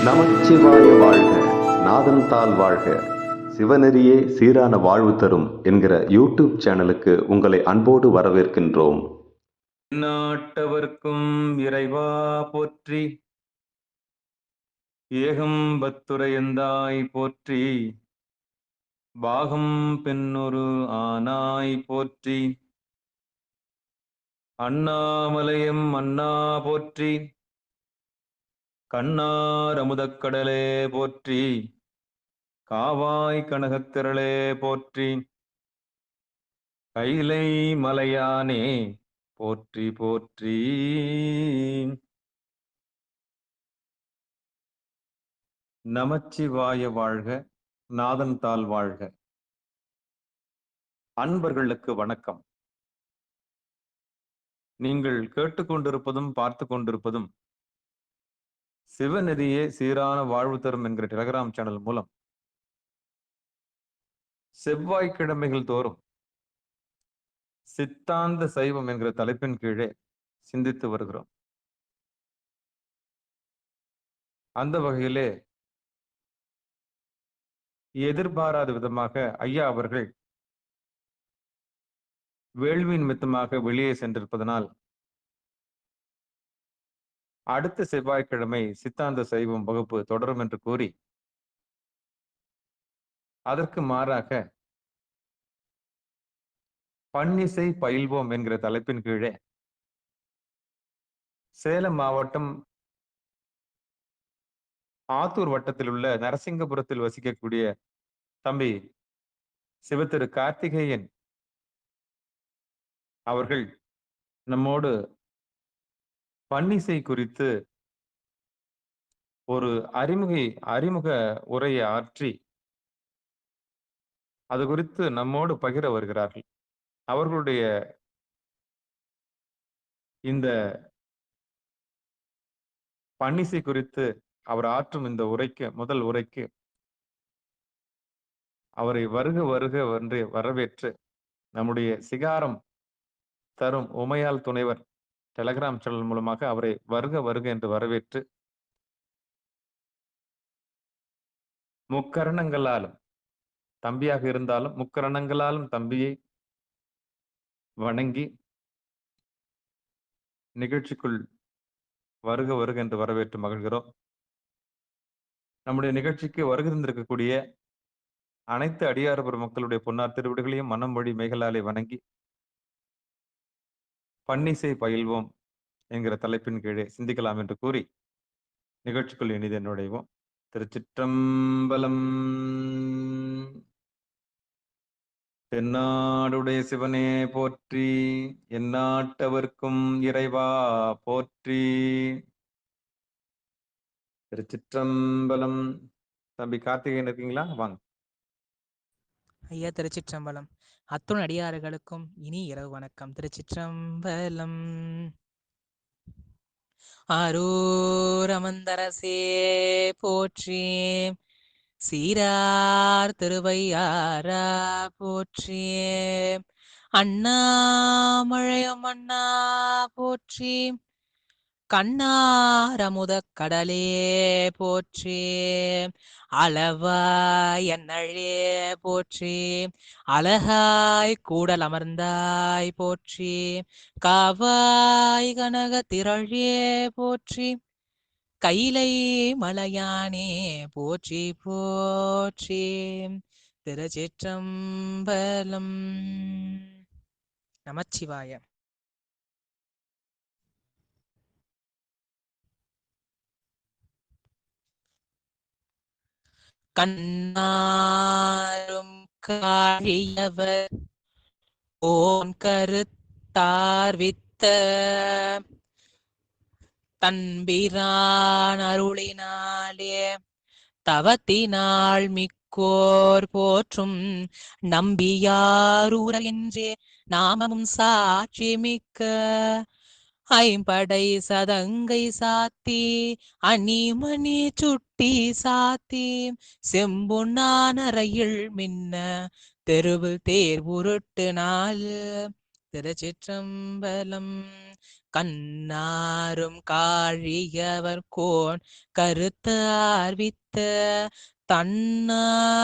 நமச்சிவாய வாழ்க, நாதன் தாள் வாழ்க, சிவநெறியே சீரான வாழ்வு தரும் என்கிற யூடியூப் சேனலுக்கு உங்களை அன்போடு வரவேற்கின்றோம். நாட்டவர்க்கும் இறைவா போற்றி, ஏகம்பத்துரையந்தாய் போற்றி, பாகம் பெண்ணொரு ஆனாய் போற்றி, அண்ணாமலையம் அண்ணா போற்றி, கண்ணார் அமுதக்கடலே போற்றி, காவாய் கனகத்திரளே போற்றி, கைலை மலையானே போற்றி போற்றி. நமச்சிவாய வாழ்க, நாதன் தாள் வாழ்க. அன்பர்களுக்கு வணக்கம். நீங்கள் கேட்டுக்கொண்டிருப்பதும் பார்த்து கொண்டிருப்பதும் சிவநெறியே சீரான வாழ்வு தரும் என்கிற டெலகிராம் சேனல் மூலம் செவ்வாய்க்கிழமைகள் தோறும் சித்தாந்த சைவம் என்கிற தலைப்பின் கீழே சிந்தித்து வருகிறோம். அந்த வகையிலே எதிர்பாராத விதமாக ஐயா அவர்கள் வேள்வி நிமித்தமாக வெளியே சென்றிருப்பதனால் அடுத்த செவ்வாய்க்கிழமை சித்தாந்த சைவம் வகுப்பு தொடரும் என்று கூறி, அதற்கு மாறாக பன்னிசை பயில்வோம் என்கிற தலைப்பின் கீழே சேலம் மாவட்டம் ஆத்தூர் வட்டத்தில் உள்ள நரசிங்கபுரத்தில் வசிக்கக்கூடிய தம்பி சிவத்திரு கார்த்திகேயன் அவர்கள் நம்மோடு பன்னிசை குறித்து ஒரு அறிமுக உரையை ஆற்றி அது குறித்து நம்மோடு பகிர வருகிறார்கள். அவர்களுடைய இந்த பன்னிசை குறித்து அவர் ஆற்றும் இந்த முதல் உரைக்கு அவரை வருக வருக என்று வரவேற்று நம்முடைய சிகாரம் தரும் உமையால் துணைவர் டெலகிராம் சேனல் மூலமாக அவரை வருக வருக என்று வரவேற்று முக்கரணங்களாலும், தம்பியாக இருந்தாலும் முக்கரணங்களாலும் தம்பியை வணங்கி நிகழ்ச்சிக்குள் வருக வருக என்று வரவேற்று மகிழ்கிறோம். நம்முடைய நிகழ்ச்சிக்கு வருகை தந்திருக்கக்கூடிய அனைத்து அடியார்புற மக்களுடைய பொன்னார் திருவிடுகளையும் மனம் மொழி மேகலாலை வணங்கி பன்னிசை பயில்வோம் என்கிற தலைப்பின் கீழே சிந்திக்கலாம் என்று கூறி நிகழ்ச்சிக்குள் இனிதே நுழைவோம். திருச்சிற்றம்பலம். தென்னாடுடைய சிவனே போற்றி, எந்நாட்டவர்க்கும் இறைவா போற்றி. திருச்சிற்றம்பலம். தம்பி கார்த்திகேயன் இருக்கீங்களா? வாங்க ஐயா. திருச்சிற்றம்பலம். அத்துணை அடியார்களுக்கும் இனி இரவு வணக்கம். திருச்சிற்றம்பலம். ஆரூரமந்தரசே போற்றி, சீரார் திருவையாரா போற்றி, அண்ணாமழையம் அண்ணா போற்றி, கண்ணாரமுதக் கடலே போற்றி, அளவாய் என்னழே போற்றி, அழகாய் கூடல் அமர்ந்தாய் போற்றி, காவாய் கனக திரளே போற்றி, கைலை மலையானே போற்றி போற்றி. திருச்சிற்றம்பலம். நமச்சிவாய. கண்ணாரும் காழியவர் ஓன் கருத்தார்வித்த தன்பிரான் அருளினாலே தவத்தினாள் மிக்கோர் போற்றும் நம்பியாரூரன்றே நாமமும் சாட்சி மிக்க ஐம்படை சதங்கை சாத்தி அணிமணி சுட்டி சாத்தி செம்பொன்னானறையில் மின்ன தெருவில் தேர் உருட்டு நாள். திருச்சிற்றம்பலம். கண்ணாரும் காழியவர் கோன் கருத்தார்வித்த தன்னார்சி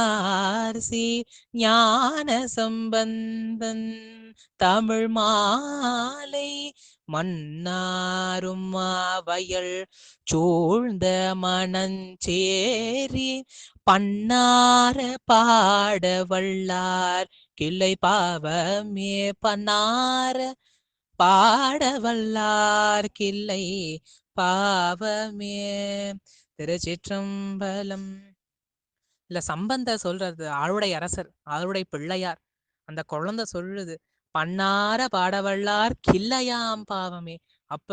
ஞான சம்பந்தன் தமிழ் மாலை மன்னாரும் மாவயல் சூழ்ந்த மணஞ்சேரி பன்னார பாட வல்லார் கிளை பாவமே பன்னார பாட வல்லார் கிளை பாவமே. திருச்சிற்றம்பலம். இல்ல சம்பந்தர் சொல்றது ஆளுடை அரசர், ஆளுடை பிள்ளையார், அந்த குழந்தை சொல்லுது பன்னார பாடவல்லார் கிள்ளையாம் பாவமே. அப்ப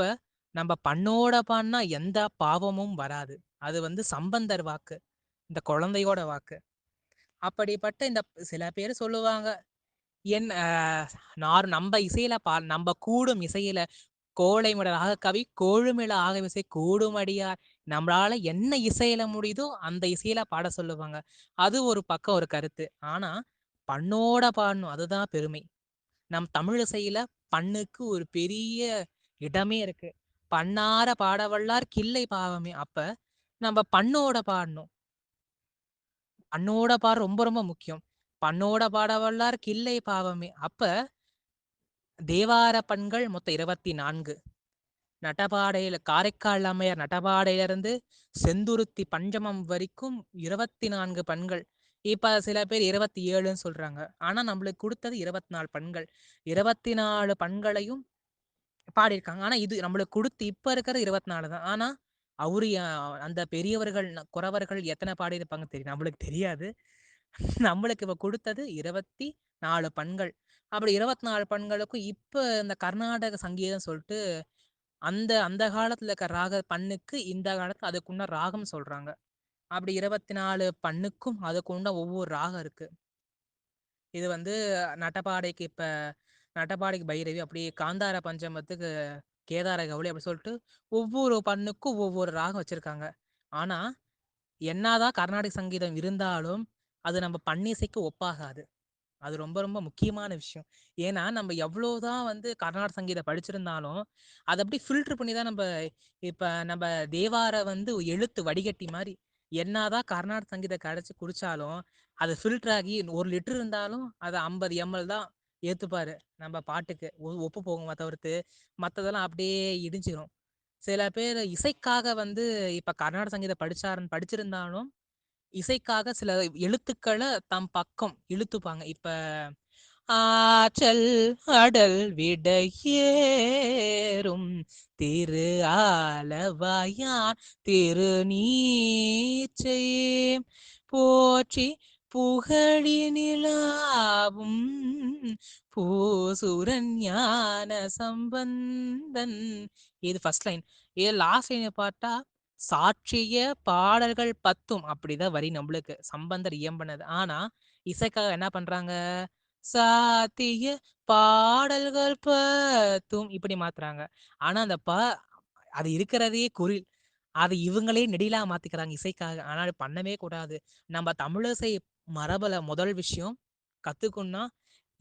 நம்ம பண்ணோட பாடினா எந்த பாவமும் வராது. அது சம்பந்தர் வாக்கு, இந்த குழந்தையோட வாக்கு. அப்படிப்பட்ட இந்த சில பேர் சொல்லுவாங்க என் நம்ம இசையில நம்ம கூடும் இசையில கோழைமிடல் ஆக கவி கோழுமிழ ஆக இசை கூடுமடியார், நம்மளால என்ன இசையில முடியுதோ அந்த இசையில பாட சொல்லுவாங்க. அது ஒரு பக்கம் ஒரு கருத்து. ஆனா பண்ணோட பாடணும், அதுதான் பெருமை. நம் தமிழ் இசையில பண்ணுக்கு ஒரு பெரிய இடமே இருக்கு. பண்ணார பாடவல்லார் கிள்ளை பாவமே. அப்ப நம்ம பண்ணோட பாடணும். பண்ணோட பாட ரொம்ப ரொம்ப முக்கியம். பண்ணோட பாடவல்லார் கிள்ளை பாவமே. அப்ப தேவார பண்கள் மொத்தம் 24. நட்டபாடையில காரைக்கால் அம்மையார் நட்டபாடையிலிருந்து செந்துருத்தி பஞ்சமம் வரைக்கும் 24 பண்கள். இப்ப சில பேர் 27ன்னு சொல்றாங்க. ஆனா நம்மளுக்கு கொடுத்தது 24 பண்கள். 24 பண்களையும் பாடியிருக்காங்க. ஆனா இது நம்மளுக்கு கொடுத்து இப்ப இருக்கிறது 24 தான். ஆனா அவரு அந்த பெரியவர்கள் குறவர்கள் எத்தனை பாடியிருப்பாங்க தெரியும், நம்மளுக்கு தெரியாது. நம்மளுக்கு இப்ப கொடுத்தது 24 பண்கள். அப்படி 24 பண்களுக்கும் இப்ப இந்த கர்நாடக சங்கீதம் சொல்லிட்டு அந்த அந்த காலத்துல இருக்க ராக பண்ணுக்கு இந்த காலத்துல அதுக்குண்ட ராகம் சொல்றாங்க. அப்படி 24 பண்ணுக்கும் அதுக்குண்ட ஒவ்வொரு ராகம் இருக்கு. இது நட்டபாடைக்கு இப்ப நட்டபாடைக்கு பைரவி, அப்படி காந்தார பஞ்சமத்துக்கு கேதார கவுளி, அப்படி சொல்லிட்டு ஒவ்வொரு பண்ணுக்கும் ஒவ்வொரு ராகம் வச்சிருக்காங்க. ஆனா என்னதான் கர்நாடக சங்கீதம் இருந்தாலும் அது நம்ம பண்ணிசைக்கு ஒப்பாகாது. அது ரொம்ப ரொம்ப முக்கியமான விஷயம். ஏன்னா நம்ம எவ்வளவுதான் கர்நாடக சங்கீதம் படிச்சிருந்தாலும் அதை அப்படி ஃபில்டர் பண்ணி தான் நம்ம தேவார எழுத்து வடிகட்டி மாதிரி என்னதான் கர்நாடக சங்கீதம் கடைச்சி குடிச்சாலும் அது ஃபில்டர் ஆகி 1 லிட்டர் இருந்தாலும் அதை 50 ml தான் ஏத்துப்பாரு. நம்ம பாட்டுக்கு ஒப்பு போகும் தவிர்த்து மற்றதெல்லாம் அப்படியே இடிஞ்சிடும். சில பேர் இசைக்காக இப்ப கர்நாடக சங்கீதம் படிச்சிருந்தாலும் இசைக்காக சில எழுத்துக்களை தம் பக்கம் இழுத்துப்பாங்க. இப்ப ஆற்றல் அடல் விடையேறும் திரு ஆலவாயான் திருநீச்சை போற்றி புகழி நிலாவும் பூசுரன் ஞான சம்பந்தன். இது ஃபர்ஸ்ட் லைன். இது லாஸ்ட் லைனை பார்த்தா சாட்சிய பாடல்கள் 10 அப்படிதான் வரி நம்மளுக்கு சம்பந்தர் இயம்பினது. ஆனா இசைக்காக என்ன பண்றாங்க, சாத்திய பாடல்கள் 10 இப்படி மாத்துறாங்க. ஆனா அந்த அது இருக்கிறதே குறில், அது இவங்களே நெடிலா மாத்திக்கிறாங்க இசைக்காக. ஆனா அது பண்ணவே கூடாது. நம்ம தமிழிசை மரபுல முதல் விஷயம் கத்துக்கணும்னா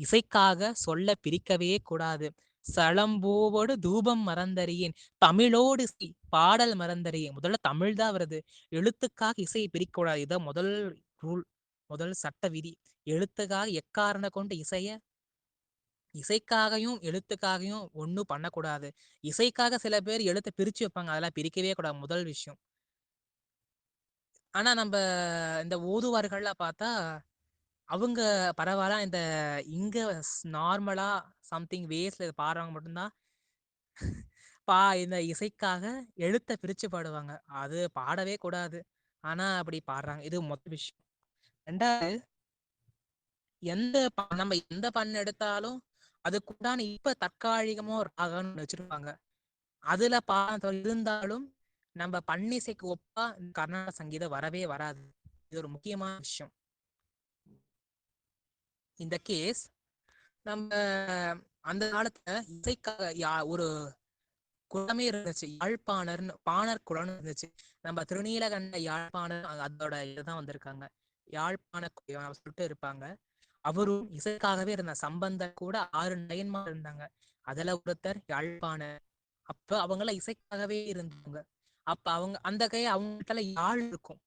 இசைக்காக சொல்ல பிரிக்கவே கூடாது. சளம்பூவோடு தூபம் மறந்தறியேன், தமிழோடு பாடல் மறந்தறியேன். முதல்ல தமிழ் தான் வருது. எழுத்துக்காக இசையை பிரிக்க கூடாது. இதான் முதல் ரூல், முதல் சட்ட விதி. எழுத்துக்காக எக்காரண கொண்டு இசைக்காகவும் எழுத்துக்காகவும் ஒன்றும் பண்ணக்கூடாது. இசைக்காக சில பேர் எழுத்தை பிரிச்சு வைப்பாங்க, அதெல்லாம் பிரிக்கவே கூடாது, முதல் விஷயம். ஆனா நம்ம இந்த ஓதுவார்கள்லாம் பார்த்தா அவங்க பரவாயில்ல, இந்த இங்க நார்மலா சம்திங் வேஸ்ல பாடுறவங்க மட்டும்தான் இந்த இசைக்காக எழுத்தை பிரிச்சு பாடுவாங்க. அது பாடவே கூடாது. ஆனா அப்படி பாடுறாங்க. இது மொத்த விஷயம். ரெண்டாவது, நம்ம எந்த பண்ணு எடுத்தாலும் அதுக்குண்டான இப்ப தற்காலிகமோ ராகம்னு வச்சிருப்பாங்க. அதுல பாடம் இருந்தாலும் நம்ம பண்ணிசைக்கு ஒப்பா கர்நாடக சங்கீதம் வரவே வராது. இது ஒரு முக்கியமான விஷயம். இந்த கேஸ் நம்ம அந்த காலத்துல இசைக்காக ஒரு குலமே இருந்துச்சு, யாழ்ப்பாணர்னு, பாணர் குலம்னு இருந்துச்சு. நம்ம திருநீலகண்ட யாழ்ப்பாணர் அதோட இதுதான் வந்திருக்காங்க. யாழ்ப்பாண சொல்லிட்டு இருப்பாங்க. அவரும் இசைக்காகவே இருந்த சம்பந்தர் கூட 6 நயன்மார் இருந்தாங்க. அதுல ஒருத்தர் யாழ்ப்பாணர். அப்ப அவங்களாம் இசைக்காகவே இருந்தாங்க. அப்ப அவங்க அந்த அவங்ககிட்ட யாழ் இருக்கும்.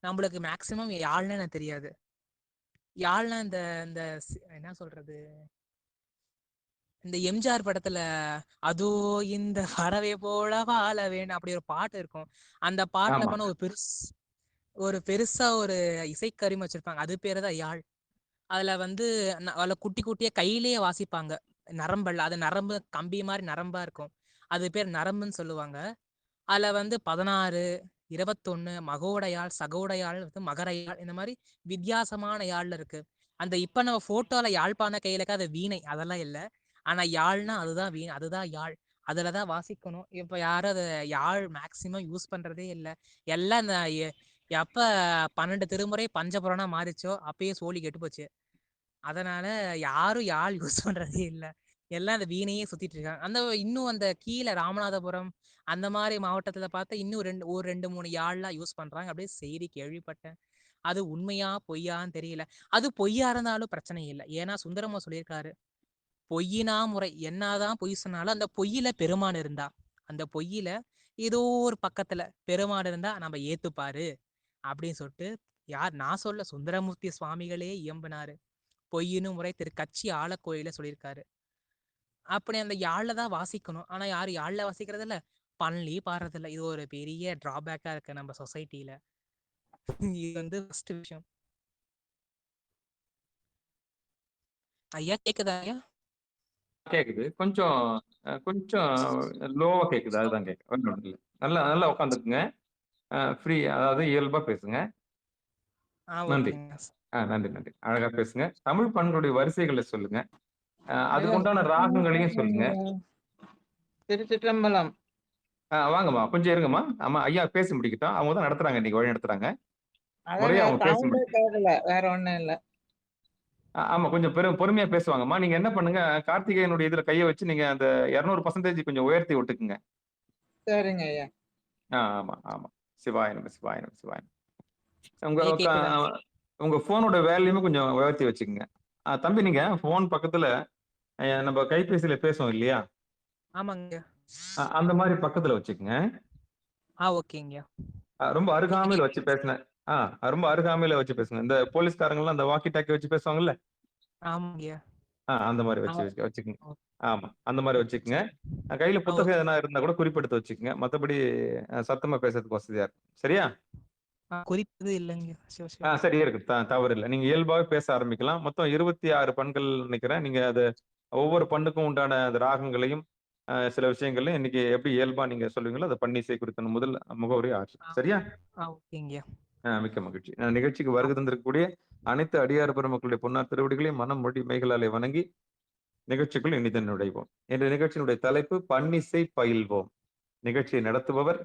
நம்மளுக்கு மேக்சிமம் யாழ்னா எனக்கு தெரியாது. யாழ்னா இந்த இந்த என்ன சொல்றது, இந்த எம்ஜிஆர் படத்துல அதோ இந்த பறவை போல வாழ வேணும் அப்படி ஒரு பாட்டு இருக்கும். அந்த பாட்டுல ஆமா. பண்ண ஒரு பெருசா ஒரு இசைக்கருவி வச்சிருப்பாங்க. அது பேரு தான் யாழ். அதுல வந்து அதுல குட்டி குட்டியா கையிலேயே வாசிப்பாங்க. நரம்பல்ல, அது நரம்பு கம்பி மாதிரி நரம்பா இருக்கும். அது பேர் நரம்புன்னு சொல்லுவாங்க. அதுல வந்து 16, 21 மகோட யாழ், சகோட யாழ், மகர யாழ், இந்த மாதிரி வித்தியாசமான யாழ்ல இருக்கு. அந்த இப்ப நம்ம போட்டோல யாழ்ப்பாண கையில இருக்க அது வீணை, அதெல்லாம் இல்ல. ஆனா யாழ்னா அதுதான் வீணை, அதுதான் யாழ். அதுலதான் வாசிக்கணும். இப்ப யாரும் அதை யாழ் மேக்சிமம் யூஸ் பண்றதே இல்ல. எல்லாம் இந்த எப்ப 12 திருமுறை பஞ்சபுராணம் மாறிச்சோ அப்பயே சோழி கெட்டு போச்சு. அதனால யாரும் யாழ் யூஸ் பண்றதே இல்ல. எல்லாம் அந்த வீணையே சுத்திட்டு இருக்காங்க. அந்த இன்னும் அந்த கீழே ராமநாதபுரம் அந்த மாதிரி மாவட்டத்துல பார்த்தா இன்னும் ஒரு 2, 3 யாழ்லாம் யூஸ் பண்றாங்க. அப்படியே செய்தி கேள்விப்பட்டேன். அது உண்மையா பொய்யான்னு தெரியல. அது பொய்யா இருந்தாலும் பிரச்சனை இல்லை. ஏன்னா சுந்தரமா சொல்லியிருக்காரு, பொய்யினா முறை. என்னதான் பொய் சொன்னாலும் அந்த பொய்யில பெருமான் இருந்தா, அந்த பொய்யில ஏதோ ஒரு பக்கத்துல பெருமான் இருந்தா நம்ம ஏத்துப்பாரு அப்படின்னு சொல்லிட்டு, யார் நான் சொல்ல, சுந்தரமூர்த்தி சுவாமிகளே இயம்பினாரு. பொய்யினு முறை திரு கச்சி ஆலக்கோயில சொல்லியிருக்காரு. அப்படி அந்த யாழ்ல தான் வாசிக்கணும். ஆனா யாரும் யாழ்ல வாசிக்கிறது இல்ல, பன்லி பாடுறது இல்ல. இது ஒரு பெரிய டிராபேக்கா இருக்கு நம்ம சொசைட்டில. இது வந்து ஃபர்ஸ்ட் விஷயம். ஐயா கேக்குதா ஐயா? கேக்குது. கொஞ்சம் கொஞ்சம் லோவா கேக்குது. அதுதான் கேட்குது. ஒண்ணும் இல்ல. நல்லா நல்லா உட்காந்துக்குங்க. ஃப்ரீ, அதாவது இயல்பா பேசுங்க. நன்றி. ஓகேங்க. நன்றி, நன்றி. அழகா பேசுங்க. தமிழ் பண்களுடைய வரிசைகளை சொல்லுங்க. ஐயா அதுக்குண்டான ராகங்களையும் சொல்லுங்க. திருச்சிற்றம்பலம். வாங்கம்மா, கொஞ்சம் இருங்கம்மா. ஆமா, ஐயா பேசி முடிக்கட்டும். அவங்க தான் நடத்துறாங்க, இன்னைக்கு வழி நடத்துறாங்க. முறையா அதாங்க அவங்க பேசி சவுண்டே முடிக்கட்டும். கேட்கல, வேற ஒண்ணும் இல்ல. ஆமா, கொஞ்சம் பொறுமையா பேசுவாங்கம்மா. நீங்க என்ன பண்ணுங்க, கார்த்திகேயனுடைய இதுல கைய வச்சு நீங்க அந்த 200% கொஞ்சம் உயர்த்தி விட்டுக்குங்க. சரிங்க ஐயா. ஆமா, ஆமா. சிவாய நம, சிவாய நம, சிவாய நம. உங்க ஐயா கேக்குதா? உங்க போனோட வேல்யூமே கொஞ்சம் உயர்த்தி வச்சுக்கோங்க. தம்பி, நீங்க போன் பக்கத்துல நம்ம கைபேசியில பேசுவோம் இல்லையா, ஆமாங்க. அந்த மாதிரி பக்கத்துல வச்சுக்கோங்க. ஓகேங்க. ரொம்ப இப்ப அருகாமையில வச்சு கேக்குது. பேசுனேன். ரொம்ப அருகாமையில வச்சு பேசுங்க. இந்த போலீஸ்காரங்க எல்லாம் அந்த வாக்கி டாக்கி வச்சு பேசுவாங்கல்ல, ஆமாங்க. அந்த மாதிரி ஆ, வச்சுக்கோங்க. ஓ, ஆமா, அந்த மாதிரி வச்சுக்கோங்க. கையில புத்தகம் ஓகே. எதனா இருந்தா கூட குறிப்பெடுத்து வச்சுக்கோங்க. மத்தபடி சத்தமா பேசுறதுக்கு வசதியா இருக்கும். சரியா? குறிப்பது இல்லைங்க. சிவ சிவா. சரி, இருக்கு. தவறு இல்லை. நீங்க இயல்பாவே பேச ஆரம்பிக்கலாம். மொத்தம் 26 பண்கள் நினைக்கிறேன். நீங்க அது ஒவ்வொரு பண்ணுக்கும் உண்டான அந்த ராகங்களையும் சில விஷயங்களையும் இன்னைக்கு எப்படி இயல்பா நீங்க சொல்லுவீங்களோ அதை பண்ணிசை குறித்த முதல் முகவரி ஆச்சு. சரியா? ஓகேங்க. மிக்க மகிழ்ச்சி. நிகழ்ச்சிக்கு வருகை தந்திருக்கக்கூடிய அனைத்து அடியார் பெருமக்களுடைய பொன்னார் திருவடிகளையும் மனம் மொழி மைகளாலே வணங்கி நிகழ்ச்சிக்குள் இனிதன் நுழைவோம். என்ற நிகழ்ச்சியினுடைய தலைப்பு பன்னிசை பயில்வோம். நிகழ்ச்சியை நடத்துபவர்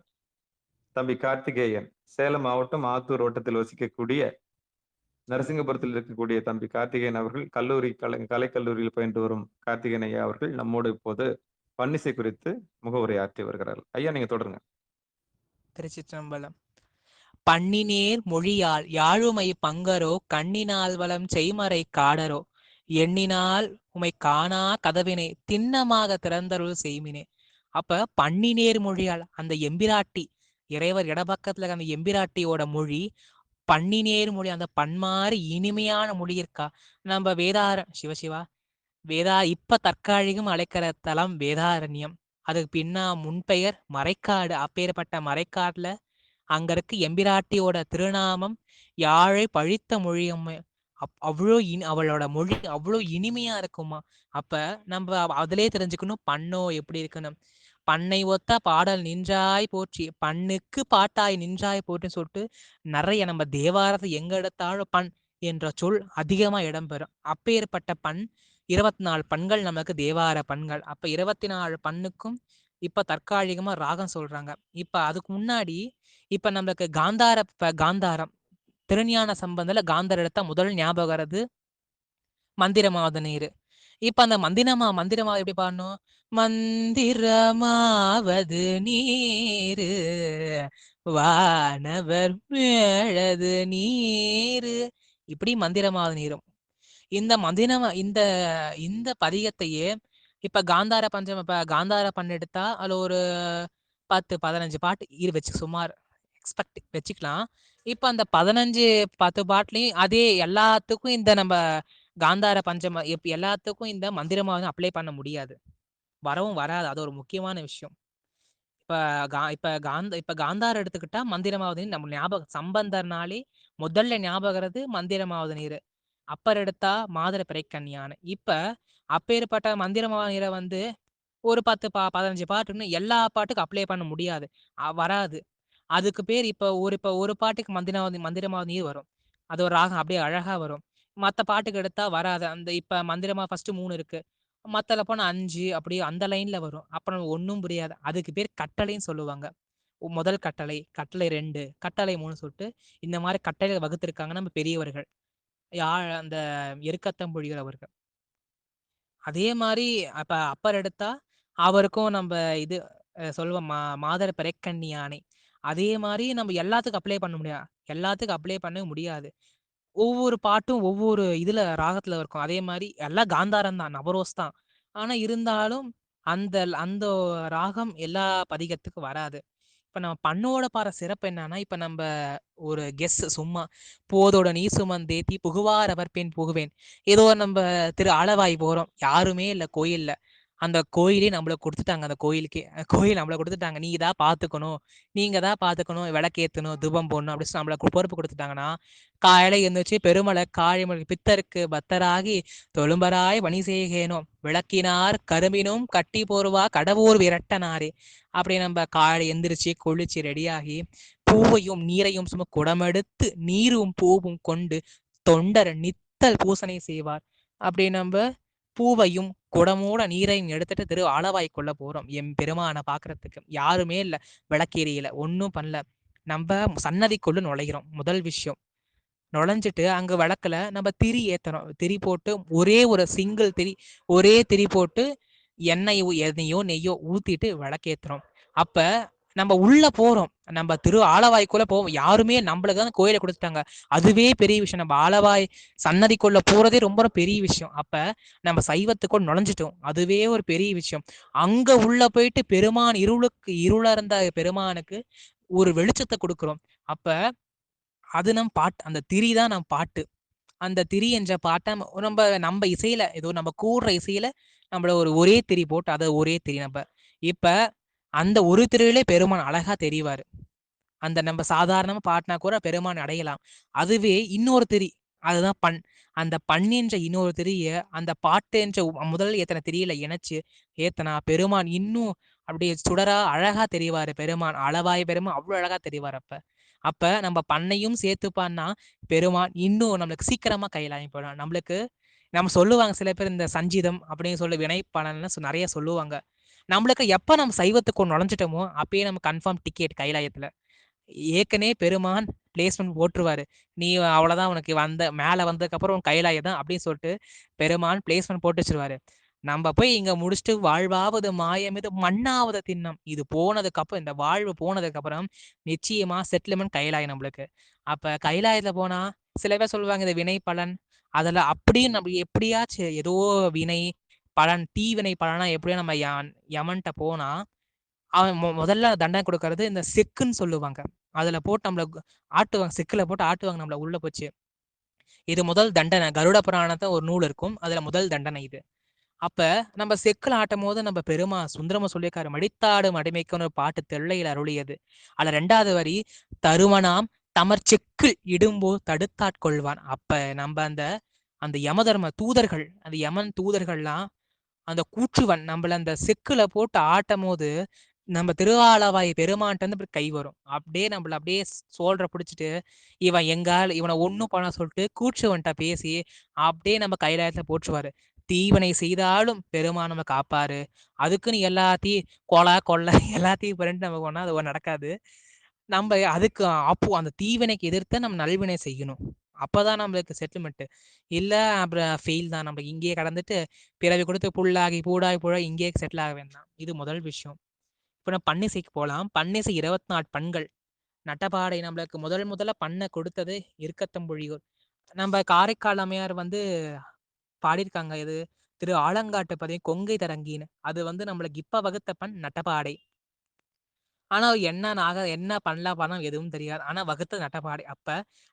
தம்பி கார்த்திகேயன். சேலம் மாவட்டம் ஆத்தூர் வட்டத்தில் வசிக்கக்கூடிய நரசிங்கபுரத்தில் இருக்கக்கூடிய தம்பி கார்த்திகேயன் அவர்கள் கலைக்கல்லூரியில் பயின்று வரும் கார்த்திகேயன் ஐயா அவர்கள் நம்மோடு இப்போது பன்னிசை குறித்து முகவுரை ஆற்றி வருகிறார்கள். ஐயா, நீங்க தொடருங்க. திருச்சிற்றம்பலம். பண்ணினேர் மொழியால் யாழுமை பங்கரோ கண்ணினால் வளம் செய்மறை காடரோ எண்ணினால் உமை காணா கதவினை திண்ணமாக திறந்தருள் செய்மினே. அப்ப பண்ணினேர் மொழியால் அந்த எம்பிராட்டி, இறைவர் இடப்பக்கத்துல அந்த எம்பிராட்டியோட மொழி பண்ணினேர் மொழி. அந்த பன்மாறு இனிமையான மொழி இருக்கா. நம்ம சிவசிவா இப்ப தற்காலிகம் அழைக்கிற தலம் வேதாரண்யம். அதுக்கு பின்னா முன்பெயர் மறைக்காடு. அப்பேற்பட்ட மறைக்காடுல அங்க இருக்கு எம்பிராட்டியோட திருநாமம் யாழை பழித்த மொழியம்மை. அவ்வளோ அவளோட மொழி அவ்வளோ இனிமையா இருக்குமா. அப்ப நம்ம அதிலே தெரிஞ்சுக்கணும் பண்ணோ எப்படி இருக்கணும். பண்ணை ஒத்த பாடல் நின்றாய் போற்றி, பண்ணுக்கு பாட்டாய் நின்றாய் போற்றின்னு சொல்லிட்டு நிறைய நம்ம தேவாரத்தை எங்க எடுத்தாலும் பண் என்ற சொல் அதிகமா இடம்பெறும். அப்பேற்பட்ட பண் 24 பண்கள் நமக்கு தேவார பண்கள். அப்ப 24 பண்ணுக்கும் இப்ப தற்காலிகமா ராகம் சொல்றாங்க. இப்ப அதுக்கு முன்னாடி இப்ப நம்மளுக்கு காந்தாரம் திருஞான சம்பந்தத்துல காந்தாரம் எடுத்தா முதல் ஞாபகம் வர்றது மந்திரமாவது நீரு. இப்ப அந்த மந்திரமாவது எப்படி பாடணும்? மந்திரமாவது நீரு வானவர் மேழது நீரு, இப்படி மந்திரமாவது நீரும். இந்த இந்த பதிகத்தையே இப்ப காந்தார பஞ்சம் இப்ப காந்தார பண்ண எடுத்தா அதுல ஒரு 10, 15 பாட்டு வச்சு சுமார் எக்ஸ்பெக்ட் வச்சுக்கலாம். இப்ப அந்த 15, 10 பாட்டுலயும் அதே எல்லாத்துக்கும் இந்த நம்ம காந்தார பஞ்சம எல்லாத்துக்கும் இந்த மந்திரமா வந்து அப்ளை பண்ண முடியாது. வரவும் வராது. அது ஒரு முக்கியமான விஷயம். இப்ப இப்ப காந்தாரம் எடுத்துக்கிட்டா மந்திரமாவது நீர் நம்ம ஞாபகம் சம்பந்தர்னாலே முதல்ல ஞாபகம் வர்றது மந்திரமாவது நீர். அப்பர் எடுத்தா மாதர பிறைக்கண்யானை. இப்ப அப்பேற்பட்ட மந்திரமாவது நீரை வந்து ஒரு 10 15 பாட்டுன்னு எல்லா பாட்டுக்கும் அப்ளை பண்ண முடியாது. வராது. அதுக்கு பேர் இப்ப ஒரு பாட்டுக்கு மந்திரமாவது நீர் வரும். அது ஒரு ராகம் அப்படியே அழகா வரும். மத்த பாட்டுக்கு எடுத்தா வராது. அந்த இப்ப மந்திரமா ஃபர்ஸ்ட் 3 இருக்கு. மத்ததுல போனா 5 அப்படியே அந்த லைன்ல வரும். அப்புறம் ஒண்ணும் புரியாது. அதுக்கு பேர் கட்டளைன்னு சொல்லுவாங்க. முதல் கட்டளை, கட்டளை 2, கட்டளை 3 சொல்லிட்டு இந்த மாரி கட்டளை வகுத்திருக்காங்க நம்ம பெரியவர்கள். அந்த எருக்கத்தம் பொழியர் அவர்கள். அதே மாரி அப்பர் எடுத்தா அவருக்கும் நம்ப இது சொல்லுவோம் மாதர பிறைக்கண்ணி யானை. அதே மாரி நம்ம எல்லாத்துக்கும் அப்ளை பண்ண முடியாது. எல்லாத்துக்கும் அப்ளை பண்ண முடியாது. ஒவ்வொரு பாட்டும் ஒவ்வொரு இதுல ராகத்துல இருக்கும். அதே மாரி எல்லாம் காந்தாரம் தான், நவரோஸ் தான். ஆனா இருந்தாலும் அந்த அந்த ராகம் எல்லா பதிகத்துக்கும் வராது. இப்ப நம்ம பண்ணோட பாடுற சிறப்பு என்னன்னா, இப்ப நம்ப ஒரு சும்மா "போதோட நீ சுமந்தேத்தி புகுவார் அவர் பின் புகுவேன்." ஏதோ நம்ப திரு ஆலவாய் போறோம். யாருமே இல்ல கோயில்ல. அந்த கோயிலே நம்மள குடுத்துட்டாங்க அந்த கோயிலுக்கே. கோயில் நம்மள குடுத்துட்டாங்க. "நீ தான் பாத்துக்கணும். நீங்க தான் பாத்துக்கணும். விளக்கேத்தணும், தூபம் போடணும்." அப்படின்னு சொல்லி நம்மள பொறுப்பு குடுத்துட்டாங்கன்னா, காலையில எந்திரிச்சு பெருமள காழிமலை பித்தருக்கு பத்தராகி தொழும்பராய் பணி செய்கேனோ விளக்கினார் கரும்பினும் கட்டி போர்வா கடவுர் விரட்டனாரே. அப்படி நம்ம காலை எந்திரிச்சு குளிச்சு ரெடியாகி பூவையும் நீரையும் சும்மா குடமெடுத்து நீரும் பூவும் கொண்டு தொண்டர் நித்தல் பூசனை செய்வார். அப்படி நம்ம பூவையும் குடமூட நீரையும் எடுத்துட்டு திரு ஆலவாய்க்குள்ள போறோம் எம் பெருமான பாக்குறதுக்கு. யாருமே இல்ல, விளக்கேறியில ஒன்னும் பண்ணல. நம்ம சன்னதிக்குள்ள நுழைகிறோம். முதல் விஷயம் நுழைஞ்சிட்டு அங்க விளக்குல நம்ம திரி ஏத்தணும். திரி போட்டு ஒரே ஒரு சிங்கிள் திரி, ஒரே திரி போட்டு எண்ணெயோ நெய்யோ ஊத்திட்டு விளக்கேத்துறோம். அப்ப நம்ம உள்ள போறோம். நம்ம திரு ஆலவாய்க்குள்ள போவோம். யாருமே நம்மளுக்கு தான் கோயிலை கொடுத்துட்டாங்க. அதுவே பெரிய விஷயம். நம்ம ஆலவாய் சன்னதிக்குள்ள போறதே ரொம்ப பெரிய விஷயம். அப்ப நம்ம சைவத்துக்குள்ள நுழைஞ்சிட்டோம். அதுவே ஒரு பெரிய விஷயம். அங்க உள்ள போயிட்டு பெருமான் இருளர்ந்த பெருமானுக்கு ஒரு வெளிச்சத்தை கொடுக்கிறோம். அப்ப அது நம் பாட்டு. அந்த திரி தான் நம் பாட்டு. அந்த திரி என்ற பாட்ட நம்ம நம்ம இசையில ஏதோ நம்ம கூடுற இசையில நம்மள ஒரே திரி போட்டு அதை ஒரே திரி நம்ம இப்ப அந்த ஒரு திரியிலே பெருமான் அழகா தெரிவாரு. அந்த நம்ம சாதாரணமா பாட்டினா கூட பெருமான் அடையலாம். அதுவே இன்னொரு திரி, அதுதான் பண். அந்த பண் என்ற இன்னொரு திரிய அந்த பாட்டு என்ற முதல் ஏத்தன திரியில இணைச்சு ஏத்தனா பெருமான் இன்னும் அப்படியே சுடரா அழகா தெரிவாரு. பெருமான் அளவாய் பெருமான் அவ்வளவு அழகா தெரிவார். அப்ப அப்ப நம்ம பண்ணையும் சேர்த்துப்பான்னா பெருமான் இன்னும் நம்மளுக்கு சீக்கிரமா கையிலாயம் போயிடும். நம்ம சொல்லுவாங்க சில பேர் இந்த சஞ்சீதம் அப்படின்னு சொல்லி வினை பலன்னு நிறைய சொல்லுவாங்க. நம்மளுக்கு எப்ப நம்ம சைவத்துக்கு நுழைஞ்சிட்டோமோ அப்பயே நம்ம கன்ஃபார்ம் டிக்கெட் கைலாயத்துல. ஏற்கனவே பெருமான் பிளேஸ்மெண்ட் போட்டுருவாரு. நீ அவ்வளவுதான், உனக்கு மேல வந்ததுக்கு அப்புறம் உன் கைலாயம் தான் அப்படின்னு சொல்லிட்டு பெருமான் பிளேஸ்மெண்ட் போட்டு வச்சிருவாரு. நம்ம போய் இங்க முடிச்சுட்டு வாழ்வாவது மாயம் இது மண்ணாவது திண்ணம். இது போனதுக்கு அப்புறம், இந்த வாழ்வு போனதுக்கு அப்புறம் நிச்சயமா செட்டில்மெண்ட் கைலாயம் நம்மளுக்கு. அப்ப கைலாயத்துல போனா சில பேர் சொல்லுவாங்க இந்த வினை பலன் அதுல அப்படியும் நம்ம எப்படியாச்சும் ஏதோ வினை பலன் தீவினை பலனா எப்படியோ நம்ம யமன்ட்ட போனா அவன் முதல்ல தண்டனை கொடுக்கறது இந்த செக்குன்னு சொல்லுவாங்க. அதுல போட்டு நம்மள ஆட்டுவாங்க. செக்குல போட்டு ஆட்டுவாங்க நம்மள உள்ள போச்சு. இது முதல் தண்டனை. கருட புராணத்தை ஒரு நூல் இருக்கும். அதுல முதல் தண்டனை இது. அப்ப நம்ம செக்குல ஆட்டும் போது நம்ம பெருமா சுந்தரமா சொல்லியிருக்காரு, மடித்தாடு மடிமைக்குன்னு ஒரு பாட்டு தெள்ளையில் அருளியது. அதுல 2வது வரி தருமனாம் தமர் செக்கில் இடும்போ தடுத்தாட்கொள்வான். அப்ப நம்ம அந்த அந்த யமதர்ம தூதர்கள், அந்த யமன் தூதர்கள்லாம் அந்த கூற்றுவன் நம்மள அந்த செக்குல போட்டு ஆட்டும் போது நம்ம திருவாலவாய் பெருமான்ட்ட இருந்து இப்படி கை வரும். அப்படியே நம்மள அப்படியே சோல்ற பிடிச்சிட்டு இவனை ஒண்ணும் பண்ண சொல்லிட்டு கூற்றுவன்ட்ட பேசி அப்படியே நம்ம கைலாயத்துல போற்றுவாரு. தீவனை செய்தாலும் பெருமான் நம்ம காப்பாரு. அதுக்குன்னு எல்லாத்தையும் கொலை எல்லாத்தையும் பண்ணிட்டு நம்ம போனா அது நடக்காது. நம்ம அதுக்கு அந்த தீவினைக்கு எதிர்த்து நம்ம நல்வினை செய்யணும். அப்பதான் நம்மளுக்கு செட்டில்மெண்ட். இல்ல அப்புறம் ஃபெயில் தான். நம்ம இங்கேயே கடந்துட்டு பிறவி கொடுத்து புல்லாகி பூடாகி புழ இங்கேயே செட்டில் ஆக வேண்டாம். இது முதல் விஷயம். இப்ப நம்ம பன்னிசைக்கு போலாம். பன்னிசை 24 பண்கள். நட்டபாடை நம்மளுக்கு முதல்ல பண்ண கொடுத்தது இருக்கத்தம்பொழியூர். நம்ம காரைக்கால் அம்மையார் வந்து பாடியிருக்காங்க. இது திரு ஆலங்காட்டு பதிகம் கொங்கை தரங்கின்னு. அது வந்து நம்மளுக்கு இப்ப வகுத்த பண் நட்டபாடை. ஆனா என்ன பண்ணலாம் எதுவும் தெரியாது. ஆனா வகுத்தது நட்டபாடை. அப்ப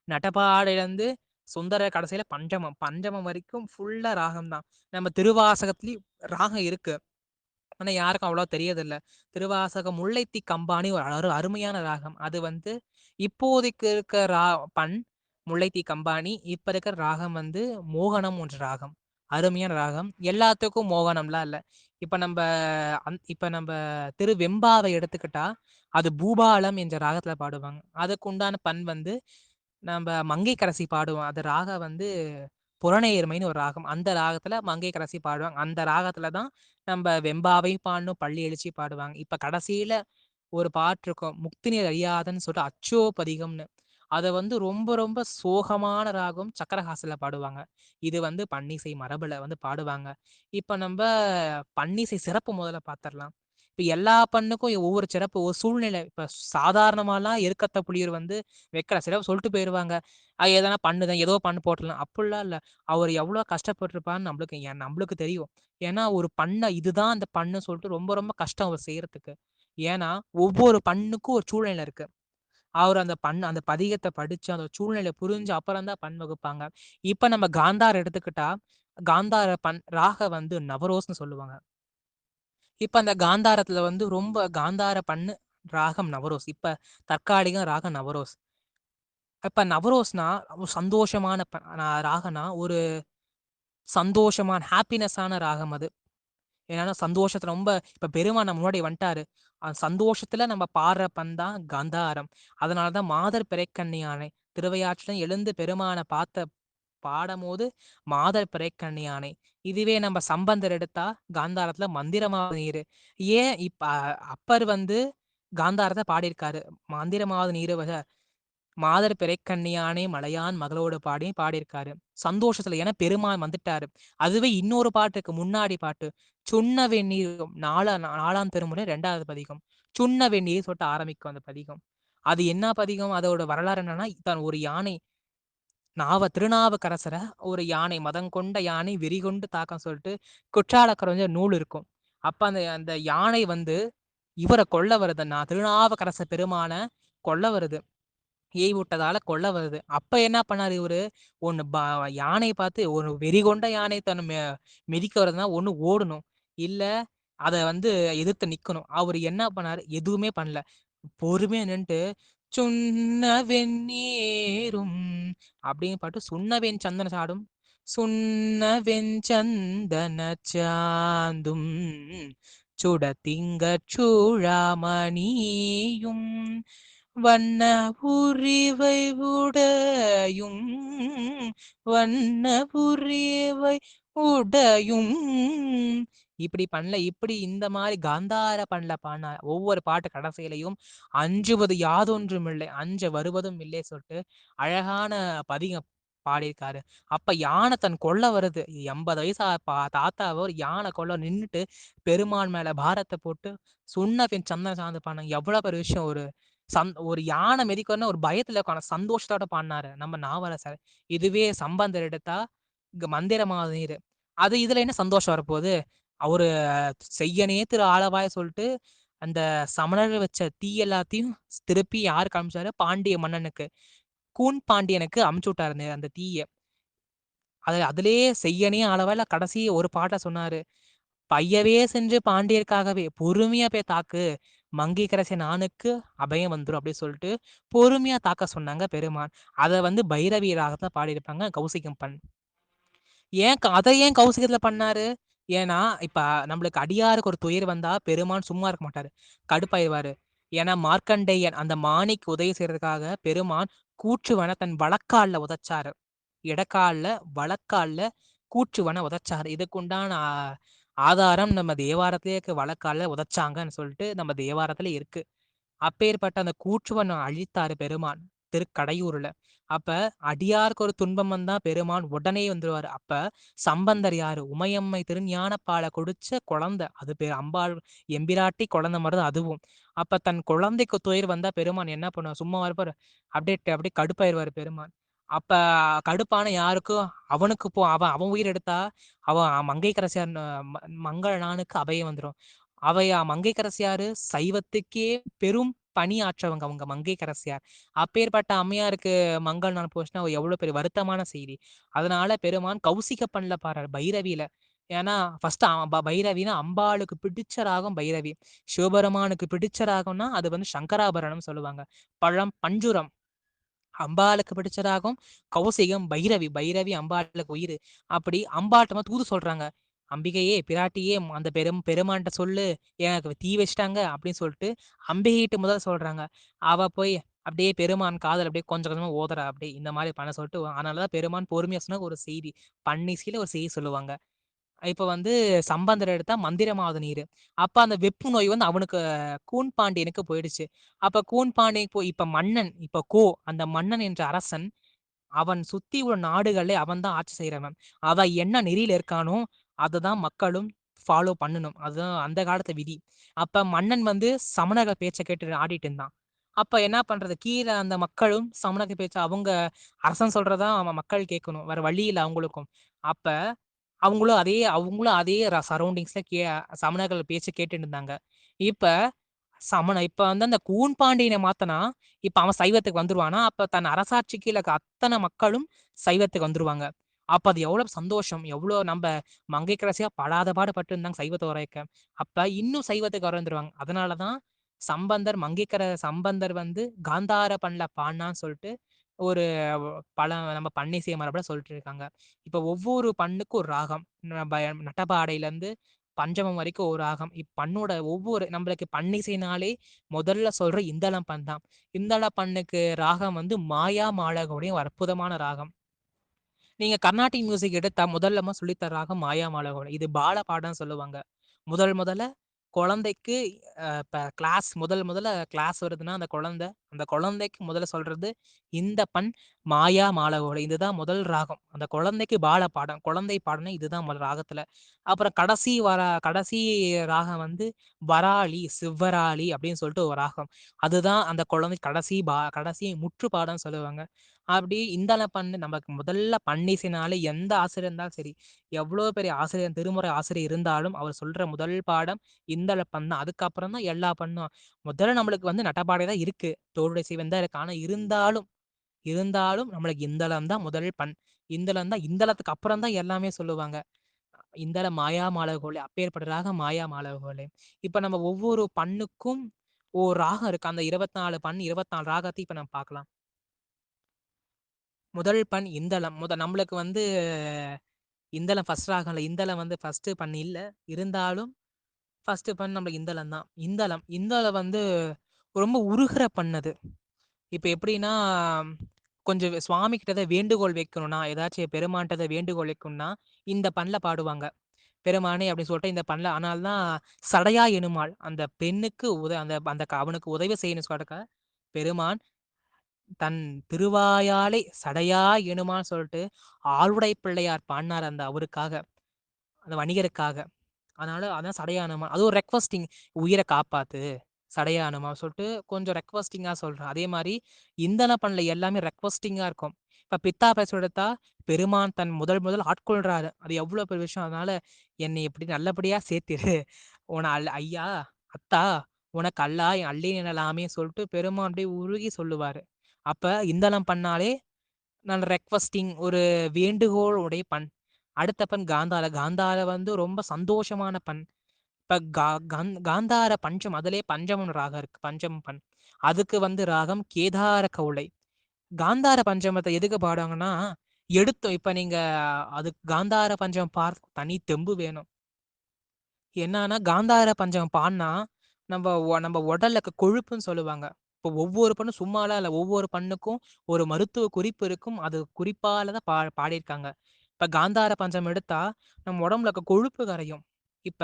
நட்டபாடையிலருந்து சுந்தரர் கடைசியில பஞ்சமம். பஞ்சமம் வரைக்கும் ஃபுல்லா ராகம் தான். நம்ம திருவாசகத்திலயும் ராகம் இருக்கு. ஆனா யாருக்கும் அவ்வளவா தெரியதில்ல. திருவாசகம் முல்லைத்தி கம்பானி ஒரு அருமையான ராகம். அது வந்து இப்போதைக்கு இருக்க பண் முல்லைத்தி கம்பானி. இப்ப இருக்கிற ராகம் வந்து மோகனம் என்ற ராகம். அருமையான ராகம். எல்லாத்துக்கும் மோகனம்லாம் இல்ல. இப்ப நம்ப இப்ப நம்ப திரு வெம்பாவை எடுத்துக்கிட்டா, அது பூபாலம் என்ற ராகத்துல பாடுவாங்க. அதுக்கு உண்டான பண் வந்து நம்ப மங்கைக்கரசி பாடுவோம். அது ராகம் வந்து புறநேர்மைன்னு ஒரு ராகம். அந்த ராகத்துல மங்கைக்கரசி பாடுவாங்க. அந்த ராகத்துல தான் நம்ப வெம்பாவையும் பாடணும், பள்ளி எழுச்சி பாடுவாங்க. இப்ப கடைசியில ஒரு பாட்டு இருக்கும். முக்தி நீர் அறியாதன்னு சொல்லிட்டு அச்சோபதிகம்னு. அத வந்து ரொம்ப ரொம்ப சோகமான ராகம் சக்கரஹாசில பாடுவாங்க. இது வந்து பன்னிசை மரபுல வந்து பாடுவாங்க. இப்ப நம்ப பன்னிசை சிறப்பு முதல்ல பாத்துரலாம். இப்ப எல்லா பண்ணுக்கும் ஒவ்வொரு சிறப்பு, ஒரு சூழ்நிலை. இப்ப சாதாரணமாலாம் எருக்கத்த புலியூர் வந்து வைக்கல. சிலர் சொல்லிட்டு போயிருவாங்க. எதனா பண்ணுதான், ஏதோ பண்ணு போட்டுறலாம். அப்புட்லாம் இல்ல. அவர் எவ்வளோ கஷ்டப்பட்டுருப்பாருன்னு நம்மளுக்கு தெரியும். ஏன்னா ஒரு இதுதான் அந்த பண்ணுன்னு சொல்லிட்டு ரொம்ப ரொம்ப கஷ்டம் அவர் செய்யறதுக்கு. ஏன்னா ஒவ்வொரு பண்ணுக்கும் ஒரு சூழ்நிலை இருக்கு. அவர் அந்த பதிகத்த படிச்சு அந்த சூழ்நிலை புரிஞ்சு அப்புறம் தான் பண் வகுப்பாங்க. இப்ப நம்ம காந்தார எடுத்துக்கிட்டா, காந்தார ராக வந்து நவரோஸ்ன்னு சொல்லுவாங்க. இப்ப அந்த காந்தாரத்துல வந்து ரொம்ப காந்தார பண்ணு ராகம் நவரோஸ். இப்ப தற்காலிகம் ராகம் நவரோஸ். இப்ப நவரோஸ்னா ஒரு சந்தோஷமான ராகம்னா, ஒரு சந்தோஷமான ஹாப்பினஸான ராகம் அது. ஏன்னா சந்தோஷத்துல ரொம்ப இப்ப பெருமான் நம்ம முன்னாடி வந்துட்டாரு. சந்தோஷத்துல நம்ம பாடுற தான் காந்தாரம். அதனால தான் மாதர் பிறைக்கண்ணியானை திருவையாற்றிலும் எழுந்து பெருமான பாடும்போது மாதர் பிறைக்கண்ணியானை. இதுவே நம்ம சம்பந்தர் எடுத்தா காந்தாரத்துல மந்திரமாவது நீரு. ஏன் இப்ப அப்பர் வந்து காந்தாரத்தை பாடியிருக்காரு. மந்திரமாவது நீரு மாதர் பிறைக்கண்ணியானே மலையான் மகளோடு பாடியிருக்காரு. சந்தோஷத்துல ஏன்னா பெருமான் வந்துட்டாரு. அதுவே இன்னொரு பாட்டுக்கு முன்னாடி பாட்டு சுண்ண வெந்நீர் நாலாம் திருமுறை 2வது பதிகம். சுண்ண வெந்நீர் சொல்லிட்டு ஆரம்பிக்கும் அந்த பதிகம். அது என்ன பதிகம்? அதோட வரலாறு என்னன்னா, தான் ஒரு யானை திருநாவுக்கரசர ஒரு யானை மதங்கொண்ட யானை வெறிகொண்டு தாக்கம் சொல்லிட்டு குற்றாலக்கரஞ்ச நூல் இருக்கும். அப்ப அந்த அந்த யானை வந்து இவரை கொல்ல வருது. திருநாவுக்கரச பெருமான கொல்ல வருது. ஏய் விட்டதால கொல்ல வருது. அப்ப என்ன பண்ணாரு இவரு? யானைய பார்த்து ஒரு வெறிகொண்ட யானை தன்னை மிதிக்க வருதுன்னா ஒண்ணு ஓடணும். இல்ல அத வந்து எதிர்த்து நிக்கணும். அவரு என்ன பண்ணாரு? எதுவுமே பண்ணல. பொறுமையா நின்னுட்டு "சுண்ண வெந்நீரும்" அப்படின்னு பாட்டு "சுண்ண வெண் சந்தன சாடும், சுண்ண வெஞ்சந்தன சாந்தும் சுடதிங்கட் சூழாமணியும் வண்ண உரிவை உடையும் வண்ண உரிவை உடையும்" இப்படி பண்ணல. இப்படி இந்த மாதிரி காந்தார பண்ணல பாடின ஒவ்வொரு பாட்டு கடைசியிலையும் அஞ்சுவது யாதொன்றும் இல்லை, அஞ்ச வருவதும் இல்லை சொல்லிட்டு அழகான பதிகம் பாடியிருக்காரு. அப்ப யானை தன் கொல்ல வருது. 80 வயசு தாத்தாவை ஒரு யானை கொல்ல நின்னுட்டு பெருமான் மேல பாரத்தை போட்டு சுண்ண பின் சந்தன சார்ந்து பாடினாங்க. எவ்வளவு பெரிய விஷயம். ஒரு யானை மிதிக்கணும்னா ஒரு பயத்துல இருக்கான சந்தோஷத்தோட பாடினாரு நம்ம நாவரசர். இதுவே சம்பந்தர் எடுத்தா மந்திரமாவது நீரு. இதுல என்ன சந்தோஷம் வரப்போகுது? அவரு செய்யனே திரு ஆளவாய சொல்லிட்டு அந்த சமணர்கள் வச்ச தீ எல்லாத்தையும் திருப்பி யாருக்கு அனுப்பிச்சாரு? பாண்டிய மன்னனுக்கு, கூன் பாண்டியனுக்கு அமுச்சு விட்டாரு அந்த தீய. அதிலேயே செய்யனே அளவால கடைசி ஒரு பாட்ட சொன்னாரு. பையவே சென்று பாண்டியர்க்காகவே பொறுமையா போய் தாக்கு, மங்கைக்கரசி நானுக்கு அபயம் வந்துரும் அப்படின்னு சொல்லிட்டு பொறுமையா தாக்க சொன்னாங்க பெருமான். அத வந்து பைரவி ராகத்துல பாடியிருப்பாங்க கௌசிகம் பண். அதை ஏன் கௌசிகத்துல பண்ணாரு? ஏன்னா இப்ப நம்மளுக்கு அடியாருக்கு ஒரு துயர் வந்தா பெருமான் சும்மா இருக்க மாட்டாரு, கடுப்பாயிருவாரு. ஏன்னா மார்க்கண்டேயன் அந்த மாணிக்கு உதவி செய்யறதுக்காக பெருமான் கூற்றுவன தன் வழக்கால்ல உதைச்சாரு. இடக்கால்ல வழக்கால்ல கூற்றுவன உதைச்சாரு. இதுக்குண்டான ஆதாரம் நம்ம தேவாரத்திலே வழக்கால்ல உதைச்சாங்கன்னு சொல்லிட்டு நம்ம தேவாரத்துல இருக்கு. அப்பேற்பட்ட அந்த கூற்றுவன் அழித்தாரு பெருமான் திருக்கடையூர்ல. அப்ப அடியாருக்கு ஒரு துன்பம் வந்தா பெருமான் உடனே வந்துருவாரு. அப்ப சம்பந்தர் யாரு? உமையம்மை திருஞானப்பாலை கொடுச்ச குழந்தை. அது பேர் அம்பாள் எம்பிராட்டி குழந்தை மாதிரிதான் அதுவும். அப்ப தன் குழந்தைக்கு துயர் வந்தா பெருமான் என்ன பண்ணுவார்? சும்மா இருப்பாரு? அப்படியே கடுப்பாயிருவாரு பெருமான். அப்ப கடுப்பான யாருக்கும் அவனுக்கு அவன் அவன் உயிர் எடுத்தா அவன் மங்கைக்கரசியார் மங்களனானுக்கு அபயம் வந்துடும். மங்கைக்கரசியாரு சைவத்துக்கே பெரும் பணி ஆற்றவங்க அவங்க மங்கைக்கரசியார். அப்பேற்பட்ட அம்மையாருக்கு மங்களனான் போச்சுன்னா எவ்வளவு பெரிய வருத்தமான செய்தி. அதனால பெருமான் கௌசிக பண்ணல பாடுறார் பைரவியில. ஏன்னா ஃபர்ஸ்ட் பைரவினா அம்பாளுக்கு பிடிச்ச ராகம் பைரவி. சிவபெருமானுக்கு பிடிச்ச ராகம்னா அது வந்து சங்கராபரணம் சொல்லுவாங்க. பஞ்சுரம் அம்பாளுக்கு பிடிச்ச ராகம் கௌசிகம் பைரவி. பைரவி அம்பாளுக்கு உயிர். அப்படி அம்பாட்டமா தூது சொல்றாங்க, அம்பிகையே பிராட்டியே அந்த பெருமான்ட்ட சொல்லு, எனக்கு தீ வச்சிட்டாங்க அப்படின்னு சொல்லிட்டு அம்பிகைட்டு முதல்ல சொல்றாங்க. அவ போய் அப்படியே பெருமான் காதல் அப்படியே கொஞ்சம் கொஞ்சமா ஓதுறா. அப்படி இந்த மாதிரி பண்ண சொல்லிட்டு அதனாலதான் பெருமான் பொறுமையா சொன்ன ஒரு செய்தி பன்னிசையில ஒரு செய்தி சொல்லுவாங்க. இப்ப வந்து சம்பந்தர் எடுத்தா மந்திரமாவது நீரு. அப்ப அந்த வெப்பு நோய் வந்து அவனுக்கு கூன் பாண்டியனுக்கு போயிடுச்சு. அப்ப கூன் பாண்டியன் இப்ப மன்னன் அந்த மன்னன் என்ற அரசன் அவன் சுத்தி உள்ள நாடுகளே அவன் தான் ஆட்சி செய்யறவன். அவன் என்ன நெறியில இருக்கானோ அததான் மக்களும் ஃபாலோ பண்ணணும். அதுதான் அந்த காலத்து விதி. அப்ப மன்னன் வந்து சமணர்கள் பேச்ச கேட்டு ஆடிட்டு இருந்தான். அப்ப என்ன பண்றது? கீழ அந்த மக்களும் சமணர்கள் பேச்ச அவங்க அரசன் சொல்றதா அவன் மக்கள் கேட்கணும். வேற வழி இல்ல அவங்களுக்கும். அப்ப அவங்களும் அதே சரௌண்டிங்ஸ்ல சமணர்கள் பேச்சு கேட்டுட்டு இருந்தாங்க. இப்ப இப்ப வந்து அந்த கூன் பாண்டியனை மாத்தனா இப்ப அவன் சைவத்துக்கு வந்துருவானா? அப்ப தன் அரசாட்சி கீழ இருக்க அத்தனை மக்களும் சைவத்துக்கு வந்துருவாங்க. அப்ப அது எவ்வளவு சந்தோஷம்! எவ்வளவு நம்ம மங்கைக்கரசியா படாத பாடு பட்டு இருந்தாங்க சைவத்தை வரைக்க. அப்ப இன்னும் சைவத்துக்கு வந்துருவாங்க. அதனாலதான் சம்பந்தர் வந்து காந்தார பண்ணல பாடினான்னு சொல்லிட்டு ஒரு நம்ம பன்னிசை மரபுல சொல்லிட்டு இருக்காங்க. இப்ப ஒவ்வொரு பண்ணுக்கும் ஒரு ராகம். நட்டபாடையில இருந்து பஞ்சமம் வரைக்கும் ஒரு ராகம். இப்பண்ணோட ஒவ்வொரு நம்மளுக்கு பன்னிசைனாலே முதல்ல சொல்ற இந்தளம் பண் தான். இந்தள பண்ணுக்கு ராகம் வந்து மாயா மாளகவுடைய ஒரு அற்புதமான ராகம். நீங்க கர்நாடிக் மியூசிக் எடுத்தா முதல்லமா சொல்லித்தர ராகம் மாயா மாளகவுடை. இது பால பாடம்னு சொல்லுவாங்க. முதல்ல குழந்தைக்கு இப்ப முதல்ல கிளாஸ் வருதுன்னா அந்த குழந்தைக்கு முதல்ல சொல்றது இந்த பண் மாயா மாளகவுடை. இதுதான் முதல் ராகம். அந்த குழந்தைக்கு பால பாடம். குழந்தை பாடம்னா இதுதான் முதல் ராகத்துல. அப்புறம் கடைசி ராகம் வந்து வராளி, சிவ்வராளி அப்படின்னு சொல்லிட்டு ஒரு ராகம். அதுதான் அந்த குழந்தை கடைசி முற்று பாடம்னு சொல்லுவாங்க. அப்படி இந்தள பண்ணு நமக்கு முதல்ல பன்னிசைனாலே எந்த ஆசிரியர் இருந்தாலும் சரி, எவ்வளவு பெரிய ஆசிரியர் திருமுறை ஆசிரியர் இருந்தாலும் அவர் சொல்ற முதல் பாடம் இந்தள பண் தான். அதுக்கப்புறம் தான் எல்லா பண்ணும். முதல்ல நம்மளுக்கு வந்து நட்டப்பாடை தான் இருக்கு, தோளுடைய சிவன் தான் இருக்கு. ஆனா இருந்தாலும் நம்மளுக்கு இந்தளம் தான் முதல் பண். இந்தளம் தான். இந்தளத்துக்கு அப்புறம் தான் எல்லாமே சொல்லுவாங்க. இந்தள மாயா மாளவகோலை அப்பேற்பட்ட ராகம் மாயா மாளவகோலை. இப்ப நம்ம ஒவ்வொரு பண்ணுக்கும் ஒரு ராகம் இருக்கு. அந்த 24 பண் 24 ராகத்தை இப்ப நம்ம பார்க்கலாம். முதல் பண் இந்தளம். நம்மளுக்கு வந்து இந்தளம் ஃபர்ஸ்ட் ராகம் இல்ல. இந்தளம் வந்து ஃபர்ஸ்ட் பண் இல்ல. இருந்தாலும் ஃபர்ஸ்ட் பண் நம்மளுக்கு இந்தளம் தான். இந்தளம் வந்து ரொம்ப உருகுற பண்ணது. இப்ப எப்படின்னா, கொஞ்சம் சுவாமி கிட்ட வேண்டுகோள் வைக்கணும்னா, ஏதாச்சும் பெருமான்ட்ட வேண்டுகோள் வைக்கணும்னா, இந்த பண்ல பாடுவாங்க. பெருமானே அப்படின்னு சொல்லிட்டு இந்த பண்ணல. அதனால தான் சடையா எனுமாள் அந்த பெண்ணுக்கு அந்த அந்த அவனுக்கு உதவி செய்யணும்னு சொல்றக்க பெருமான் தன் திருவாயாலே சடையா எனுமான்னு சொல்லிட்டு ஆளுடை பிள்ளையார் பாடினார் அந்த அவருக்காக, அந்த வணிகருக்காக. அதனால அதான் சடையானுமா. அது ஒரு ரெக்வஸ்டிங், உயிரை காப்பாத்து சடையானுமா சொல்லிட்டு கொஞ்சம் ரெக்வஸ்டிங்கா சொல்றேன். அதே மாதிரி இந்தன பண்ணல எல்லாமே ரெக்வஸ்டிங்கா இருக்கும். இப்ப பித்தா பேச எடுத்தா பெருமான் தன் முதல் ஆட்கொள்றாரு. அது எவ்வளவு பெரிய விஷயம். அதனால என்னை எப்படி நல்லபடியா சேர்த்திரு, ஐயா அத்தா உனக்கு அல்லா என் அள்ளி நிழலாமே சொல்லிட்டு பெருமான் அப்படியே உருகி சொல்லுவாரு. அப்ப இந்தளம் பண்ணாலே நல்ல ரெக்வஸ்டிங் ஒரு வேண்டுகோள் உடைய பண். அடுத்த பண் காந்தார வந்து ரொம்ப சந்தோஷமான பண். இப்ப காந்தார பஞ்சம் அதிலே பஞ்சமம் ராகம் இருக்கு. பஞ்சமம் பண். அதுக்கு வந்து ராகம் கேதார கவுளை. காந்தார பஞ்சமத்தை எதுக்கு பாடுவாங்கன்னா, இப்ப நீங்க அது காந்தார பஞ்சம் தனி தெம்பு வேணும். என்னன்னா காந்தார பஞ்சம் பாடுனா நம்ம உடல்ல இருக்க கொழுப்புன்னு சொல்லுவாங்க. இப்போ ஒவ்வொரு பண்ணும் சும்மாலாம் இல்ல. ஒவ்வொரு பண்ணுக்கும் ஒரு மருத்துவ குறிப்பு இருக்கும். அது குறிப்பால தான் பாடியிருக்காங்க. இப்ப காந்தார பஞ்சம் எடுத்தா நம்ம உடம்புல இருக்க கொழுப்பு கரையும். இப்ப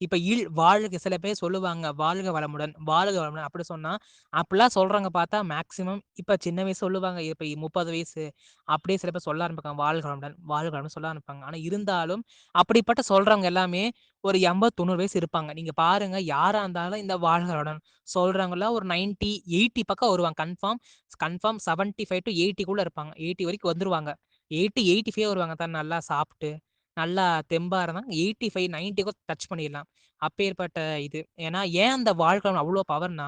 இப்ப வாழ்க சில பேர் சொல்லுவாங்க, "வாழ்க வளமுடன், வாழ்க வளமுடன்" அப்படி சொன்னா, அப்படிலாம் சொல்றவங்க பார்த்தா மேக்ஸிமம் இப்ப சின்ன வயசு சொல்லுவாங்க. இப்ப 30 வயசு அப்படியே சில பேர் சொல்ல ஆரம்பிப்பாங்க. "வாழ்க வளமுடன், வாழ்க வளமுடன்" சொல்ல ஆரம்பிப்பாங்க. ஆனா இருந்தாலும், அப்படிப்பட்ட சொல்றவங்க எல்லாமே ஒரு 80, 90 வயசு இருப்பாங்க. நீங்க பாருங்க யாரா இருந்தாலும் இந்த வாழ்க வளமுடன் சொல்றவங்கலாம் ஒரு 90, 80 பக்கம் வருவாங்க. கன்ஃபார்ம் கன்ஃபார்ம் 75 டூ 80க்குள்ள இருப்பாங்க. 80 வரைக்கும் வந்துருவாங்க. 80, 85 வருவாங்க தான் நல்லா சாப்பிட்டு. நல்லா தெம்பா இருந்தா 85, 90 கூட டச் பண்ணிடலாம். அப்பேற்பட்ட இது. ஏன்னா, ஏன் அந்த வாழ்க்கை அவ்ளோ பவர்னா,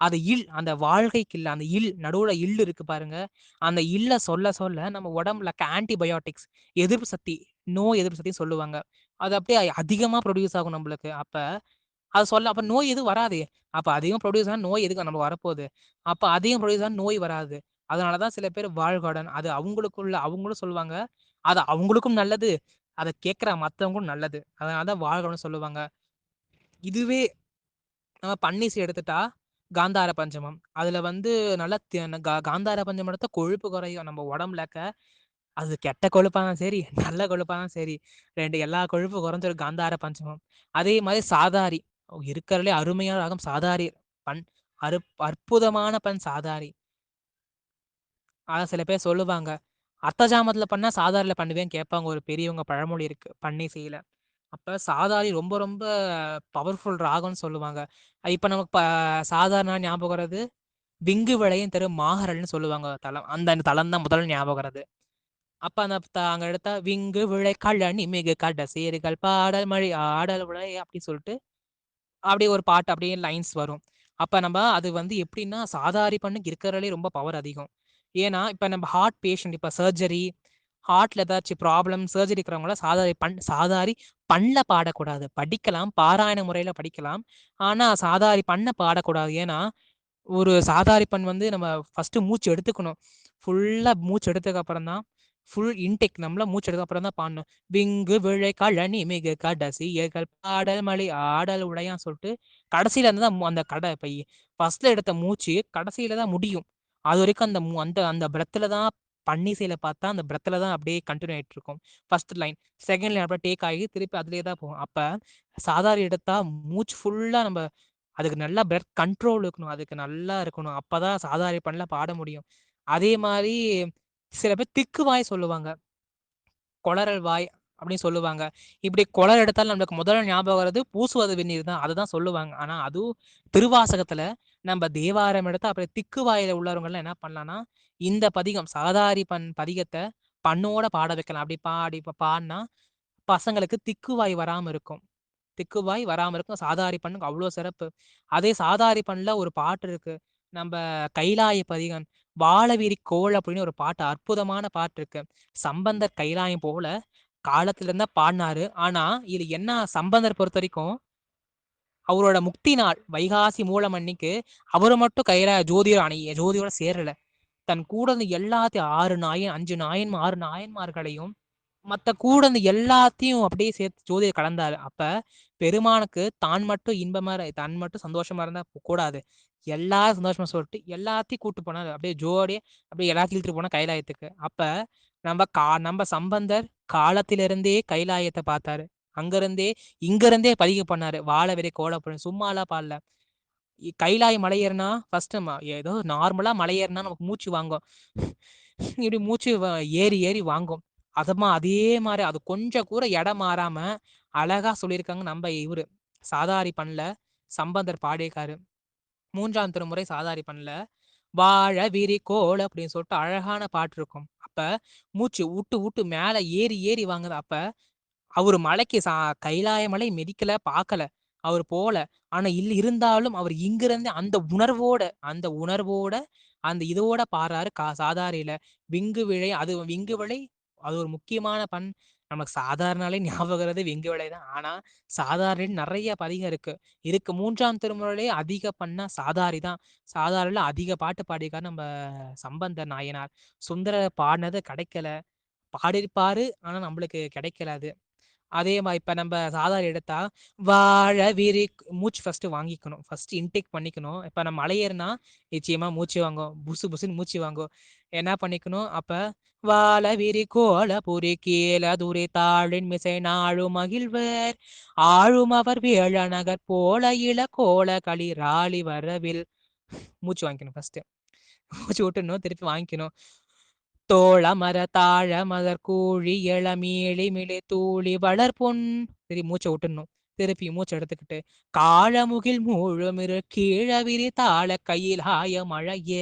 அது அந்த வாழ்க்கைக்கு இல்ல. அந்த நடுவுல இருக்கு பாருங்க. அந்த சொல்ல சொல்ல நம்ம உடம்புல ஆன்டிபயோட்டிக்ஸ் எதிர்ப்பு சக்தி, நோய் எதிர்ப்பு சக்தின்னு சொல்லுவாங்க. அது அப்படியே அதிகமா புரொடியூஸ் ஆகும் நம்மளுக்கு. அது அப்ப நோய் எதுவும் வராதே. அப்ப அதிகமா புரொடியூஸ் ஆனா நோய் எதுக்கு நமக்கு வரப்போது? அப்ப அதிகம் புரொடியூஸ் ஆனா நோய் வராது. அதனால தான் சில பேர் வாழ்கடன். அது அவங்களும் சொல்லுவாங்க. அது அவங்களுக்கும் நல்லது. அத கேட்கிற மத்தவங்களுக்கும் நல்லது. அதனால தான் வாழ்கன்னு சொல்லுவாங்க. இதுவே நம்ம பன்னிசை எடுத்துட்டா, காந்தார பஞ்சமம். அதுல வந்து நல்லா காந்தார பஞ்சமம் எடுத்தா கொழுப்பு குறையும் நம்ம உடம்புல அது கெட்ட கொழுப்பா இருந்தாலும் சரி, நல்ல கொழுப்பா இருந்தாலும் சரி, எல்லா கொழுப்பும் குறைஞ்சிரும் காந்தார பஞ்சமம். அதே மாரி சாதாரி. இருக்கிறதுலயே அருமையான ராகம் சாதாரி. பண் அற்புதமான சாதாரி. ஆனா சில பேர் சொல்லுவாங்க. அர்த்த ஜாமத்துல பண்ணா சாதாரில பண்ணுவேன்னு கேட்பாங்க. ஒரு பெரியவங்க பழமொழி இருக்கு. பன்னிசையில. அப்ப சாதாரி ரொம்ப ரொம்ப பவர்ஃபுல் ராகம்னு சொல்லுவாங்க. இப்ப நமக்கு சாதாரண ஞாபகம் வர்றது, விங்கு விளையும் திரு மாகரல்னு சொல்லுவாங்க தலம். அந்த தலம் தான் முதல் ஞாபகம் வருது. அப்ப அந்த அங்க எடுத்தா விங்கு விளை கழனி மிகு கடைசேறுகள் பாடல் மழை ஆடல் விளை அப்படி சொல்லிட்டு அப்படியே ஒரு பாட்டு அப்படியே லைன்ஸ் வரும். அப்ப நம்ம அது வந்து எப்படின்னா, சாதாரி பண்ணுக்கு இருக்கிறதுலயே ரொம்ப பவர் அதிகம். ஏன்னா, இப்ப நம்ம ஹார்ட் பேஷண்ட் இப்ப சர்ஜரி, ஹார்ட்ல ஏதாச்சும் ப்ராப்ளம், சர்ஜரி இருக்கிறவங்கலாம் சாதாரி பண்ணல பாடக்கூடாது. படிக்கலாம், பாராயண முறையில படிக்கலாம். ஆனா, சாதாரி பண்ண பாடக்கூடாது. ஏன்னா, ஒரு சாதாரி பண் வந்து நம்ம ஃபர்ஸ்ட்டு மூச்சு எடுத்துக்கணும். ஃபுல்லா மூச்சு எடுத்ததுக்கு அப்புறம் தான் ஃபுல் இன்டேக் நம்மளா மூச்சு எடுத்ததுக்கு அப்புறம் தான் பாடணும். "விங்கு விழை கழனி மிகு கடைசியர்கள் பாடல் மழை ஆடல் உடையான்னு" சொல்லிட்டு கடைசியில இருந்து தான் அந்த இப்ப ஃபர்ஸ்ட்ல எடுத்த மூச்சு கடைசியில தான் முடியும். அதுவரைக்கும் அந்த அந்த அந்த பிரெத்ல தான் பன்னிசையில பார்த்தா அந்த பிரெத்ல தான் அப்படியே கன்டின்யூ ஆயிட்டு இருக்கும். ஃபர்ஸ்ட் லைன், செகண்ட் லைன் அப்படியே டேக் ஆகி திருப்பி அதிலேயே தான் போகும். அப்ப சாதாரி எடுத்தா மூச்சு ஃபுல்லா நம்ம அதுக்கு நல்லா பிரெத் கண்ட்ரோல் இருக்கணும். அதுக்கு நல்லா இருக்கணும். அப்பதான் சாதாரி பண்ணல பாட முடியும். அதே மாரி சில பேர் திக்கு வாய் சொல்லுவாங்க. கொளறல் வாய் அப்படின்னு சொல்லுவாங்க. இப்படி கொளறு எடுத்தாலும் நம்மளுக்கு முதல்ல ஞாபகம் வர்றது பூசுவது வெந்நீர் தான். அததான் சொல்லுவாங்க. ஆனா அதுவும் திருவாசகத்துல நம்ம தேவாரம் எடுத்தா அப்புறம் திக்கு வாயில உள்ளவங்கலாம் என்ன பண்ணலாம்னா, இந்த பதிகம் சாதாரி பதிகத்த பண்ணோட பாட வைக்கலாம். அப்படி பாடுனா பசங்களுக்கு திக்குவாய் வராம இருக்கும். திக்குவாய் வராம இருக்கும். சாதாரி பண்ணுக்கு அவ்ளோ சிறப்பு. அதே சாதாரி பண்ணுல ஒரு பாட்டு இருக்கு. நம்ப கைலாய பதிகம். "வாழவிரி கோல" அப்படின்னு ஒரு பாட்டு. அற்புதமான பாட்டு இருக்கு. சம்பந்தர் கைலாயம் போல காலத்துல இருந்தா பாடுனாரு. ஆனா, இதுல என்ன சம்பந்தர் பொறுத்தவரைக்கும், அவரோட முக்தி நாள் வைகாசி மூலம் அன்னைக்கு அவரு மட்டும் ஜோதியோட சேரல. தன் கூட இருந்த எல்லாத்தையும் 5 6 நாயன்மார்களையும் கூட இருந்த எல்லாத்தையும் அப்படியே சேர்த்து ஜோதியில கலந்தாரு. அப்ப பெருமானுக்கு தான் மட்டும் சந்தோஷமா இருந்தா கூடாது. எல்லாரும் சந்தோஷமா சொல்லிட்டு எல்லாத்தையும் கூட்டு போனாரு. அப்படியே ஜோடியா அப்படியே எல்லாத்தையும் இழுத்துட்டு போனா கைலாயத்துக்கு. அப்ப நம்ம சம்பந்தர் காலத்திலிருந்தே கைலாயத்த பார்த்தாரு. அங்கிருந்தே இங்கிருந்தே பதிவு பண்ணாரு. "வாழ விரை கோலப்புறன்னு" சும்மாலாம் பாடல. கைலாய மலை ஏறுனா ஃபர்ஸ்ட் ஏதோ நார்மலா மலை ஏறுனா நமக்கு மூச்சு வாங்கும். இப்படி மூச்சு ஏறி ஏறி வாங்கும். அதே மாரி அது கொஞ்சம் கூட இடம் மாறாம அழகா சொல்லியிருக்காங்க நம்ம இவரு. சாதாரி பண்ணல சம்பந்தர் பாடியிருக்காரு. 3ஆம் திருமுறை சாதாரி பண்ணல. "வாழ விரி கோல" அப்படின்னு சொல்லிட்டு அழகான பாட்டு இருக்கும். அப்ப மூச்சு வுட்டு வுட்டு மேல ஏறி ஏறி வாங்குது. அப்ப அவரு மலைக்கு கைலாய மலை மிதிக்கல, பார்க்கல. அவரு போல. ஆனா இருந்தாலும் அவர் இங்கிருந்து அந்த உணர்வோட, அந்த இதோட பாடுறாரு சாதாரியில. விங்கு விழை அது ஒரு முக்கியமான நமக்கு சாதாரணாலே ஞாபகம் வர்றது விங்கு விழை தான். ஆனா, சாதாரில நெறைய பதிகம் இருக்கு. 3ஆம் திருமுறையிலே அதிக பண்ணா சாதாரி தான். சாதாரில அதிக பாட்டு பாடியிருக்காரு நம்ம சம்பந்த நாயனார். சுந்தரர் பாடுனது கிடைக்கல. பாடியிருப்பாரு. ஆனா, நம்மளுக்கு கிடைக்கல அது. அதே மாதிரி இப்ப நம்ம சாதாரண எடுத்தா வாழ விரி மூச்சு ஃபர்ஸ்ட் வாங்கிக்கணும், ஃபர்ஸ்ட் இன்டேக் பண்ணிக்கணும். இப்ப நம்ம மலை ஏறினா நிச்சயமா மூச்சு வாங்கும், புசு புசுன்னு மூச்சு வாங்கும். என்ன பண்ணிக்கணும் அப்ப வாழ விரி கோல புரி கீழ துரி தாழின் மிசை நாழு மகிழ்வர் ஆழும் அவர் வேழநகர் போல இள கோல களி ராளி வரவில். மூச்சு வாங்கிக்கணும் ஃபர்ஸ்ட், மூச்சு விட்டுணும் திருப்பி வாங்கிக்கணும். தோழ மர தாழ மலர் கூழி இளமீழி மிளி தூளி வளர்பொன். சரி மூச்சை விட்டுணும், திருப்பி மூச்சை எடுத்துக்கிட்டு காழமுகில் மூழுமிரு கீழவிரி தாழ கையிலாய மழைய.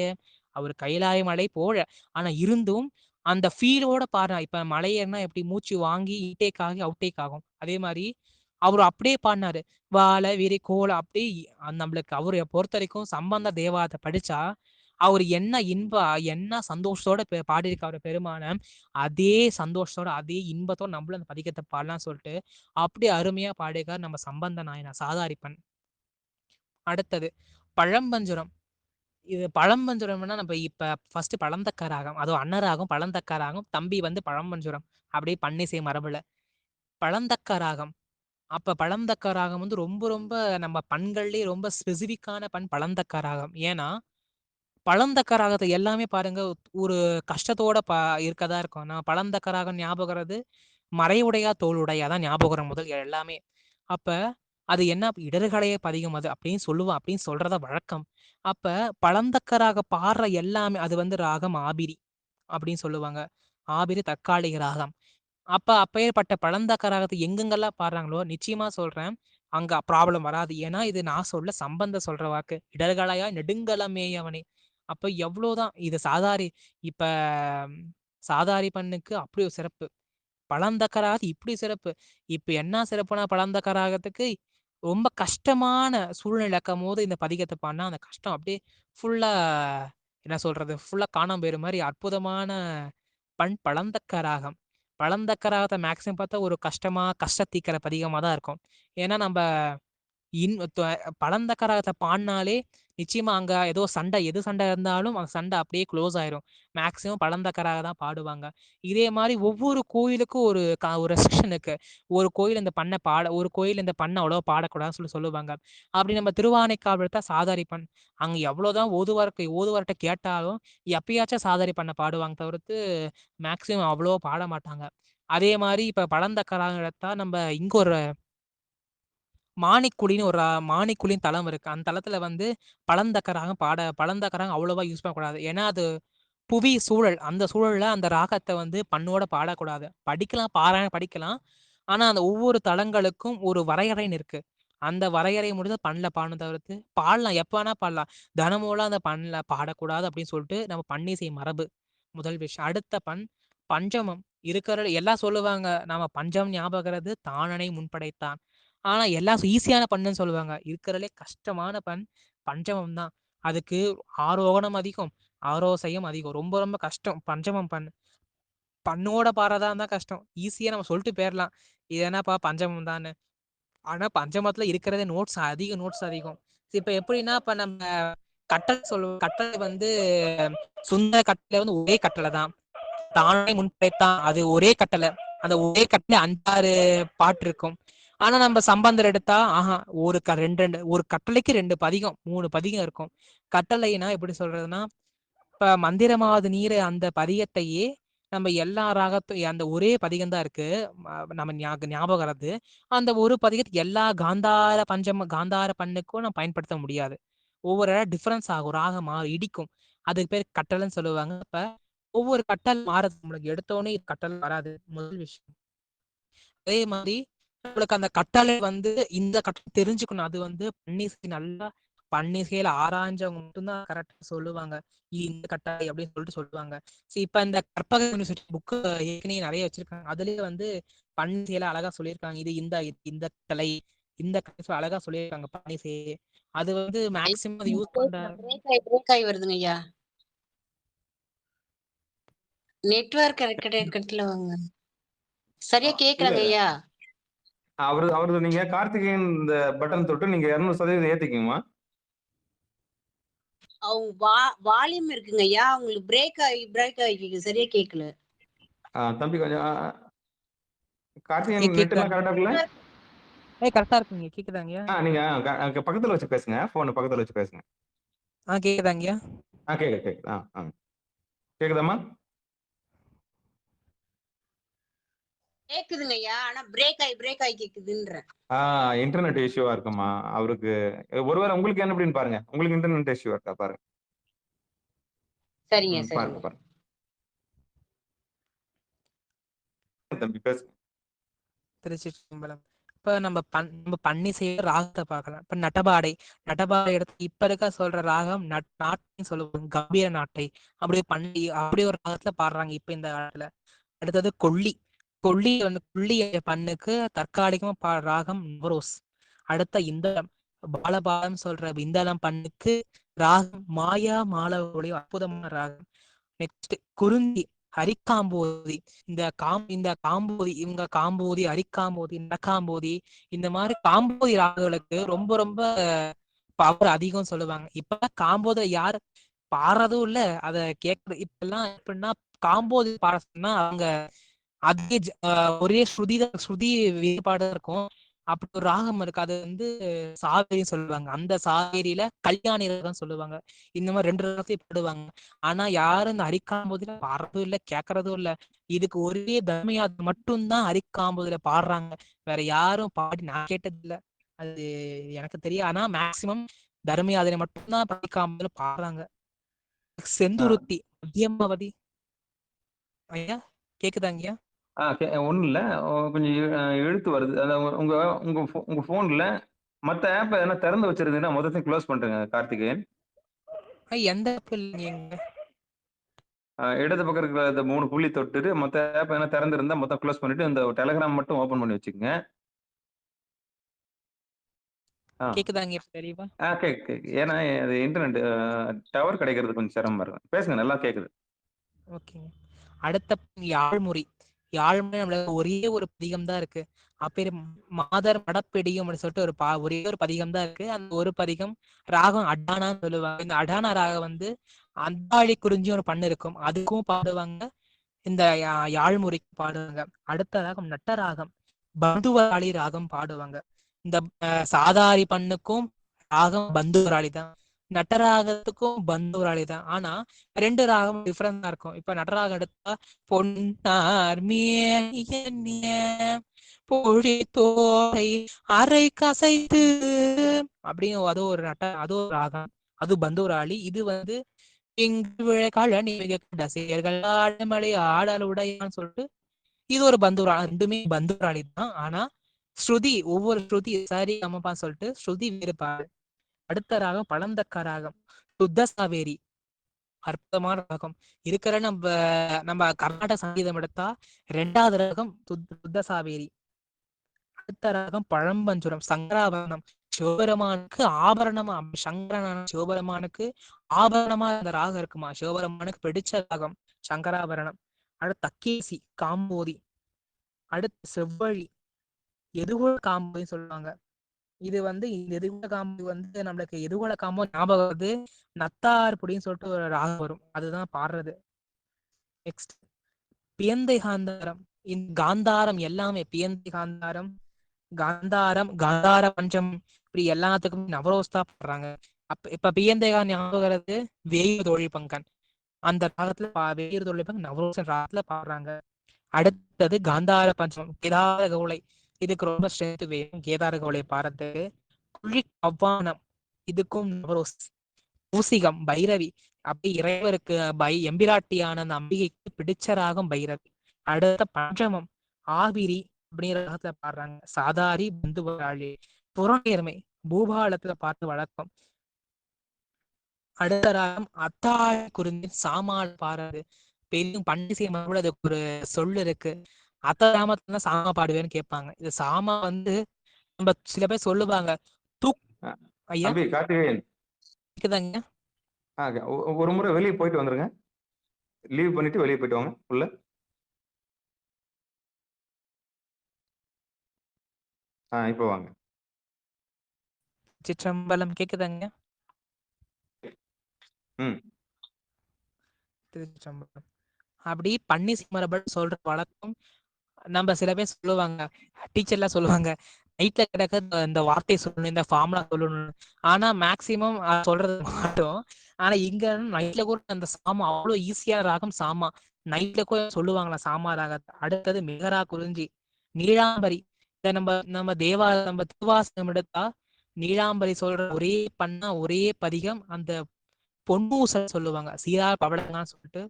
அவர் கைலாய மலை போல, ஆனா இருந்தும் அந்த ஃபீலோட பாடுறா. இப்ப மலை ஏறினா எப்படி மூச்சு வாங்கி இன்டேக் ஆகி அவுட்டேக் ஆகும், அதே மாதிரி அவர் அப்படியே பாடினாரு. வாழ விரி கோல அப்படியே நம்மளுக்கு அவரை பொறுத்த வரைக்கும் சம்பந்த தேவாரத்தை படிச்சா அவர் என்ன என்ன சந்தோஷத்தோட பாடியிருக்காரு பெருமான, அதே சந்தோஷத்தோட அதே இன்பத்தோட நம்மளும் அந்த பதிகத்தை பாடலாம் சொல்லிட்டு அப்படியே அருமையா பாடியிருக்கார் நம்ம சம்பந்த நாயனார் சாதாரிப்பன். அடுத்தது பழம்பஞ்சுரம். இது பழம்பஞ்சுரம்னா நம்ம இப்ப ஃபர்ஸ்ட் பழந்தக்கராகம், அதுவும் அன்னராகம் பழந்தக்கராகம், தம்பி வந்து பழம்பஞ்சுரம், அப்படியே பன்னிசை மரபுல பழந்தக்கராகம். அப்ப பழந்தக்கராகம் வந்து ரொம்ப ரொம்ப நம்ம பண்கள்லயே ரொம்ப ஸ்பெசிபிக்கான பண் பழந்தக்கராகம். ஏன்னா பழந்தக்கராகத்தை எல்லாமே பாருங்க ஒரு கஷ்டத்தோட இருக்கதா இருக்கும். நான் பழந்தக்கராகம் ஞாபகிறது மறையுடையா தோளுடையா தான் ஞாபகம் முதல் எல்லாமே. அப்ப அது என்ன இடர்களையே பதிகம் அது அப்படின்னு சொல்லுவான், அப்படின்னு சொல்றத வழக்கம். அப்ப பழந்தக்கராக பாடுற எல்லாமே அது வந்து ராகம் ஆபிரி அப்படின்னு சொல்லுவாங்க, ஆபிரி தற்காலிக ராகம். அப்ப அப்பேற்பட்ட பழந்தக்கராகத்தை எங்கெங்கெல்லாம் பாடுறாங்களோ நிச்சயமா சொல்றேன் அங்க ப்ராப்ளம் வராது. ஏன்னா இது நான் சொல்ல சம்பந்த சொல்ற வாக்கு, இடர்களாயா நெடுங்கலமேயவனே. அப்ப எவ்வளவுதான் இது இப்ப சாதாரி பண்ணுக்கு அப்படி ஒரு சிறப்பு, பழந்தக்கராக இப்படி சிறப்பு. இப்ப என்ன சிறப்புனா பழந்தக்கராகத்துக்கு ரொம்ப கஷ்டமான சூழ்நிலை இருக்கும் போது இந்த பதிகத்தை பாடினா அந்த கஷ்டம் அப்படியே ஃபுல்லா என்ன சொல்றது ஃபுல்லா காணாம போயிரு மாதிரி அற்புதமான பழந்தக்கராகம். பழந்தக்கராகத்தை மேக்சிமம் பார்த்தா ஒரு கஷ்ட தீக்கிற பதிகமா தான் இருக்கும். ஏன்னா நம்ம பழந்தக்கராகத்தை பாடினாலே நிச்சயமா அங்க ஏதோ சண்டை, எது சண்டை இருந்தாலும் அந்த சண்டை அப்படியே க்ளோஸ் ஆயிரும். மேக்சிமம் பழந்தக்கராக தான் பாடுவாங்க. இதே மாதிரி ஒவ்வொரு கோயிலுக்கும் ஒரு ரெஸ்ட்ரிக்ஷன் இருக்கு. ஒரு கோயில் இந்த பண்ணை ஒரு கோயில் இந்த பண்ணை அவ்வளோ பாடக்கூடாதுன்னு சொல்லுவாங்க. அப்படி நம்ம திருவானைக்காவல் எடுத்தா சாதாரி பண், அங்க எவ்வளவுதான் ஓதுவார்கிட்ட கேட்டாலும் எப்பயாச்சும் சாதாரி பண்ண பாடுவாங்க தவிர்த்து மேக்சிமம் அவ்வளோ பாட மாட்டாங்க. அதே மாதிரி இப்ப பழந்தக்கராக எடுத்தா நம்ம இங்க ஒரு மாணிக்குழின்னு தலம் இருக்கு. அந்த தலத்துல வந்து பழந்தக்கராகம் அவ்வளவா யூஸ் பண்ணக்கூடாது. ஏன்னா அது புவி சூழல், அந்த சூழல்ல அந்த ராகத்தை வந்து பண்ணோட பாடக்கூடாது. படிக்கலாம், பாராயணம் படிக்கலாம். ஆனா அந்த ஒவ்வொரு தலங்களுக்கும் ஒரு வரையறைன்னு இருக்கு. அந்த வரையறை முடிஞ்சா பண்ணல பாடணும் தவிர்த்து பாடலாம், எப்ப வேணா பாடலாம். தினமூலம் அந்த பண்ணல பாடக்கூடாது அப்படின்னு சொல்லிட்டு நம்ம பன்னிசை மரபு முதல் விஷயம். அடுத்த பஞ்சமம் இருக்கிற எல்லாம் சொல்லுவாங்க, நாம பஞ்சம் ஞாபகிறது தானனை முன்படைத்தான். ஆனா எல்லாம் ஈஸியான பண்ணுன்னு சொல்லுவாங்க, இருக்கிறதுலே கஷ்டமான பஞ்சமம் தான். அதுக்கு ஆரோகணம் அதிகம், ஆரோசையும் அதிகம், ரொம்ப ரொம்ப கஷ்டம் பஞ்சமம் பண்ணோட பாடுறதா இருந்தா கஷ்டம். ஈஸியா நம்ம சொல்லிட்டு போயிடலாம், இது என்னப்பா பஞ்சமம் தான்னு. ஆனா பஞ்சமத்துல இருக்கிறதே நோட்ஸ் அதிகம். இப்ப எப்படின்னா இப்ப நம்ம கட்டளை சொல்லுவோம், கட்டளை வந்து சுந்தர கட்டளை வந்து ஒரே கட்டளை தான், தானே முன்படைத்தான் அது ஒரே கட்டளை. அந்த ஒரே கட்டளை 5-6 பாட்டு இருக்கும். ஆனா நம்ம சம்பந்தர் எடுத்தா ஒரு ஒரு கட்டளைக்கு 2 பதிகம் 3 பதிகம் இருக்கும். கட்டளைனா எப்படி சொல்றதுன்னா இப்ப மந்திரமாவது நீர் அந்த பதிகத்தையே நம்ம எல்லா ராகத்தையும் அந்த ஒரே பதிகம் தான் இருக்கு, நம்ம ஞாபகம். அந்த ஒரு பதிகத்துக்கு எல்லா காந்தார பண்ணுக்கும் நம்ம பயன்படுத்த முடியாது. ஒவ்வொரு டிஃபரன்ஸ் ஆகும், ராகம் இடிக்கும். அதுக்கு பேர் கட்டளைன்னு சொல்லுவாங்க. இப்ப ஒவ்வொரு கட்டல் மாறுது, நம்மளுக்கு எடுத்தோடனே கட்டளை வராது முதல் விஷயம். அதே மாதிரி நம்மளுக்கு அந்த கட்டளை வந்து இந்த கட்டளை தெரிஞ்சுக்கணும். அது வந்து பன்னிசையில ஆராய்ஞ்சவங்க மட்டும்தான் கரெக்டா சொல்லுவாங்க, இந்த கட்டளை அப்படின்னு சொல்லிட்டு சொல்லுவாங்க. இப்ப இந்த கற்பக யூனிவர்சிட்டி புக்கு ஏற்கனவே நிறைய வச்சிருக்காங்க, அதுலயே வந்து பன்னிசையில அழகா சொல்லியிருக்காங்க. இது இந்த கட்டளை இந்த கட்டளை அழகா சொல்லியிருக்காங்க பன்னிசையே. அது வந்து மேக்சிமம் அது யூஸ் பண்ற பிரேக் ஆகி வருதுங்க ஐயா. நெட்வொர்க் இடத்துல வாங்க, சரியா கேக்குறாங்க ஐயா. அவரது நீங்க கார்த்திகேயன் இந்த பட்டன் தொட்டு நீங்க 200% ஏத்திக்குமா? அவங்க வால்யூம் இருக்குங்க ஐயா, உங்களுக்கு பிரேக் ஆகி சரியா கேட்கல. தம்பி கொஞ்சம் கார்த்திகேயன் நெட் எல்லாம் கரெக்டா இருக்குல்ல? கரெக்டா இருக்குங்க. கேக்குதாங்கய்யா? நீங்க பக்கத்துல வச்சு பேசுங்க. போன் பக்கத்துல வச்சு பேசுங்க. கேக்குதாங்கய்யா? கேக்குது கேக்குது. கேக்குதாம்மா? கேக்குதுங்க ஐயா. ஆனா பிரேக் ஆகி கேக்குதுன்றேன். இன்டர்நெட் இஷ்யூவா இருக்குமா அவருக்கு? ஒருவேளை உங்களுக்கு என்ன அப்படின்னு பாருங்க. உங்களுக்கு இன்டர்நெட் இஷ்யூ இருக்கா பாருங்க. சரிங்க பாருங்க சரிங்க. பாருங்க. தம்பி பேசுங்க. திருச்சிற்றம்பலம். இப்ப நம்ம பன்னிசைய ராகத்தை பார்க்கலாம். இப்ப நட்டபாடை எடுத்து இப்ப இருக்க சொல்ற ராகம் நாட்டைன்னு சொல்லுவாங்க. கம்பீர நாட்டை அப்படி ஒரு ராகத்துல பாடுறாங்க இப்ப இந்த காலத்துல. அடுத்தது கொள்ளி கொள்ளி பண்ணுக்கு தற்காலிகமா பாடுற ராகம் நவரோஸ். அடுத்த இந்தளம் பாலபாலம் சொல்ற இந்தளம் பண்ணுக்கு ராகம் மாயா மாலவுடைய அற்புதமான ராகம். நெக்ஸ்ட் குறிஞ்சி அரிக்காம்போதி இந்த காம்போதி இவங்க காம்போதி அரிக்காம்போதி நடக்காம்போதி இந்த மாதிரி காம்போதி ராகங்களுக்கு ரொம்ப ரொம்ப பவர் அதிகம் சொல்லுவாங்க. இப்ப காம்போதி யாரு பாடுறதும் இல்ல, அத கேட்கறது. இப்ப எல்லாம் எப்படின்னா காம்போதி பாட சொன்னா அவங்க அதே ஒரே ஸ்ருதி வேறுபாடு இருக்கும். அப்படி ஒரு ராகம் இருக்கு. அது சாவேரின்னு சொல்லுவாங்க. அந்த சாவேரியில கல்யாணி ராகம் சொல்லுவாங்க. இந்த மாதிரி 2 ராகத்தையும் பாடுவாங்க. ஆனா யாரும் இந்த அரிக்காம்போதில பாடுறதும் இல்ல, கேட்கறதும் இல்ல. இதுக்கு ஒரே தர்மயாத் மட்டும்தான் அரிக்காம்போதில பாடுறாங்க. வேற யாரும் பாடி நான் கேட்டது இல்ல. அது எனக்கு தெரியும். ஆனா மேக்சிமம் தர்மயாதிரை மட்டும்தான் அரிக்காம்போதில பாடுறாங்க. செந்துருத்தி மத்தியமாவதி ஐயா கேக்குதாங்கய்யா? ஒண்ணும் இல்ல. கொஞ்சம் எழுத்து வருது. அதாவது உங்க உங்க உங்க போன்ல மத்த ஆப் எதனா திறந்து வச்சிருந்தீங்கன்னா மொத்தத்தையும் க்ளோஸ் பண்றேங்க கார்த்திகேயன். எந்த ஆப் இல்லைங்க. இடது பக்கம் இருக்கிற இந்த 3 புள்ளி தொட்டுட்டு மத்த ஆப் எதனா திறந்திருந்தா மொத்தம் க்ளோஸ் பண்ணிட்டு இந்த டெலிகிராம் மட்டும் ஓபன் பண்ணி வச்சுக்கோங்க. கேக்குதாங்க இப்ப தெளிவா? கேக்கு. ஏன்னா அது இன்டர்நெட் டவர் கிடைக்கிறது கொஞ்சம் சிரமமா இருக்கும். பேசுங்க, நல்லா கேக்குது. ஓகேங்க. அடுத்த யாழ்முறி நம்மளுக்கு ஒரே ஒரு பதிகம் தான் இருக்கு. அப்பேரு மாதர் மடப்பெடியும் அப்படின்னு சொல்லிட்டு ஒரே ஒரு பதிகம் தான் இருக்கு. அந்த ஒரு பதிகம் ராகம் அடானான்னு சொல்லுவாங்க. இந்த அடானா ராகம் அந்தாழி குறிஞ்சி ஒரு பண்ணு இருக்கும். அதுக்கும் பாடுவாங்க. இந்த யாழ்முறைக்கு பாடுவாங்க. அடுத்த ராகம் நட்ட ராகம் பந்துவராளி ராகம் பாடுவாங்க. இந்த சாதாரி பண்ணுக்கும் ராகம் பந்துவராளி தான். நட்டராகத்துக்கும் பந்துவராளி தான். ஆனா 2 ராகம் டிஃபரன்ஸா இருக்கும். இப்ப நடராகம் எடுத்தா பொன்னார் பொழி தோரை அரை கசைத்து அப்படின்னு அது ஒரு ராகம். அது பந்துவராளி. இது ஆடமலை ஆடல் உடையான்னு சொல்லிட்டு இது ஒரு பந்துராளி. 2மே பந்துராளி தான். ஆனா ஒவ்வொரு ஸ்ருதி சரி அம்மப்பான்னு சொல்லிட்டு ஸ்ருதி வேறுபாடு. அடுத்த ராகம் பழந்தக்க ராகம் சுத்த சாவேரி. அற்புதமான ராகம். இருக்கிற நம்ம கர்நாடக சங்கீதம் எடுத்தா 2வது ராகம் சுத்த சாவேரி. அடுத்த ராகம் பழம்பஞ்சுரம் சங்கராபரணம். சிவபெருமானுக்கு ஆபரணமா சிவபெருமானுக்கு ஆபரணமா இந்த ராகம் இருக்குமா. சிவபெருமானுக்கு பிடிச்ச ராகம் சங்கராபரணம். அடுத்து தக்கேசி காம்போதி. அடுத்து செவ்வழி எதுகுல காம்போதின்னு சொல்லுவாங்க. இது இந்த எதுகுல காம்போதி நம்மளுக்கு எதுகுல காம்போதி ஞாபகம் வருது. நத்தார் புடின்னு சொல்லிட்டு ஒரு ராகம் வரும். அதுதான் பாடுறது. நெக்ஸ்ட் பியந்தை காந்தாரம். இந்த காந்தாரம் எல்லாமே பியந்தை காந்தாரம் காந்தார பஞ்சம் இப்படி எல்லாத்துக்கும் நவரோஸ்தா பாடுறாங்க. இப்ப பியந்தேகா ஞாபகம் வருது வேயிறு தோழி பங்கன். அந்த ராகத்துல வேயிறு தோழி பங்கன் நவரோசன் ராகத்துல பாடுறாங்க. அடுத்தது காந்தார பஞ்சமம் கேதார கவுளை. இதுக்கு ரொம்ப ஸ்ட்ரென்த் வேணும் கேதார கவுளை பாடுறதுக்கு. குழி அவ்வானம் இதுக்கும் நவரோஸ். பூசிகம் பைரவி அப்படி இறைவருக்கு எம்பிராட்டியான அந்த அம்பிகைக்கு பிடிச்ச ராகம் பைரவி. அடுத்த பஞ்சமம் ஆபிரி அப்படிங்கிற ராகத்துல பாடுறாங்க. சாதாரி பந்துவராளி. புறநேர்மை பூபாலத்துல பாட்டு வழக்கம். அடுத்த ராகம் அத்தாழ் குறிஞ்சி சாமால் பாடுறது. பெரிய பண்டிசை மரபுல அதுக்கு ஒரு சொல்லு இருக்கு. அத்த ராமத்துல சாமா பாடுவேன்னு கேட்பாங்க. இது சாமா நம்ம சில பேர் சொல்லுவாங்க ஐயா கார்த்திகேயன் கேக்குதாங்க? ஒரு முறை வெளியே போயிட்டு வந்துருங்க. லீவ் பண்ணிட்டு வெளியே போயிட்டு வாங்க உள்ள. இப்போ வாங்க. சிற்றம்பலம் கேக்குதாங்க? திருச்சிற்றம்பலம். அப்படி பன்னிசை மரபு சொல்ற வழக்கம் நம்ம சில பேர் சொல்லுவாங்க, டீச்சர்லாம் சொல்லுவாங்க, நைட்ல கிடக்க இந்த வார்த்தையை சொல்லணும், இந்த ஃபார்முலா சொல்லணும். ஆனா மேக்சிமம் சொல்றது மாட்டோம். ஆனா இங்க நைட்ல கூட அந்த சாமா அவ்வளவு ஈஸியான ராகம் சாமா. நைட்ல கூட சொல்லுவாங்களா சாமா ராகத்தை. அடுத்தது மிகரா குறிஞ்சி, நீலாம்பரி. இத நம்ம நம்ம திருவாசகம் எடுத்தா நீலாம்பரி சொல்ற ஒரே பண்ணா ஒரே பதிகம் அந்த பொன்னூசல் சொல்லுவாங்க. சீரார் பவளங்கான்னு சொல்லிட்டு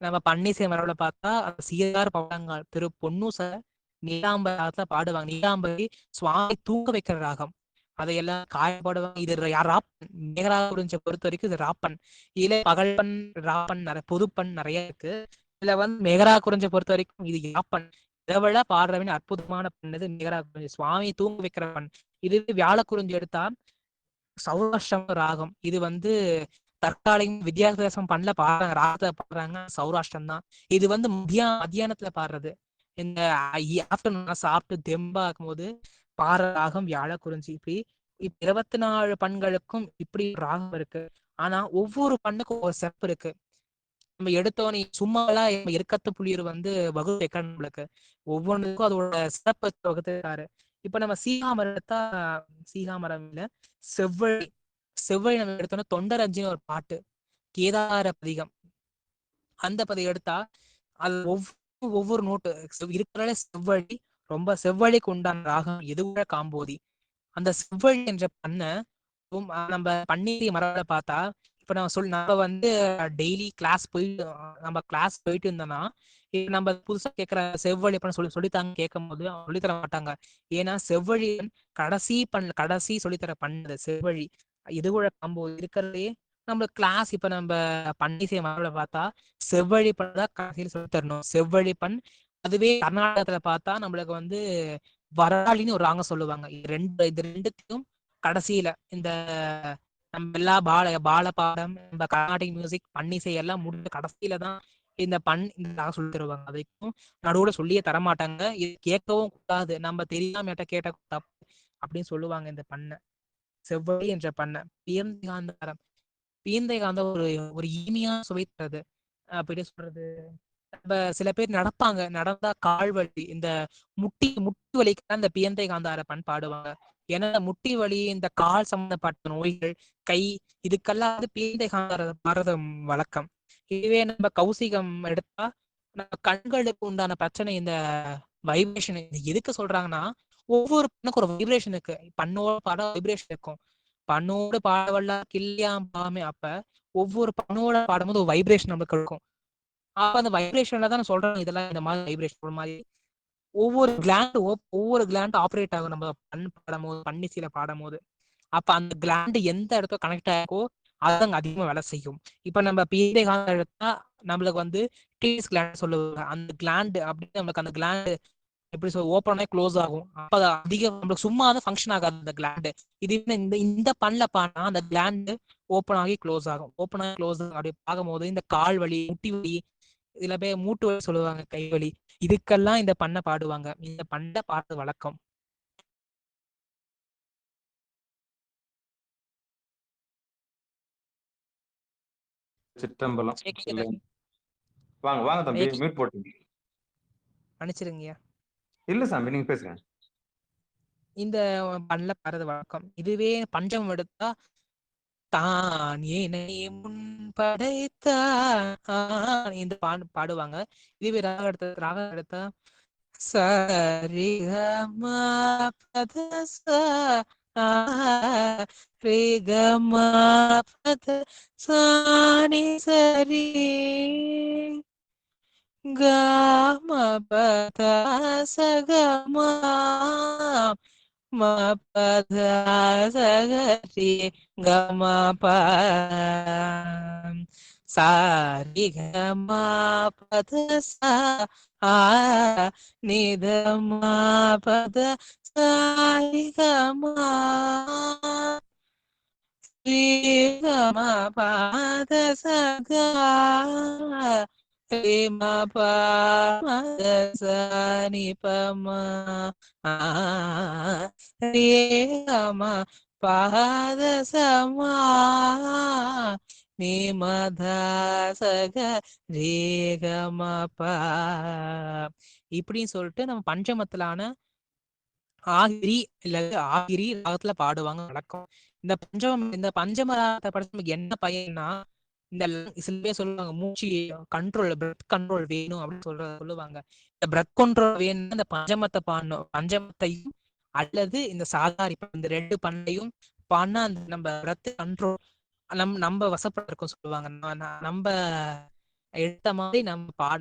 நம்ம பன்னிசை மரபுல பார்த்தா அந்த சீரார் பவளங்கால் திரு பொன்னூசல நீலாம்பரி ராகத்துல பாடுவாங்க. நீலாம்பரி சுவாமி தூங்க வைக்கிற ராகம். அதையெல்லாம் காயப்படுவாங்க. இது ராப்பன். மேகரா குறிஞ்ச பொறுத்த வரைக்கும் இது ராப்பன். இதுல பகல்பன், ராப்பன், பொதுப்பன் நிறைய இருக்கு. இதுல மேகரா குறிஞ்ச பொறுத்த வரைக்கும் இது யாப்பன். இதை விட பாடுறவன் அற்புதமான பண்ணது மேகரா குறிஞ்சி. சுவாமி தூங்க வைக்கிற பண். இது வியாழ குறிஞ்சி எடுத்தா சௌராஷ்டிரம் ராகம். இது தற்காலிகம் வித்தியாசம் பண்ணல பாடுறாங்க, ராகத்தை பாடுறாங்க சௌராஷ்டிரம் தான். இது மத்தியானத்துல பாடுறது. இந்த ஆஃப்டர்நூன் சாப்பிட்டு தெம்பா இருக்கும்போது பாடுற ராகம் வியாழ குறிஞ்சி. இப்படி 24 பண்களுக்கும் இப்படி ராகம் இருக்கு. ஆனா ஒவ்வொரு பண்ணுக்கும் ஒரு சிறப்பு இருக்கு. நம்ம எடுத்தோன்னே சும்மாலாம் இருக்கத்து புள்ளியர் வகுப்பு வைக்கணும் நம்மளுக்கு. ஒவ்வொன்றுக்கும் அதோட சிறப்பு வகுத்துருக்காரு. இப்ப நம்ம சீகாமரம் எடுத்தா, சீகாமரம் இல்ல செவ்வழி. செவ்வழி நம்ம எடுத்தோம்னா தொண்டரஞ்சின்னு ஒரு பாட்டு, கேதார பதிகம். அந்த பதிகம் எடுத்தா அது ஒவ்வொரு நோட்டு இருக்கிற செவ்வழி. ரொம்ப செவ்வழிக்கு உண்டான ராகம் எதுவுமே காம்போதி. அந்த செவ்வழி என்ற பண்ண நம்ம பன்னீர் மரபுல பார்த்தா, இப்ப நம்ம டெய்லி கிளாஸ் போயிட்டு இருந்தோம்னா, இப்ப நம்ம புதுசா கேட்கிற செவ்வழி சொல்லித்தாங்க கேட்கும் போது சொல்லித்தர மாட்டாங்க. ஏன்னா செவ்வழி கடைசி சொல்லித்தர பண்ணது செவ்வழி. இது கூட காம்போ இருக்கிறதே நம்ம கிளாஸ். இப்ப நம்ம பன்னிசை மரபுல பார்த்தா செவ்வழி பண்ண தான் கடைசியில் சொல்லி தரணும். செவ்வழி பண். அதுவே கர்நாடகத்துல பார்த்தா நம்மளுக்கு வராளின்னு ஒரு ராகம் சொல்லுவாங்க. இது ரெண்டுத்தையும் கடைசியில இந்த நம்ம எல்லா பாலபாடம், நம்ம கர்நாடிக் மியூசிக், பன்னிசை எல்லாம் முடிஞ்ச கடைசியில தான் இந்த ராகம் சொல்லி தருவாங்க. அதுக்கும் நடுவுல சொல்லியே தரமாட்டாங்க. இது கேட்கவும் கூடாது, நம்ம தெரியாம கேட்ட தப்பு அப்படின்னு சொல்லுவாங்க. இந்த பண்ண செவ்வழி என்ற பண்ண பீந்தைகாந்தரம். பீந்தைகாந்தம் ஒரு இனிமையா சுவைத்தது. அப்படி சொல்றது, நம்ம சில பேர் நடந்தா கால் வலி, இந்த முட்டி வலிக்கு இந்த பியந்தை காந்தார பண் பாடுவாங்க. ஏன்னா முட்டி வலி, இந்த கால் சம்பந்தப்பட்ட நோய்கள், கை, இதுக்கெல்லாம் பியந்தை காந்தார பாடுறது வழக்கம். இதுவே நம்ம கௌசிகம் எடுத்தா நம்ம கண்களுக்கு உண்டான பிரச்சனை இந்த வைப்ரேஷன். எதுக்கு சொல்றாங்கன்னா, ஒவ்வொரு பண்ணுக்கும் ஒரு வைப்ரேஷன் இருக்கு. பண்ணோட பாட வைப்ரேஷன் இருக்கும். பண்ணோடு பாடவல்லா கிள்ளியாம் பாமே. அப்ப ஒவ்வொரு பண்ணோட பாடும்போது ஒரு வைப்ரேஷன் நமக்கு இருக்கும். அப்ப அந்த வைப்ரேஷன்ல தான் சொல்றேன். இதெல்லாம் இந்த மாதிரி வைப்ரேஷன் ஒரு மாதிரி ஒவ்வொரு கிளாண்ட் ஆப்ரேட் ஆகும். நம்ம பாடும்போது, பன்னிசையில பாடும்போது அப்ப அந்த கிளாண்ட் எந்த இடத்துல கனெக்ட் ஆகோ அது அதிகமா வேலை செய்யும். இப்ப நம்ம பீதை காலம் எடுத்தா நம்மளுக்கு டீஸ் கிளாண்ட் சொல்லுவாங்க. அந்த கிளாண்ட் அப்படின்னு நமக்கு அந்த கிளாண்ட் எப்படி ஓப்பன் ஆகி க்ளோஸ் ஆகும். அப்ப அது அதிகம் நம்மளுக்கு சும்மா தான் ஃபங்க்ஷன் ஆகாது அந்த கிளாண்ட். இது இந்த பண்ணல பானா அந்த கிளாண்ட் ஓப்பன் ஆகி க்ளோஸ் ஆகும். ஓப்பன் ஆகி க்ளோஸ் ஆகும். அப்படி பார்க்கும்போது இந்த கால் வலி, முட்டி வலி, இதுல பேர் மூட்டு வலி சொல்லுவாங்க, கை வலி, இதுக்கெல்லாம் இந்த பண்ண பாடுவாங்க. இந்த பண்ண பாட்டு வழக்கம். சிற்றம்பலம். வாங்க வாங்க தம்பி, மியூட் போட்டுங்க. மன்னிச்சிருங்கய்யா. இல்ல சாமி, நீங்க பேசுங்க. இந்த பண்ணல பாடுறது வழக்கம். இதுவே பஞ்சமம் எடுத்தா தான் என்னை முன் படைத்தான் இந்த பாடுவாங்க. இதுவே ராகம் எடுத்தா சரிகமா பத சரிகமா பத சாணி சரி கம பத சகமா பத சகரி கம ப சாரி கம பத சா நிதமா பத சாரி கமா ஸ்ரீகம பாத சகா ம பத சனி பம ரேகம பாத சமா மேமதாசக ரேகமபா இப்படின்னு சொல்லிட்டு நம்ம பஞ்சமத்திலான ஆகிரி இல்ல ஆகிரி ராகத்துல பாடுவாங்க வழக்கம். இந்த பஞ்சம ராகத்தை படிச்சு நமக்கு என்ன பயன்னா, இந்த சில பேர் சொல்லுவாங்க மூச்சு கண்ட்ரோல், பிரெத் கண்ட்ரோல் வேணும் அப்படின்னு சொல்லுவாங்க. இந்த பிரெத் கண்ட்ரோல் வேணும்னா இந்த பஞ்சமத்தை பாடணும். பஞ்சமத்தையும் அல்லது இந்த சாதாரி இந்த 2 பண்ணையும் பாடினா அந்த நம்ம பிரெத் கண்ட்ரோல் நம்ம வசப்பட இருக்கும் சொல்லுவாங்க. நம்ம எடுத்த மாதிரி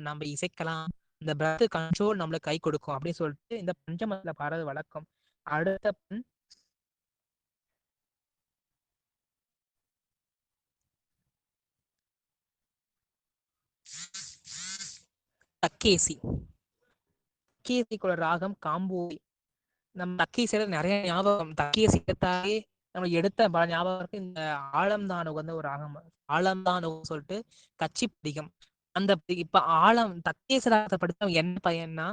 நம்ம இசைக்கலாம், இந்த பிரெத் கண்ட்ரோல் நம்மளுக்கு கை கொடுக்கும் அப்படின்னு சொல்லிட்டு இந்த பஞ்சமத்துல பாடுறது வழக்கம். அடுத்த பண் தக்கேசி. தக்கேசிக்குள்ள ராகம் காம்போதி. நம்ம தக்கேசியில நிறைய ஞாபகம், தக்கேசி எடுத்தாலே நம்ம எடுத்த பல ஞாபகம் இருக்கு. இந்த ஆழம்தானு வந்து ஒரு ராகம், ஆழம்தானு சொல்லிட்டு கச்சி பதிகம். அந்த இப்ப தக்கேசி ராகத்தை படித்தா என்ன பயன்னா,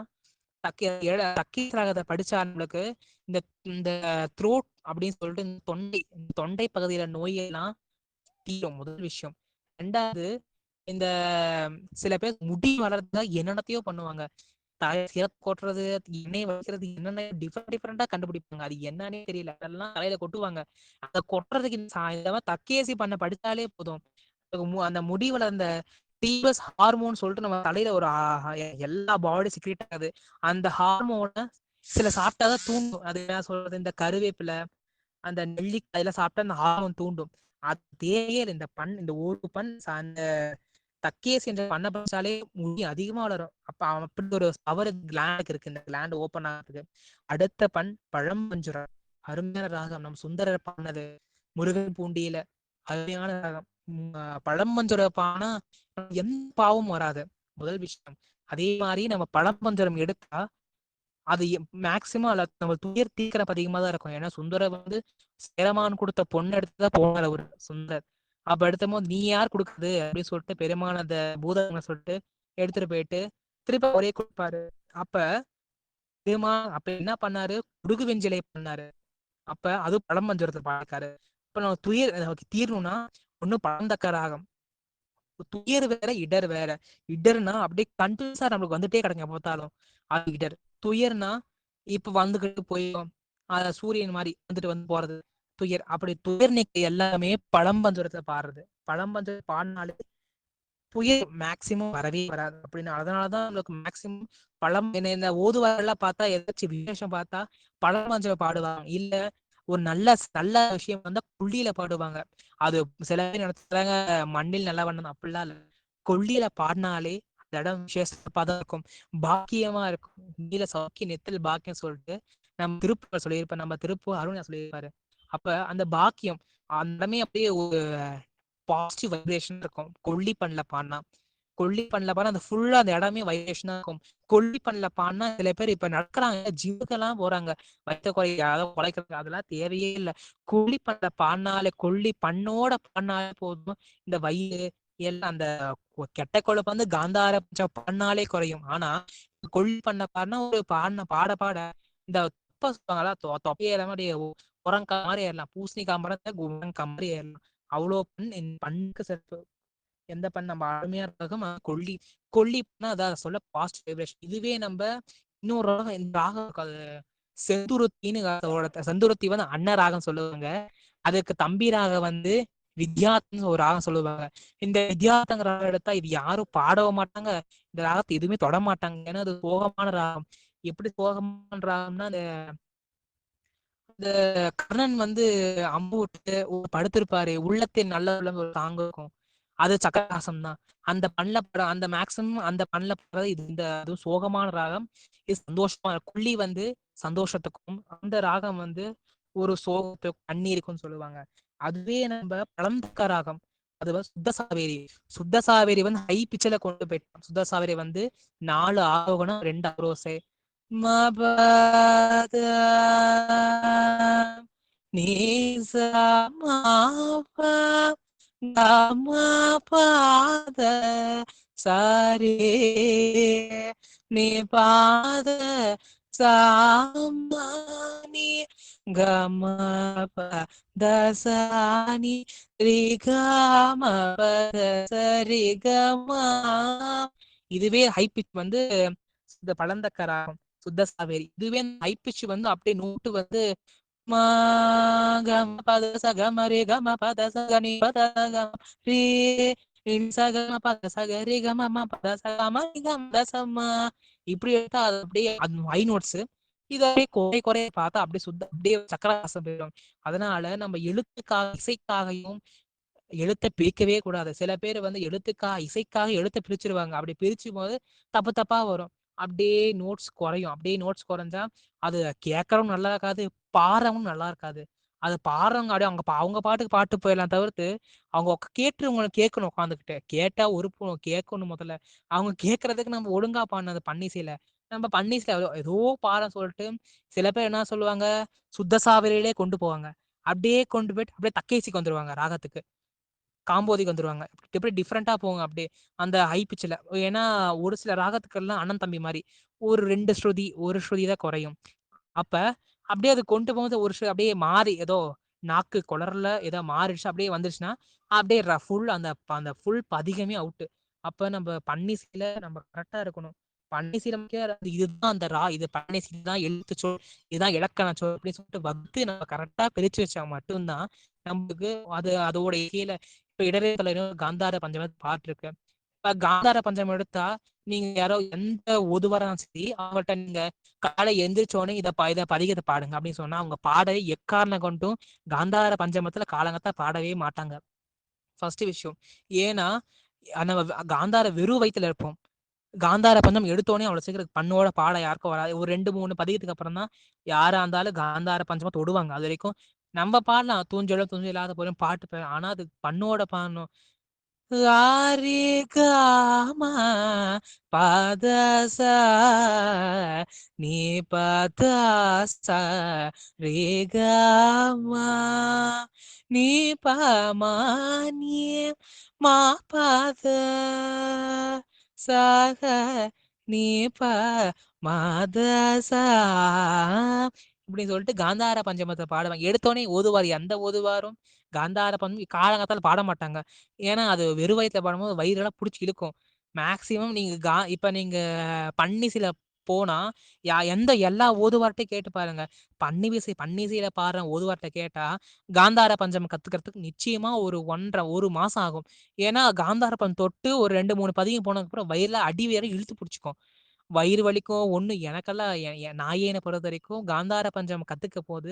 தக்கேசி ராகத்தை படிச்சா நம்மளுக்கு இந்த இந்த த்ரோட் அப்படின்னு சொல்லிட்டு இந்த தொண்டை பகுதியில நோயெல்லாம் தீரும். முதல் விஷயம். 2வது, இந்த சில பேர் முடி வளர்றதுக்காக என்னென்னத்தையோ பண்ணுவாங்க. சிரப் கொட்டுறது, எண்ணெய் வைக்கிறது, என்னென்ன டிஃப்ரெண்டா கண்டுபிடிப்பாங்க. அது என்னன்னே தெரியல. அதெல்லாம் தலையில கொட்டுவாங்க. அதை கொட்டுறதுக்கு இந்த தக்கேசி பண்ண படிச்சாலே போதும். அந்த முடி வளர்ந்த டீபஸ் ஹார்மோன் சொல்லிட்டு நம்ம தலையில ஒரு எல்லா பாடி சிக்ரேட் ஆகுது. அந்த ஹார்மோனை சில சாப்பிட்டாதான் தூண்டும். அது என்ன சொல்றது, இந்த கருவேப்பிலை, அந்த நெல்லிக்காயில சாப்பிட்டா அந்த ஹார்மோன் தூண்டும். அது தேவையே இல்லை. இந்த ஒரு அந்த தக்கேசி என்ற பண்ண படிச்சாலே முடி அதிகமா வளரும். அப்ப அப்படி ஒரு பவர் கிளாண்டுக்கு இருக்கு, இந்த கிளாண்ட் ஓப்பன் ஆகிறதுக்கு. அடுத்த பழம்பஞ்சுரம், அருமையான ராகம். நம்ம சுந்தரர் பாடினது முருகன் பூண்டியில, அருமையான ராகம். பழம்பஞ்சுர பானா எந்த பாவமும் வராது, முதல் விஷயம். அதே மாதிரி நம்ம பழம்பஞ்சரம் எடுத்தா அது மேக்சிமம் நம்ம துயர் தீக்கிற அதிகமா தான் இருக்கும். ஏன்னா சுந்தரர் வந்து சேரமான் கொடுத்த பொண்ணு எடுத்துதான் போனார் அவரு சுந்தர். அப்ப எடுத்தும் போது நீ யார் கொடுக்குறது அப்படின்னு சொல்லிட்டு பெருமான அந்த பூதங்களை சொல்லிட்டு எடுத்துட்டு போயிட்டு திருப்பி ஒரே கொடுப்பாரு. அப்ப அப்ப என்ன பண்ணாரு, குடுகு வெஞ்சிலை பண்ணாரு. அப்ப அது பழம்பஞ்சரத்தை பாடிக்காரு. இப்ப நம்ம துயர் நமக்கு தீரணும்னா ஒண்ணு பழந்தக்க ராகம். துயர் வேற, இடர் வேற. இடர்னா அப்படியே கண்டினியூஸா நம்மளுக்கு வந்துட்டே கிடங்க பார்த்தாலும் அது இடர். துயர்னா இப்ப வந்துகிட்டு போயிடும், சூரியன் மாதிரி வந்துட்டு வந்து போறது துயர். அப்படி துயர் நீக்க எல்லாமே பழம்பஞ்சரத்தை பாடுறது. பழம்பஞ்சரத்தை பாடினாலே புயல் மேக்சிமம் வரவே வராது அப்படின்னு. அதனாலதான் நம்மளுக்கு மேக்சிமம் இந்த ஓதுவாரெல்லாம் பார்த்தா ஏதாச்சும் விசேஷம் பார்த்தா பழமஞ்சள் பாடுவாங்க. இல்ல ஒரு நல்ல நல்ல விஷயம் வந்தா கொல்லியில பாடுவாங்க. அது சில பேர் நினைச்சாங்க மண்ணில் நல்லா பண்ணணும், அப்படிலாம் இல்ல. கொல்லியில பாடினாலே அந்த இடம் விசேஷமா தான் இருக்கும், பாக்கியமா இருக்கும். நீல சௌக்கி நெத்தில் பாக்கியம் சொல்லிட்டு நம்ம திருப்பூர் சொல்லியிருப்பேன், நம்ம திருப்பூர் அருணா சொல்லியிருப்பாரு. அப்ப அந்த பாக்கியம் அந்த இடமே அப்படியே ஒரு பாசிட்டிவ் வைப்ரேஷன் இருக்கும். கொல்லி பண்ணல பாடினா அந்த ஃபுல்லா அந்த இடமே வைப்ரேஷனா இருக்கும். கொல்லி பண்ணல பாடினா சில பேர் இப்ப நடக்கிறாங்க, ஜிம்முக்கெல்லாம் போறாங்க, வைத்த குறை யாராவது குலைக்கிறாங்க, அதெல்லாம் தேவையே இல்லை. கொல்லி பண்ணல பாடினாலே, கொல்லி பண்ணோட பாடினாலே போதும், இந்த வயிறு எல்லாம் அந்த கெட்ட கொழுப்பு வந்து காந்தார பாடினாலே குறையும். ஆனா கொல்லி பண்ண பாடினா ஒரு பாட இந்த தொப்பை சொல்லுவாங்களா, தொப்பையிற மாதிரி உரங்கா மாதிரி ஏறலாம், பூசணிக்காய் மரத்தை உரங்கா மாதிரி ஏறலாம். அவ்வளோ பண்ணுக்கு சிறப்பு. எந்த பண்ண நம்ம அருமையா ராகம் கொல்லி அதான் சொல்ல பாசிட்டிவ் வைப்ரேஷன். இதுவே நம்ம இன்னொரு ராகம், இந்த ராகம் அது செந்துருத்தி வந்து அண்ணன் ராகம் சொல்லுவாங்க. அதுக்கு தம்பி ராகம் வந்து வித்யாத்ன்னு ஒரு ராகம் சொல்லுவாங்க. இந்த வித்யாத்தங்கிற ராகம் எடுத்தா இது யாரும் பாடவும் மாட்டாங்க, இந்த ராகத்தை எதுவுமே தொட மாட்டாங்க. ஏன்னா அது சோகமான ராகம். எப்படி சோகமான ராகம்னா, இந்த கர்ணன் வந்து அம்பு விட்டு படுத்திருப்பாரு, உள்ளத்தின் நல்ல உள்ளம் ஒரு சாங் இருக்கும், அது சக்கரஹாசம் தான். அந்த பண்ணல படம், அந்த மேக்சிமம் அந்த பண்ணல படம் இது. அதுவும் சோகமான ராகம், இது சந்தோஷமா. கொல்லி வந்து சந்தோஷத்துக்கும், அந்த ராகம் வந்து ஒரு சோகத்துக்கும் கண்ணீருக்கும் சொல்லுவாங்க. அதுவே நம்ம பழந்தக்க ராகம், அது வந்து சுத்த சாவேரி வந்து ஹை பிச்சில கொண்டு போயிட்டோம். சுத்த சாவேரி வந்து 4 ஆரோகணம் 2 அவரோசை. மபத நீசா மாபா பாத சாரே நீ பாத சாமானி கம பதசானி ரிகம பதசரி கமா. இதுவே ஹை பிச் வந்து சுத்த பழந்தக்க ராகம் சுத்த சாவேரி. இதுவே ஹை பிச் வந்து அப்படியே நோட்டு வந்து மா கம பத சகம ரே கம பத சகனி பத கம ரே சகம பத சகரி கம பத சகம கம தசமா. இப்படி எடுத்தா அது அப்படியே ஹை நோட்ஸ். இது அப்படியே குறைய பார்த்தா அப்படியே சுத்த அப்படியே சக்கரவாசம் போயிடும். அதனால நம்ம எழுத்துக்காக இசைக்காகவும் எழுத்தை பிரிக்கவே கூடாது. சில பேர் வந்து இசைக்காக எழுத்தை பிரிச்சிருவாங்க. அப்படி பிரிச்சும் போது தப்பு தப்பா வரும். அப்படியே நோட்ஸ் குறையும். அப்படியே நோட்ஸ் குறைஞ்சா அது கேட்கறவும் நல்லா இருக்காது, பாடவும் நல்லா இருக்காது. அது பாடுறவங்க அப்படியே அவங்க பாட்டுக்கு பாட்டு போயிடலாம் தவிர்த்து அவங்க கேட்டுறவங்களை கேட்கணும். உட்காந்துக்கிட்டு கேட்டா கேட்கணும் முதல்ல. அவங்க கேட்கறதுக்கு நம்ம ஒழுங்கா பாடினது பன்னிசையில நம்ம பன்னிசையில ஏதோ பாட சொல்லிட்டு சில பேர் என்ன சொல்லுவாங்க, சுத்த சாவரியிலே கொண்டு போவாங்க. அப்படியே கொண்டு போயிட்டு அப்படியே தக்கேசிக்கு வந்துருவாங்க ராகத்துக்கு, காம்போதிக்கு வந்துருவாங்க. எப்படி டிஃப்ரெண்டா போங்க அப்படியே அந்த ஹை பிச்சில். ஏன்னா ஒரு சில ராகத்துக்கெல்லாம் அண்ணன் தம்பி மாதிரி ஒரு 2 ஸ்ருதி ஒரு ஸ்ருதி தான் குறையும். அப்ப அப்படியே அது கொண்டு போகும்போது ஒரு அப்படியே மாறி ஏதோ நாக்கு குளறல ஏதோ மாறிடுச்சு அப்படியே வந்துருச்சுன்னா அப்படியே ஃபுல் அந்த அந்த ஃபுல் பதிகமே அவுட்டு. அப்ப நம்ம பன்னிசையில நம்ம கரெக்டா இருக்கணும். பன்னிசையில இதுதான் அந்த இது பன்னிசை தான் எழுத்து சொல், இதுதான் இலக்கண சொல் அப்படின்னு சொல்லிட்டு வகுத்து நம்ம கரெக்டா பிரிச்சு வச்சா மட்டும்தான் நமக்கு அதோட இசையில இப்ப இடரே காந்தார பஞ்சம பாட்டு இருக்கு. இப்ப காந்தார பஞ்சமம் எடுத்தா நீங்க யாரோ எந்த ஒதுவரம் சரி அவங்கள்ட்ட நீங்க காலை எந்திரிச்சோடனே இதை பதிகத்தை பாடுங்க அப்படின்னு சொன்னா அவங்க பாடவே எக்காரணம் கொண்டும் காந்தார பஞ்சமத்துல காலங்கத்தா பாடவே மாட்டாங்க. ஃபர்ஸ்ட் விஷயம். ஏன்னா நம்ம காந்தார வெறும் வயிற்றுல இருப்போம். காந்தார பஞ்சம் எடுத்தோடனே அவ்வளவு சீக்கிரம் பண்ணோட பாட யாருக்கும் வராது. ஒரு 2-3 பதிகத்துக்கு அப்புறம் தான் யாரா இருந்தாலும் காந்தார பஞ்சமா தொடுவாங்க. அது வரைக்கும் நம்ம பாடலாம் தூஞ்சலும் இல்லாத போலும் பாட்டு. ஆனா அது பண்ணோட பாடணும். காமா பதச நீ பதச ரேகமா நீ பமானியே மா பத சக நீ ப மதசா இப்படின்னு சொல்லிட்டு காந்தார பஞ்சமத்தை பாடுவாங்க. எடுத்தோடனே ஓதுவார் எந்த ஓதுவாரும் காந்தார பஞ்சம் காலங்காத்தால பாட மாட்டாங்க. ஏன்னா அது வெறும் வயிற்றுல பாடும்போது வயிறெல்லாம் பிடிச்சி இழுக்கும். மேக்சிமம் நீங்க இப்ப நீங்க பன்னிசையில போனா எல்லா ஓதுவார்ட்டையும் கேட்டு பாருங்க. பன்னிசையில பாடுற ஓதுவார்ட்ட கேட்டா காந்தார பஞ்சம் கத்துக்கிறதுக்கு நிச்சயமா ஒரு 1 மாசம் ஆகும். ஏன்னா காந்தார பஞ்சம் தொட்டு ஒரு 2-3 பதியம் போனதுக்கு அப்புறம் வயிறுல அடி வேற இழுத்து பிடிச்சிக்கும். வயிறு வலிக்கும். எனக்கெல்லாம் நாயேனை பொறுத்த வரைக்கும் காந்தார பஞ்சம் கத்துக்க போது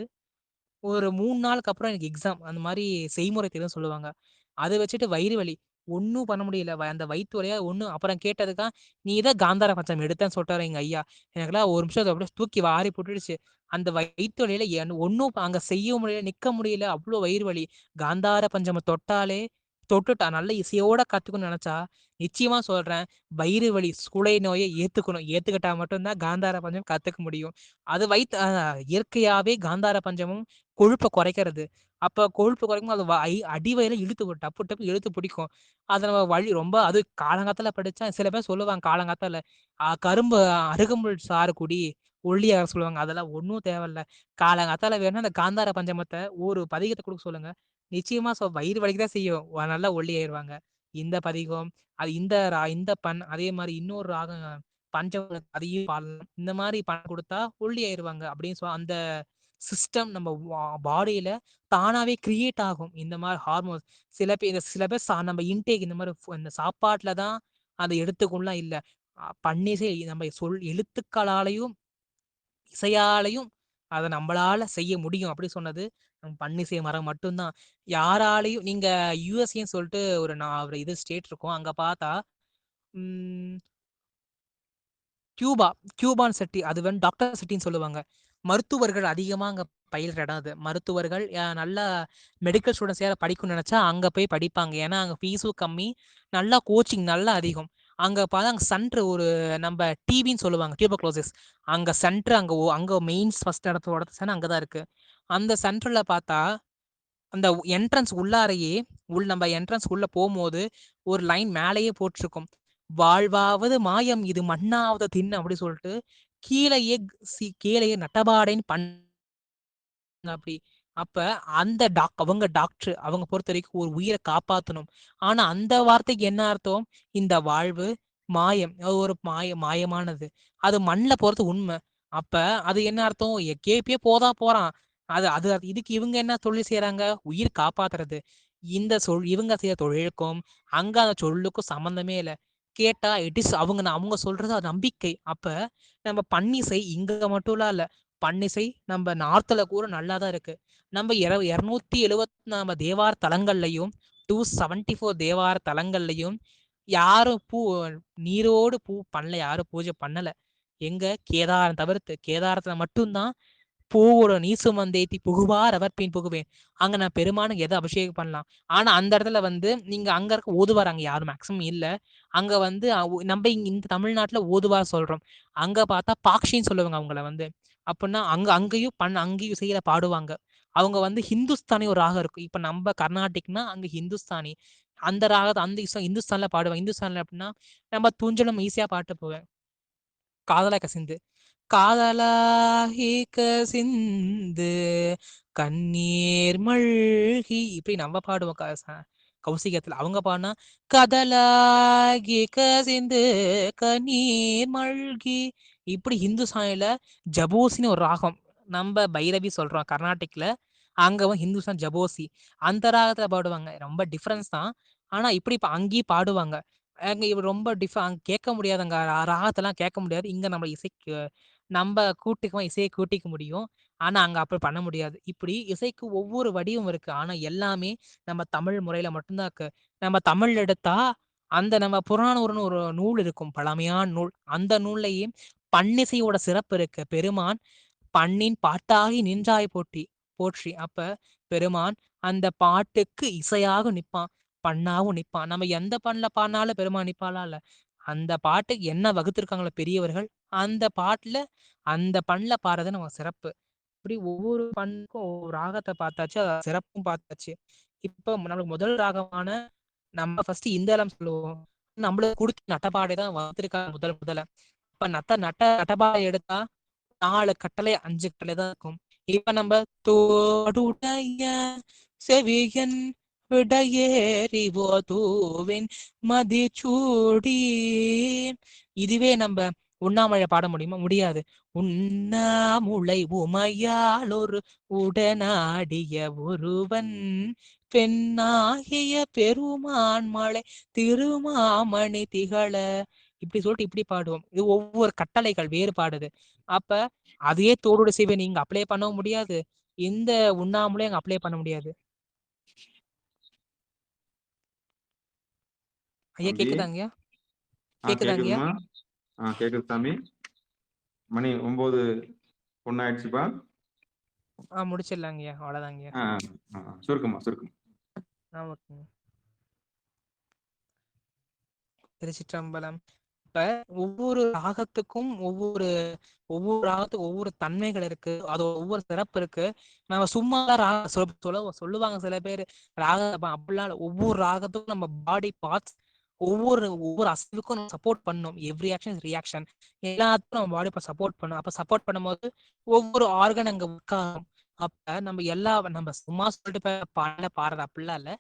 ஒரு 3 நாளுக்கு அப்புறம் எனக்கு எக்ஸாம். அந்த மாரி செய்முறை தெரியும்னு சொல்லுவாங்க. அத வச்சுட்டு வயிறு வலி. ஒண்ணும் பண்ண முடியல. அந்த வயித்து வலியா அப்புறம் கேட்டதுக்கா, "நீ தான் காந்தார பஞ்சம் எடுத்தேன்னு" சொல்ட்டாரு எங்க ஐயா. எனக்கெல்லாம் ஒரு நிமிஷம் அப்படியே தூக்கி வாரி போட்டுடுச்சு. அந்த வயித்து வலியில ஒண்ணும் அங்க செய்ய முடியல, நிக்க முடியல. அவ்ளோ வயிறு வலி. காந்தார பஞ்சம தொட்டாலே தொட்டுட்டா நல்ல இசையோட கத்துக்கணும்னு நெனச்சா, நிச்சயமா சொல்றேன், வயிறு வலி, சூளை நோய ஏத்துக்கணும். ஏத்துக்கிட்டா மட்டும் தான் காந்தார பஞ்சம் கத்துக்க முடியும். அது இயற்கையாவே காந்தார பஞ்சமும் கொழுப்ப குறைக்கிறது. அப்ப கொழுப்பு குறைக்கும்போது அது அடிவயிறுல டப்பு டப்பு இழுத்து பிடிக்கும். அத நம்ம ரொம்ப அது காலங்காத்தால படிச்சா சில பேர் சொல்லுவாங்க காலங்காத்தால, கரும்பு அருகம்புல் சாறு குடி, ஒல்லியாக சொல்லுவாங்க. அதெல்லாம் ஒண்ணும் தேவையில்ல. காலங்காத்தால வேணும்னா அந்த காந்தார பஞ்சமத்த ஒரு பதிகத்த குடுக்க சொல்லுங்க. நிச்சயமா வயிறு வலிக்க தான் செய்யும். நல்லா ஒல்லியாயிருவாங்க. இந்த பதிகம், அது இந்த அதே மாரி இன்னொரு ராகம் பஞ்சம் அதையும் பாடலாம். இந்த மாரி குடுத்தா ஒல்லியாயிருவாங்க அப்படின்னு அந்த சிஸ்டம் நம்ம பாடியில தானாவே கிரியேட் ஆகும். இந்த மாரி ஹார்மோன்ஸ் சில பேர் நம்ம இன்டேக் இந்த மாரி இந்த சாப்பாட்டுல தான் அத எடுத்துக்கணும்லாம் இல்ல. பன்னிசை நம்ம எழுத்துக்களாலையும், இசையாலையும் அத நம்மளால செய்ய முடியும் அப்படி சொன்னது பன்னிசை மரம் மட்டும்தான். யாராலையும் நீங்க யுஎஸ்ஏன்னு சொல்லிட்டு ஒரு இது ஸ்டேட் இருக்கும். அங்க பார்த்தா ம் கியூபான் சிட்டி. அது வந்து டாக்டர் சிட்டின்னு சொல்லுவாங்க. மருத்துவர்கள் அதிகமா அங்க பயில்ற இடம் அது. மருத்துவர்கள் நல்லா மெடிக்கல் ஸ்டூடண்ட்ஸ் யாராவது படிக்கணும்னு நெனச்சா அங்க போய் படிப்பாங்க. ஏன்னா அங்க ஃபீஸும் கம்மி. நல்லா கோச்சிங் நல்லா அதிகம். அங்க பார்த்தா அங்க சென்டர் ஒரு நம்ப டிபின்னு சொல்லுவாங்க. டியூபர்குலோசிஸ். அங்க சென்டர் அங்க மெயின்ஸ் ஃபர்ஸ்ட் இடத்தோட அங்க தான் இருக்கு. அந்த சென்டர்ல பார்த்தா அந்த என்ட்ரன்ஸ் உள்ளாரையே நம்ம என்ட்ரன்ஸ் உள்ள போம்போது ஒரு லைன் மேலேயே போட்டிருக்கும். "வாழ்வாவது மாயம் இது மண்ணாவது திண்ணம்" அப்படி சொல்லிட்டு கீழேயே கீழேயே நட்டபாடைன்னு அப்படி. அப்ப அந்த அவங்க டாக்டர் அவங்க பொறுத்த வரைக்கும் ஒரு உயிரை காப்பாத்தணும். ஆனா அந்த வார்த்தைக்கு என்ன அர்த்தம்? இந்த வாழ்வு மாயம். அது ஒரு மாயமானது. அது மண்ல போறது உண்மை. அப்ப அது என்ன அர்த்தம்? கேபியே போறான். அது இதுக்கு இவங்க என்ன தொழில் செய்யறாங்க? உயிர் காப்பாத்துறது. இந்த இவங்க செய்யற தொழிலுக்கும் அங்க அந்த சொல்லுக்கும் சம்பந்தமே இல்லை. கேட்டா இட் இஸ் அவங்க சொல்றது அது நம்பிக்கை. அப்ப நம்ம பன்னிசை இங்க மட்டும் இல்ல, பன்னிசை நம்ம நார்த்ல கூட நல்லா தான் இருக்கு. நம்ம 270 நம்ம தேவார தலங்கள்லையும் 274 தேவார தலங்கள்லையும் யாரும் நீரோடு பண்ணல, யாரும் பூஜை பண்ணல. எங்க கேதாரம் தவிர்த்து, கேதாரத்துல மட்டும்தான் பூவோட நீசுமந்தேத்தி புகுவார் அவர் பின் புகுவேன். அங்க நான் பெருமானுக்கு எதை அபிஷேகம் பண்ணலாம். ஆனா அந்த இடத்துல நீங்க அங்க இருக்க ஓதுவார் அங்க யாரும் மேக்சிமம் இல்ல. அங்க நம்ம இங்க இந்த தமிழ்நாட்டுல ஓதுவார் சொல்றோம். அங்க பார்த்தா பாக்ஷின்னு சொல்லுவாங்க அவங்கள. அப்படின்னா அங்கேயும் செய்யற பாடுவாங்க. அவங்க ஹிந்துஸ்தானி ஒரு ராகம் இருக்கும். இப்ப நம்ம கர்நாடிக்னா அங்க ஹிந்துஸ்தானி அந்த ராகத்தை அந்த இந்துஸ்தான்ல பாடுவாங்க. இந்துஸ்தான்ல அப்படின்னா நம்ம துஞ்சலும் ஈஸியா பாட்டு போவேன். காதலா கசிந்து காதலாகி கசிந்து கண்ணீர் மல்கி இப்படி நம்ம பாடுவோம். கௌசிகத்துல அவங்க பாடினா கதலாகி கசிந்து கண்ணீர் மல்கி. இப்படி ஹிந்துஸ்தானில ஜபோசின்னு ஒரு ராகம். நம்ம பைரவி சொல்றோம் கர்நாடிக்ல, அங்கவும் ஹிந்துஸ்தான் ஜபோசி அந்த ராகத்துல பாடுவாங்க. ரொம்ப டிஃபரன்ஸ் தான். ஆனா இப்படி அங்கேயும் பாடுவாங்க. அங்க இவர் ரொம்ப அங்க கேட்க முடியாதுங்க. ராகத்தெல்லாம் கேட்க முடியாது. இங்க நம்ம நம்ம இசையை கூட்டிக்க முடியும். ஆனா அங்க அப்படி பண்ண முடியாது. இப்படி இசைக்கு ஒவ்வொரு வடிவம் இருக்கு. ஆனா எல்லாமே நம்ம தமிழ் முறையில மட்டும்தான் இருக்கு. நம்ம தமிழ் எடுத்தா அந்த நம்ம புறநானூறுன்னு ஒரு நூல் இருக்கும், பழமையான நூல். அந்த நூல்லையே பன்னிசையோட சிறப்பு இருக்கு. பெருமான் பண்ணின் பாட்டாகி நின்றாய் போற்றி. அப்ப பெருமான் அந்த பாட்டுக்கு இசையாக நிப்பான், பண்ணாவும் நிப்பான். நம்ம எந்த பண்ணல பாடினாலும் பெருமான் நிப்பாளா இல்ல. அந்த பாட்டுக்கு என்ன வகுத்திருக்காங்களோ பெரியவர்கள், அந்த பாட்டுல அந்த பண்ணல பாடுறது நம்ம சிறப்பு. இப்படி ஒவ்வொரு பண்ணுக்கும் ஒவ்வொரு ராகத்தை பார்த்தாச்சு, சிறப்பும் பார்த்தாச்சு. இப்ப நம்மளுக்கு முதல் ராகமான நம்ம ஃபர்ஸ்ட் இந்தளம் சொல்லுவோம். நம்மளுக்கு கொடுத்து நட்டப்பாடை தான் வகுத்திருக்காங்க முதல்ல. இப்ப நட்டப்பாடை எடுத்தா 4 கட்டளை 5 கட்டளை தான் இருக்கும். இப்ப நம்ம தோடுடைய செவியன் விடையேறி ஓதுவேன் மதிச்சூடி. இதுவே நம்ம உண்ணாமலை பாட முடியுமா? முடியாது. உண்ணாமுலை உமையால் ஒரு உடனாடிய ஒருவன் பெண்ணாகிய பெருமான் மலை திருமாமணி திகழ. இப்படி சொல்லிட்டு இப்படி பாடுவோம். இது ஒவ்வொரு கட்டளைகள் வேறுபாடுது. அப்ப அதையே தோடுடைய சேவை நீங்க அப்ளை பண்ணவும் முடியாது, இந்த உண்ணாமலே அங்க அப்ளை பண்ண முடியாது. ஐயா கேக்குதாங்கய்யா? கேக்குதாங்கய்யா? கேக்குதுமா? கேக்குது சாமி. மணி 9 பொண்ணாயிடுச்சுப்பா. முடிச்சிடலாங்கய்யா, அவ்வளவுதாங்கய்யா. சுருக்கமா. ஓகேங்க. திருச்சிற்றம்பலம். இப்ப ஒவ்வொரு ராகத்துக்கும் ஒவ்வொரு ராகத்துக்கும் ஒவ்வொரு தன்மைகள் இருக்கு, அது ஒவ்வொரு சிறப்பு இருக்கு. நம்ம சும்மா சொல்லுவாங்க சில பேர் ராக அப்படிலாம் ஒவ்வொரு ராகத்துக்கும் நம்ம பாடி பார்ட்ஸ் ஒவ்வொரு அசைவுக்கும் நம்ம சப்போர்ட் பண்ணணும். Every action is reaction. எல்லாத்துக்கும் நம்ம பாடி சப்போர்ட் பண்ணணும். அப்ப சப்போர்ட் பண்ணும்போது ஒவ்வொரு ஆர்கன் அங்க ஒர்க் ஆகும். அப்ப நம்ம சும்மா சொல்லிட்டு பாடுறது அப்படிலாம் இல்ல,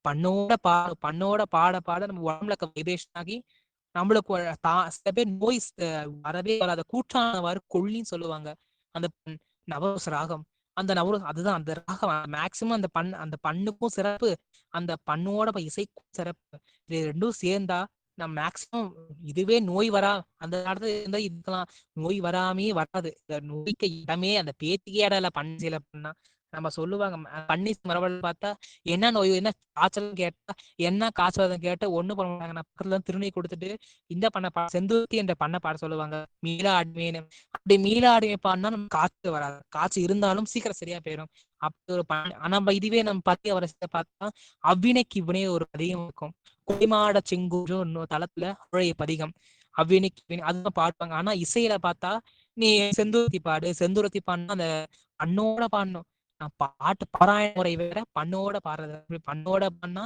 பண்ணோட பாட நம்ம உடம்புல வைப்ரேஷன் ஆகி நம்மளுக்கு சில பேர் நோய் வரவே வராத கூற்றானவாறு கொல்லின்னு சொல்லுவாங்க. அந்த நவரோஸ் ராகம், அந்த நவரோஸ் அதுதான் அந்த ராகம். மேக்சிமம் அந்த பண்ணுக்கும் சிறப்பு, அந்த பண்ணோட இசைக்கும் சிறப்பு. இது ரெண்டும் சேர்ந்தா நம்ம மேக்சிமம் இதுவே நோய் வரா அந்த நேரத்துல இருந்தா இதுக்கெல்லாம் நோய் வராமே வராது. இந்த நோய்க்கு இடமே அந்த பேத்திக்கே இடம்ல பண்ண பண்ணா நம்ம சொல்லுவாங்க. பண்ணி மரபல் பார்த்தா என்ன நோய், என்ன காய்ச்சல் கேட்டா என்ன காய்ச்சல் கேட்ட ஒண்ணு பண்ண மாட்டாங்க. நான் பக்கத்துல திருநீர் கொடுத்துட்டு இந்த பண்ண செந்தூர்த்தி என்ற பண்ண பாட சொல்லுவாங்க, மீளாடுமேனு. அப்படி மீளாடுமே பாடினா நம்ம காய்ச்சல் வராது. காய்ச்சல் இருந்தாலும் சீக்கிரம் சரியா போயிடும். அப்படி ஒரு ஆனா இதுவே நம்ம பத்திய வரசத்தை பார்த்தா அவ்வினைக்கு இவ்வினை ஒரு பதிகம் இருக்கும். கொடிமாட செங்கூர் தளத்துல அவழைய பதிகம் அவ்வினைக்கு அதுதான் பாடுவாங்க. ஆனா இசையில பார்த்தா நீ செந்தூரத்தி பாடினா அந்த பண்ணோட பாடணும். பாட்டு பாராயண முறை வேற, பண்ணோட பாடுறது. பண்ணோட பண்ணா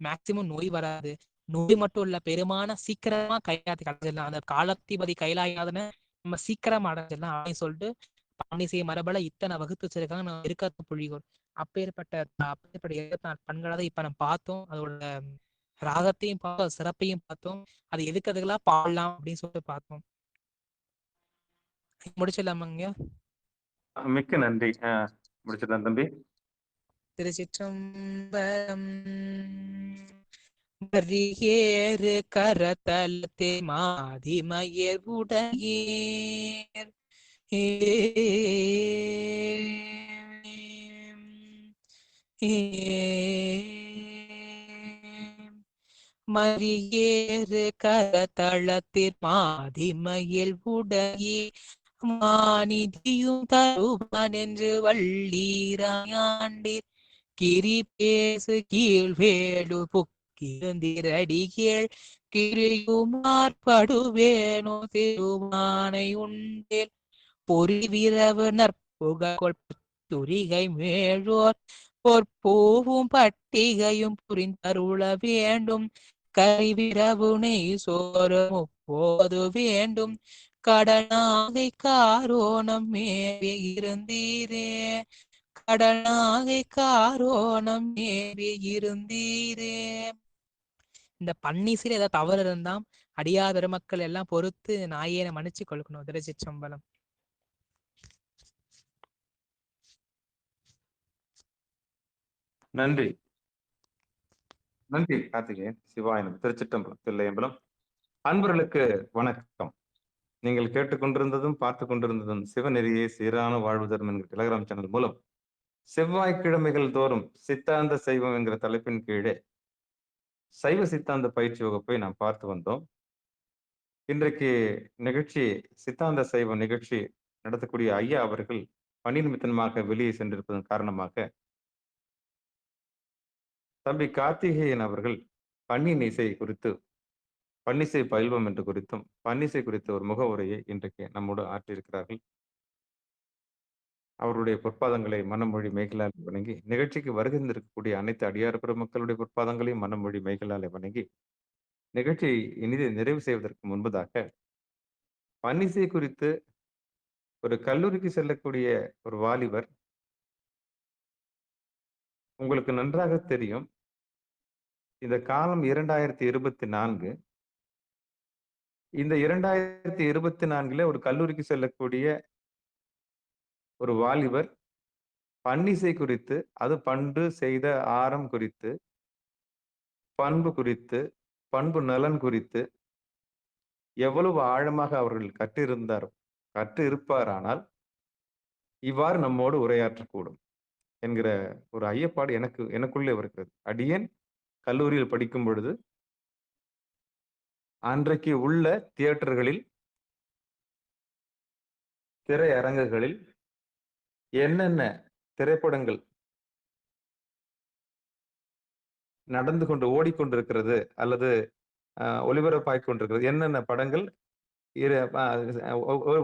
மேக்சிமம் நோய் வராது. நோய் மட்டும் இல்ல, பெருமான சீக்கிரமா கைலாயத்தை கலைஞ்சிடலாம். அந்த காலத்திபதி கைலாயநாதனை நம்ம சீக்கிரம் அடைஞ்சிடலாம் அப்படின்னு சொல்லிட்டு பன்னிசை மரபுல இத்தனை வகுத்து வச்சிருக்காங்க. நம்ம இருக்காத புள்ளிகோள் அப்பேற்பட்ட 24 பண்களை இப்ப நம்ம பார்த்தோம். அதோட ராகத்தையும் பார்த்தோம், சிறப்பையும் பார்த்தோம். அது எதுக்கெல்லாம் பாடலாம் அப்படின்னு சொல்லிட்டு பார்த்தோம். முடிச்சிடலாமாங்க? மிக்க நன்றி. முடிச்சிடலாம் தம்பி. திருச்சிற்றம்பலம். மறியேறு கரத்தலத்தே மாதிமயர் உடையேர் மறியேறு கரத்தளத்திற் மாதிமயில் உடையே மாநிதியும் தருவான் என்று வள்ளீராயாண்டீர் கிரி பேசு கீழ்வேடு புக்கிருந்திரடிகேள் கிரியுமார்படுவேனோ திருமானை உண்டேல் பொறிவிரவு நற்புகழ் துரிகை மேழோர் பொற்பூவும் பட்டிகையும் புரிந்தருள வேண்டும் கரிவிரவுனை சோறு முப்போது வேண்டும் கடனாகை காரோணம் மேவி இருந்தீரே கடனாகை காரோணம் மேவி இருந்தீரே. இந்த பன்னிசையில் ஏதாவது தவறு இருந்தாம் அடியார் பெருமக்கள் எல்லாம் பொறுத்து நாயேனை மன்னிச்சு கொள்கணும். திருச்சிற்றம்பலம். நன்றி நன்றி கார்த்திகேயன். சிவாயனம். திருச்சிற்றம்பலம், தில்லையம்பலம். அன்பர்களுக்கு வணக்கம். நீங்கள் கேட்டுக்கொண்டிருந்ததும் பார்த்து கொண்டிருந்ததும் சிவநெறியே சீரான வாழ்வு தரும் என்கிற டெலகிராம் சேனல் மூலம் செவ்வாய்க்கிழமைகள் தோறும் சித்தாந்த சைவம் என்கிற தலைப்பின் கீழே சைவ சித்தாந்த பயிற்சி வகுப்பை நாம் பார்த்து வந்தோம். இன்றைக்கு நிகழ்ச்சி சித்தாந்த சைவ நிகழ்ச்சி நடத்தக்கூடிய ஐயா அவர்கள் பணி நிமித்தமாக வெளியே சென்றிருப்பதன் காரணமாக தம்பி கார்த்திகேயன் அவர்கள் பன்னின் இசை குறித்து, பன்னிசை பயில்வம் என்று குறித்தும் பன்னிசை குறித்த ஒரு முகவுரையை இன்றைக்கு நம்மோடு ஆற்றியிருக்கிறார்கள். அவருடைய பொற்பாதங்களை மனமொழி மெய்களால் வணங்கி, நிகழ்ச்சிக்கு வருகின்றிருக்கக்கூடிய அனைத்து அடியார் பெருமக்களுடைய பொற்பாதங்களையும் மனமொழி மெய்களால் வணங்கி, நிகழ்ச்சியை இனிதே நிறைவு செய்வதற்கு முன்பதாக பன்னிசை குறித்து ஒரு கல்லூரிக்கு செல்லக்கூடிய ஒரு வாலிபர், உங்களுக்கு நன்றாக தெரியும், இந்த காலம் 2024. இந்த 2024 ஒரு கல்லூரிக்கு செல்லக்கூடிய ஒரு வாலிபர் பன்னிசை குறித்து, அது பண்டு செய்த ஆரம் குறித்து, பண்பு குறித்து, பண்பு நலன் குறித்து எவ்வளவு ஆழமாக அவர்கள் கற்று இருப்பாரானால் இவ்வாறு நம்மோடு உரையாற்றக்கூடும் என்கிற ஒரு ஐயப்பாடு எனக்குள்ளே வருகிறது. அடியேன் கல்லூரியில் படிக்கும் பொழுது அன்றைக்கு உள்ள தியேட்டர்களில், திரையரங்குகளில் என்னென்ன திரைப்படங்கள் நடந்து கொண்டு ஓடிக்கொண்டிருக்கிறது அல்லது ஒளிபரப்பாய் கொண்டிருக்கிறது, என்னென்ன படங்கள்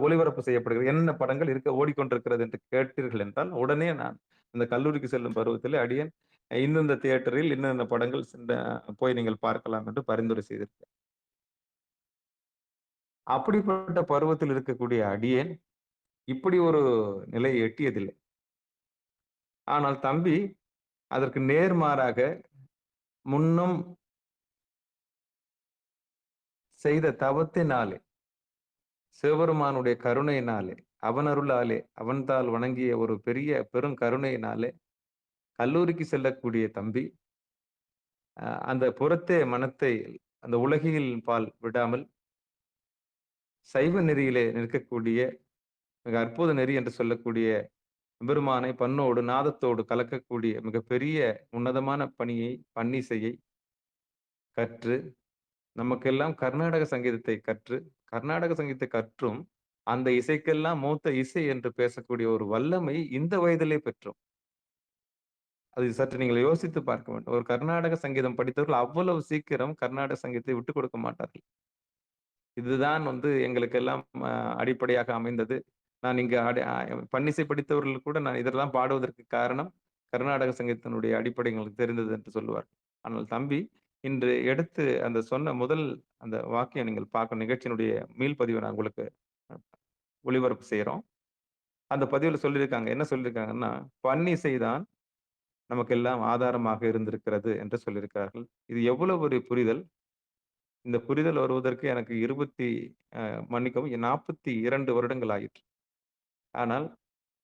ஒளிபரப்பு செய்யப்படுகிறது, என்னென்ன படங்கள் ஓடிக்கொண்டிருக்கிறது என்று கேட்டீர்கள் என்றால் உடனே நான் இந்த கல்லூரிக்கு செல்லும் பருவத்தில் அடியேன் இந்தந்த தியேட்டரில் இன்னென்ன படங்கள் போய் நீங்கள் பார்க்கலாம் என்று பரிந்துரை செய்திருக்கேன். அப்படிப்பட்ட பருவத்தில் இருக்கக்கூடிய அடியேன் இப்படி ஒரு நிலையை எட்டியதில்லை. ஆனால் தம்பி அதற்கு நேர்மாறாக முன்னும் செய்த தவத்தினாலே, சிவபெருமானுடைய கருணையினாலே, அவன் அருளாலே, அவன்தால் வணங்கிய ஒரு பெரும் கருணையினாலே கல்லூரிக்கு செல்லக்கூடிய தம்பி அந்த புறத்தே மனத்தை அந்த உலகில் பால் விடாமல் சைவ நெறியிலே நிற்கக்கூடிய மிக அற்புத நெறி என்று சொல்லக்கூடிய பெருமானை பண்ணோடு நாதத்தோடு கலக்கக்கூடிய மிகப்பெரிய உன்னதமான பணியை, பன்னிசையை கற்று, நமக்கெல்லாம் கர்நாடக சங்கீதத்தை கற்றும் அந்த இசைக்கெல்லாம் மூத்த இசை என்று பேசக்கூடிய ஒரு வல்லமை இந்த வயதிலே பெற்றோம். அது சற்று நீங்கள் யோசித்து பார்க்க வேண்டும். ஒரு கர்நாடக சங்கீதம் படித்தவர்கள் அவ்வளவு சீக்கிரம் கர்நாடக சங்கீதத்தை விட்டுக் கொடுக்க மாட்டார்கள். இதுதான் எங்களுக்கெல்லாம் அடிப்படையாக அமைந்தது. நான் இங்கு பன்னிசை படித்தவர்கள் கூட நான் இதெல்லாம் பாடுவதற்கு காரணம் கர்நாடக சங்கீதத்தினுடைய அடிப்படை எங்களுக்கு தெரிந்தது என்று சொல்லுவார். ஆனால் தம்பி இன்று எடுத்து அந்த சொன்ன முதல் அந்த வாக்கியம் நீங்கள் பார்க்க, நிகழ்ச்சியினுடைய மீள்பதிவை நான் உங்களுக்கு ஒளிபரப்பு செய்றோம். அந்த பதிவுல சொல்லியிருக்காங்க. என்ன சொல்லியிருக்காங்கன்னா, "பன்னிசைதான் நமக்கெல்லாம் ஆதாரமாக இருந்திருக்கிறது" என்று சொல்லியிருக்கிறார்கள். இது எவ்வளவு ஒரு புரிதல். இந்த புரிதல் வருவதற்கு எனக்கு 20 மன்னிக்கவும் 42 வருடங்கள் ஆயிற்று. ஆனால்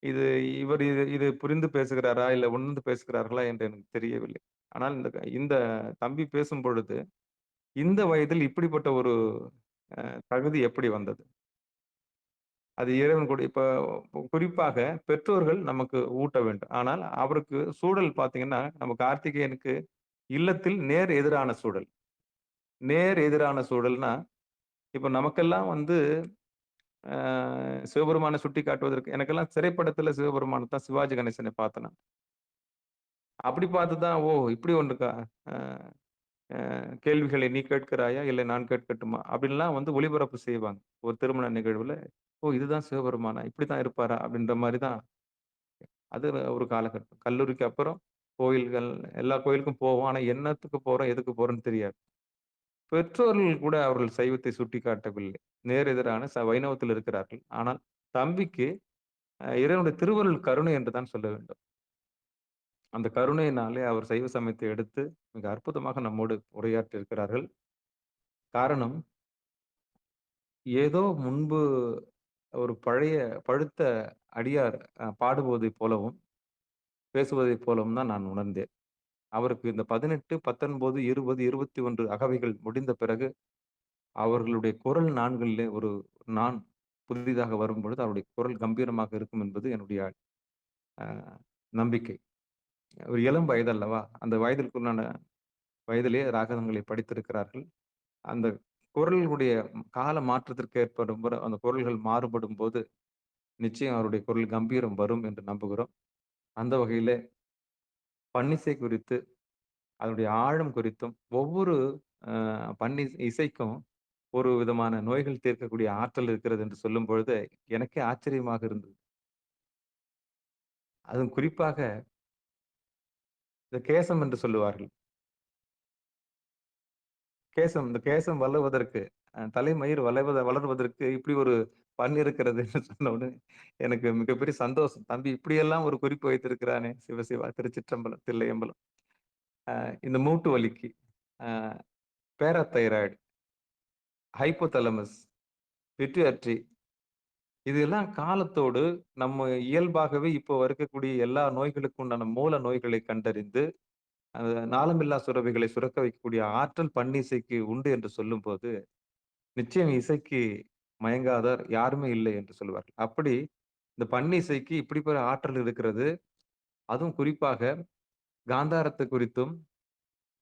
இது இவர் இது இது புரிந்து பேசுகிறாரா? இல்ல உணர்ந்து பேசுகிறார்களா என்று எனக்கு தெரியவில்லை. ஆனால் இந்த தம்பி பேசும்பொழுது, இந்த வயதில் இப்படிப்பட்ட ஒரு தகுதி எப்படி வந்தது? அது இறைவன் கூட இப்ப குறிப்பாக பெற்றோர்கள் நமக்கு ஊட்ட வேண்டும். ஆனால் அவருக்கு சூழல் பார்த்தீங்கன்னா, நம்ம கார்த்திகேயனுக்கு இல்லத்தில் நேர் எதிரான சூழல். நேர் எதிரான சூழல்னா, இப்ப நமக்கெல்லாம் வந்து அ சிவபெருமான சுட்டிக்காட்டுவதற்கு எனக்கெல்லாம் திரைப்படத்துல சிவபெருமான தான் சிவாஜி கணேசனை பார்த்தேன் நான். அப்படி பார்த்து தான், ஓ! இப்படி ஒண்ணு இருக்கா? அ கேள்விகளை நீ கேட்கிறாயா? இல்லை நான் கேட்கட்டுமா? அப்படின்லாம் வந்து ஒளிபரப்பு செய்வாங்க. ஒரு திருமண நிகழ்வுல, ஓ! இதுதான் சிவபெருமானா? இப்படித்தான் இருப்பாரா? அப்படின்ற மாரி தான் அது ஒரு காலகட்டம். கல்லூரிக்கு அப்புறம் கோயில்கள் எல்லா கோயிலுக்கும் போவோம். ஆனா என்னத்துக்கு போறோம்? எதுக்கு போறோம்ன்னு தெரியாது. பெற்றோர்கள் கூட அவர்கள் சைவத்தை சுட்டிக்காட்டவில்லை. நேர் எதிரான வைணவத்தில் இருக்கிறார்கள். ஆனால் தம்பிக்கு இறைவனுடைய திருவருள் கருணை என்று தான் சொல்ல வேண்டும். அந்த கருணையினாலே அவர் சைவ சமயத்தை எடுத்து மிக அற்புதமாக நம்மோடு உரையாற்றி இருக்கிறார்கள். காரணம், ஏதோ முன்பு ஒரு பழைய பழுத்த அடியார் பாடுவதைப் போலவும், பேசுவதைப் போலவும் தான் நான் உணர்ந்தேன். அவருக்கு இந்த 18, 19, 20, 21 அகவைகள் முடிந்த பிறகு, அவர்களுடைய குரல் நாண்களிலே ஒரு நான் புதிதாக வரும்பொழுது, அவருடைய குரல் கம்பீரமாக இருக்கும் என்பது என்னுடைய அ நம்பிக்கை. ஒரு இளம் வயது அல்லவா? அந்த வயதிற்குள்ளான வயதிலே ராகங்களை படித்திருக்கிறார்கள். அந்த குரல்களுடைய கால மாற்றத்திற்கு ஏற்படும் அந்த குரல்கள் மாறுபடும்போது, நிச்சயம் அவருடைய குரல் கம்பீரம் வரும் என்று நம்புகிறோம். அந்த வகையிலே பன்னிசை குறித்து, அதனுடைய ஆழம் குறித்தும், ஒவ்வொரு அ இசைக்கும் ஒரு விதமான நோய்கள் தீர்க்கக்கூடிய ஆற்றல் இருக்கிறது என்று சொல்லும்பொழுது, எனக்கே ஆச்சரியமாக இருந்தது. அதுவும் குறிப்பாக இந்த கேசம் என்று சொல்லுவார்கள். இந்த கேசம் வளர்வதற்கு, தலைமயிர் வளர்வதற்கு இப்படி ஒரு பண் இருக்கிறது என்று சொன்ன உடனே, எனக்கு மிகப்பெரிய சந்தோஷம். தம்பி இப்படியெல்லாம் ஒரு குறிப்பு வைத்திருக்கிறானே! சிவ சிவா! திருச்சிற்றம்பலம், தில்லையம்பலம். இந்த மூட்டு வலிக்கு, அ பேராதைராய்டு, ஹைப்போதலமஸ், பிட்யூட்டரி இதெல்லாம் காலத்தோடு நம்ம இயல்பாகவே இப்போ இருக்கக்கூடிய எல்லா நோய்களுக்கு உண்டான மூல நோய்களை கண்டறிந்து, நாளமில்லா சுரபிகளை சுரக்க வைக்கக்கூடிய ஆற்றல் பன்னிசைக்கு உண்டு என்று சொல்லும்போது, நிச்சயம் இசைக்கு மயங்காதவர் யாருமே இல்லை என்று சொல்லுவார்கள். அப்படி இந்த பன்னிசைக்கு இப்படிப்பட்ட ஆற்றல் இருக்கிறது. அதுவும் குறிப்பாக காந்தாரத்தை குறித்தும்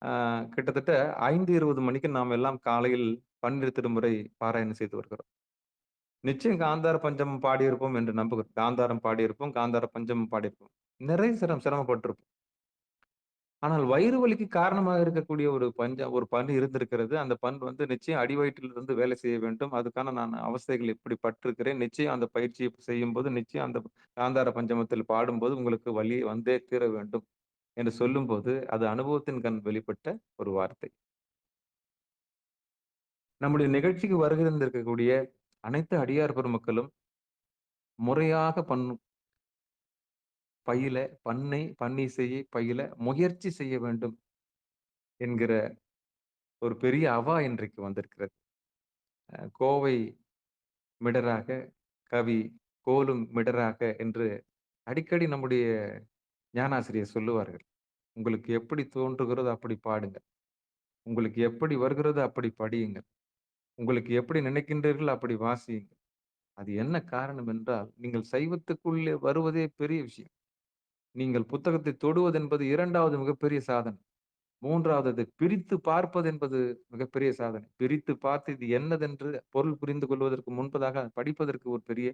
அ கிட்டத்தட்ட 5:20 மணிக்கு நாம் எல்லாம் காலையில் பன்னிரு திருமுறை பாராயணம் செய்து வருகிறோம். நிச்சயம் காந்தார பஞ்சமம் பாடியிருப்போம் என்று நம்புகிறோம். காந்தாரம் பாடியிருப்போம், காந்தார பஞ்சமம் பாடியிருப்போம். நிறைய சிரமப்பட்டிருப்போம். ஆனால் வயிறு வலிக்கு காரணமாக இருக்கக்கூடிய ஒரு பண் இருந்திருக்கிறது. அந்த பண் வந்து நிச்சயம் அடிவயிற்றிலிருந்து வேலை செய்ய வேண்டும். அதுக்கான நான் அவஸ்தைகள் இப்படி பட்டிருக்கிறேன். நிச்சயம் அந்த பயிற்சியை செய்யும்போது, நிச்சயம் அந்த காந்தார பஞ்சமத்தில் பாடும்போது உங்களுக்கு வலி வந்தே தீர வேண்டும் என்று சொல்லும்போது, அது அனுபவத்தின் கண் வெளிப்பட்ட ஒரு வார்த்தை. நம்முடைய நிகழ்ச்சிக்கு வருகை தந்திருக்கக்கூடிய அனைத்து அடியார் பெருமக்களும் முறையாக பன்னிசையை பயில முயற்சி செய்ய வேண்டும் என்கிற ஒரு பெரிய அவா இன்றைக்கு வந்திருக்கிறது. கோவை மிடராக, கவி கோலும் மிடராக என்று அடிக்கடி நம்முடைய ஞானாசிரியர் சொல்லுவார்கள். உங்களுக்கு எப்படி தோன்றுகிறதோ அப்படி பாடுங்க. உங்களுக்கு எப்படி வருகிறதோ அப்படி படியுங்கள். உங்களுக்கு எப்படி நினைக்கின்றீர்களோ அப்படி வாசியுங்கள். அது என்ன காரணம் என்றால், நீங்கள் சைவத்துக்குள்ளே வருவதே பெரிய விஷயம். நீங்கள் புத்தகத்தை தொடுவது என்பது 2வது மிகப்பெரிய சாதனை. 3வது அதை பிரித்து பார்ப்பது என்பது மிகப்பெரிய சாதனை. பிரித்து பார்த்து இது என்னதென்று பொருள் புரிந்து கொள்வதற்கு முன்பதாக படிப்பதற்கு ஒரு பெரிய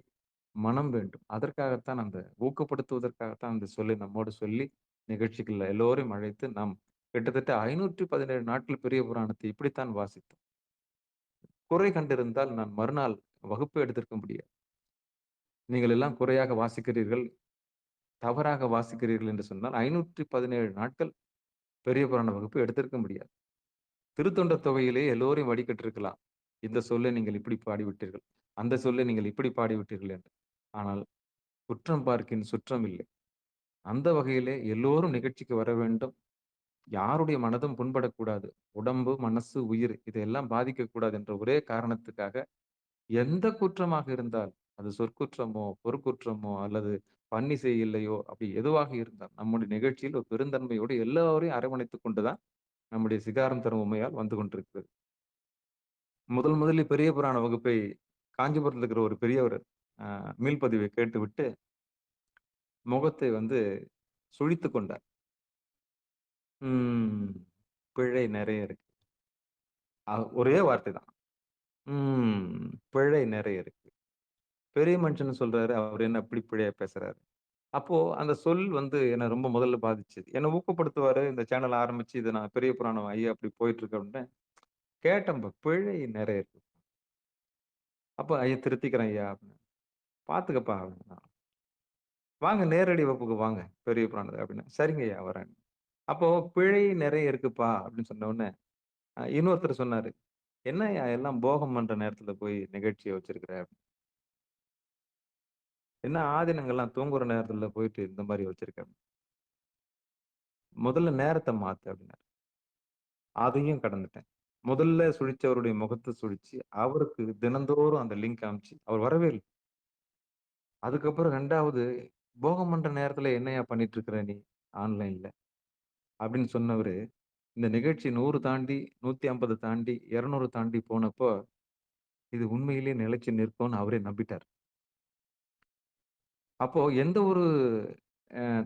மனம் வேண்டும். அதற்காகத்தான் ஊக்கப்படுத்துவதற்காகத்தான் அந்த சொல்லை நம்மோடு சொல்லி, நிகழ்ச்சிகள்ல எல்லோரையும் அழைத்து நாம் கிட்டத்தட்ட 517 நாட்கள் பெரிய புராணத்தை இப்படித்தான் வாசித்தோம். குறை கண்டிருந்தால் நான் மறுநாள் வகுப்பே எடுத்திருக்க முடியாது. நீங்கள் எல்லாம் குறையாக வாசிக்கிறீர்கள், தவறாக வாசிக்கிறீர்கள் என்று சொன்னால் 517 நாட்கள் பெரிய புராண வகுப்பு எடுத்திருக்க முடியாது. திருத்தொண்டர் தொகையிலே எல்லோரையும் வழிகட்டிருக்கலாம். இந்த சொல்லை நீங்கள் இப்படி பாடிவிட்டீர்கள். அந்த சொல்லை நீங்கள் இப்படி பாடிவிட்டீர்கள் என்று. ஆனால் குற்றம் பார்க்கின் சுற்றம் இல்லை. அந்த வகையிலே எல்லோரும் நிகழ்ச்சிக்கு வர வேண்டும். யாருடைய மனதும் புண்படக்கூடாது. உடம்பு, மனசு, உயிர் இதையெல்லாம் பாதிக்கக்கூடாது என்ற ஒரே காரணத்துக்காக, எந்த குற்றமாக இருந்தால், அது சொற்குற்றமோ, பொருட்குற்றமோ அல்லது பன்னிசை இல்லையோ, அப்படி எதுவாக இருந்தால், நம்முடைய நிகழ்ச்சியில் ஒரு பெருந்தன்மையோடு எல்லோரையும் அரவணைத்துக் கொண்டு தான் நம்முடைய சிகாரம் தரும் உமையால் வந்து கொண்டிருக்கிறது. முதலில் பெரிய புராண வகுப்பை காஞ்சிபுரத்துல இருக்கிற ஒரு பெரியவர் அ மீள்பதிவை கேட்டுவிட்டு, முகத்தை சுழித்துக் கொண்டார். ம். பிழை நெறைய இருக்கு. ஒரே வார்த்தை தான். பிழை நெறைய இருக்கு. பெரிய மனுஷன்னு சொல்றாரு. அவரு என்ன இப்படி பிழையா பேசுறாரு? அப்போ அந்த சொல் என்ன ரொம்ப முதல்ல பாதிச்சது. என்ன ஊக்கப்படுத்துவாரு. இந்த சேனல் ஆரம்பிச்சு இத நான் பெரிய புராணம் ஐயா அப்படி போயிட்டு இருக்கு அப்படின்னு கேட்டேன்ப்பா. பிழை நெறைய இருக்கு. அப்ப ஐயா திருத்திக்கிறேன் ஐயா அப்படின்னு. பாத்துக்கப்பா அப்படின்னா. வாங்க நேரடி வகுப்புக்கு வாங்க. பெரிய புராணத்துல அப்படின்னு. சரிங்க ஐயா வரேன். அப்போ பிழை நெறைய இருக்குப்பா அப்படின்னு சொன்ன உடனே, இன்னொருத்தர் சொன்னாரு. என்னய்யா எல்லாம் போகம் பண்ற நேரத்துல போய் நிகழ்ச்சிய வச்சிருக்கிற? என்ன ஆதினங்கள்லாம் தூங்குற நேரத்துல போயிட்டு இந்த மாரி வச்சிருக்க? முதல்ல நேரத்த மாத்து அப்படின்னாரு. அதையும் கடந்துட்டேன். முதல்ல சுழிச்சவருடைய முகத்த சுழிச்சு, அவருக்கு தினந்தோறும் அந்த லிங்க் அனுப்பிச்சு, அவர் வரவே இல்ல. அதுக்கப்புறம் 2வது போகம் பண்ற நேரத்துல என்னய்யா பண்ணிட்டு இருக்கிற நீ ஆன்லைன்ல? அப்படின்னு சொன்னவரு, இந்த நிகழ்ச்சி 100 தாண்டி, 150 தாண்டி, 200 தாண்டி போனப்போ, இது உண்மையிலேயே நிலைச்சு நிற்கும்னு அவரே நம்பிட்டார். அப்போ எந்த ஒரு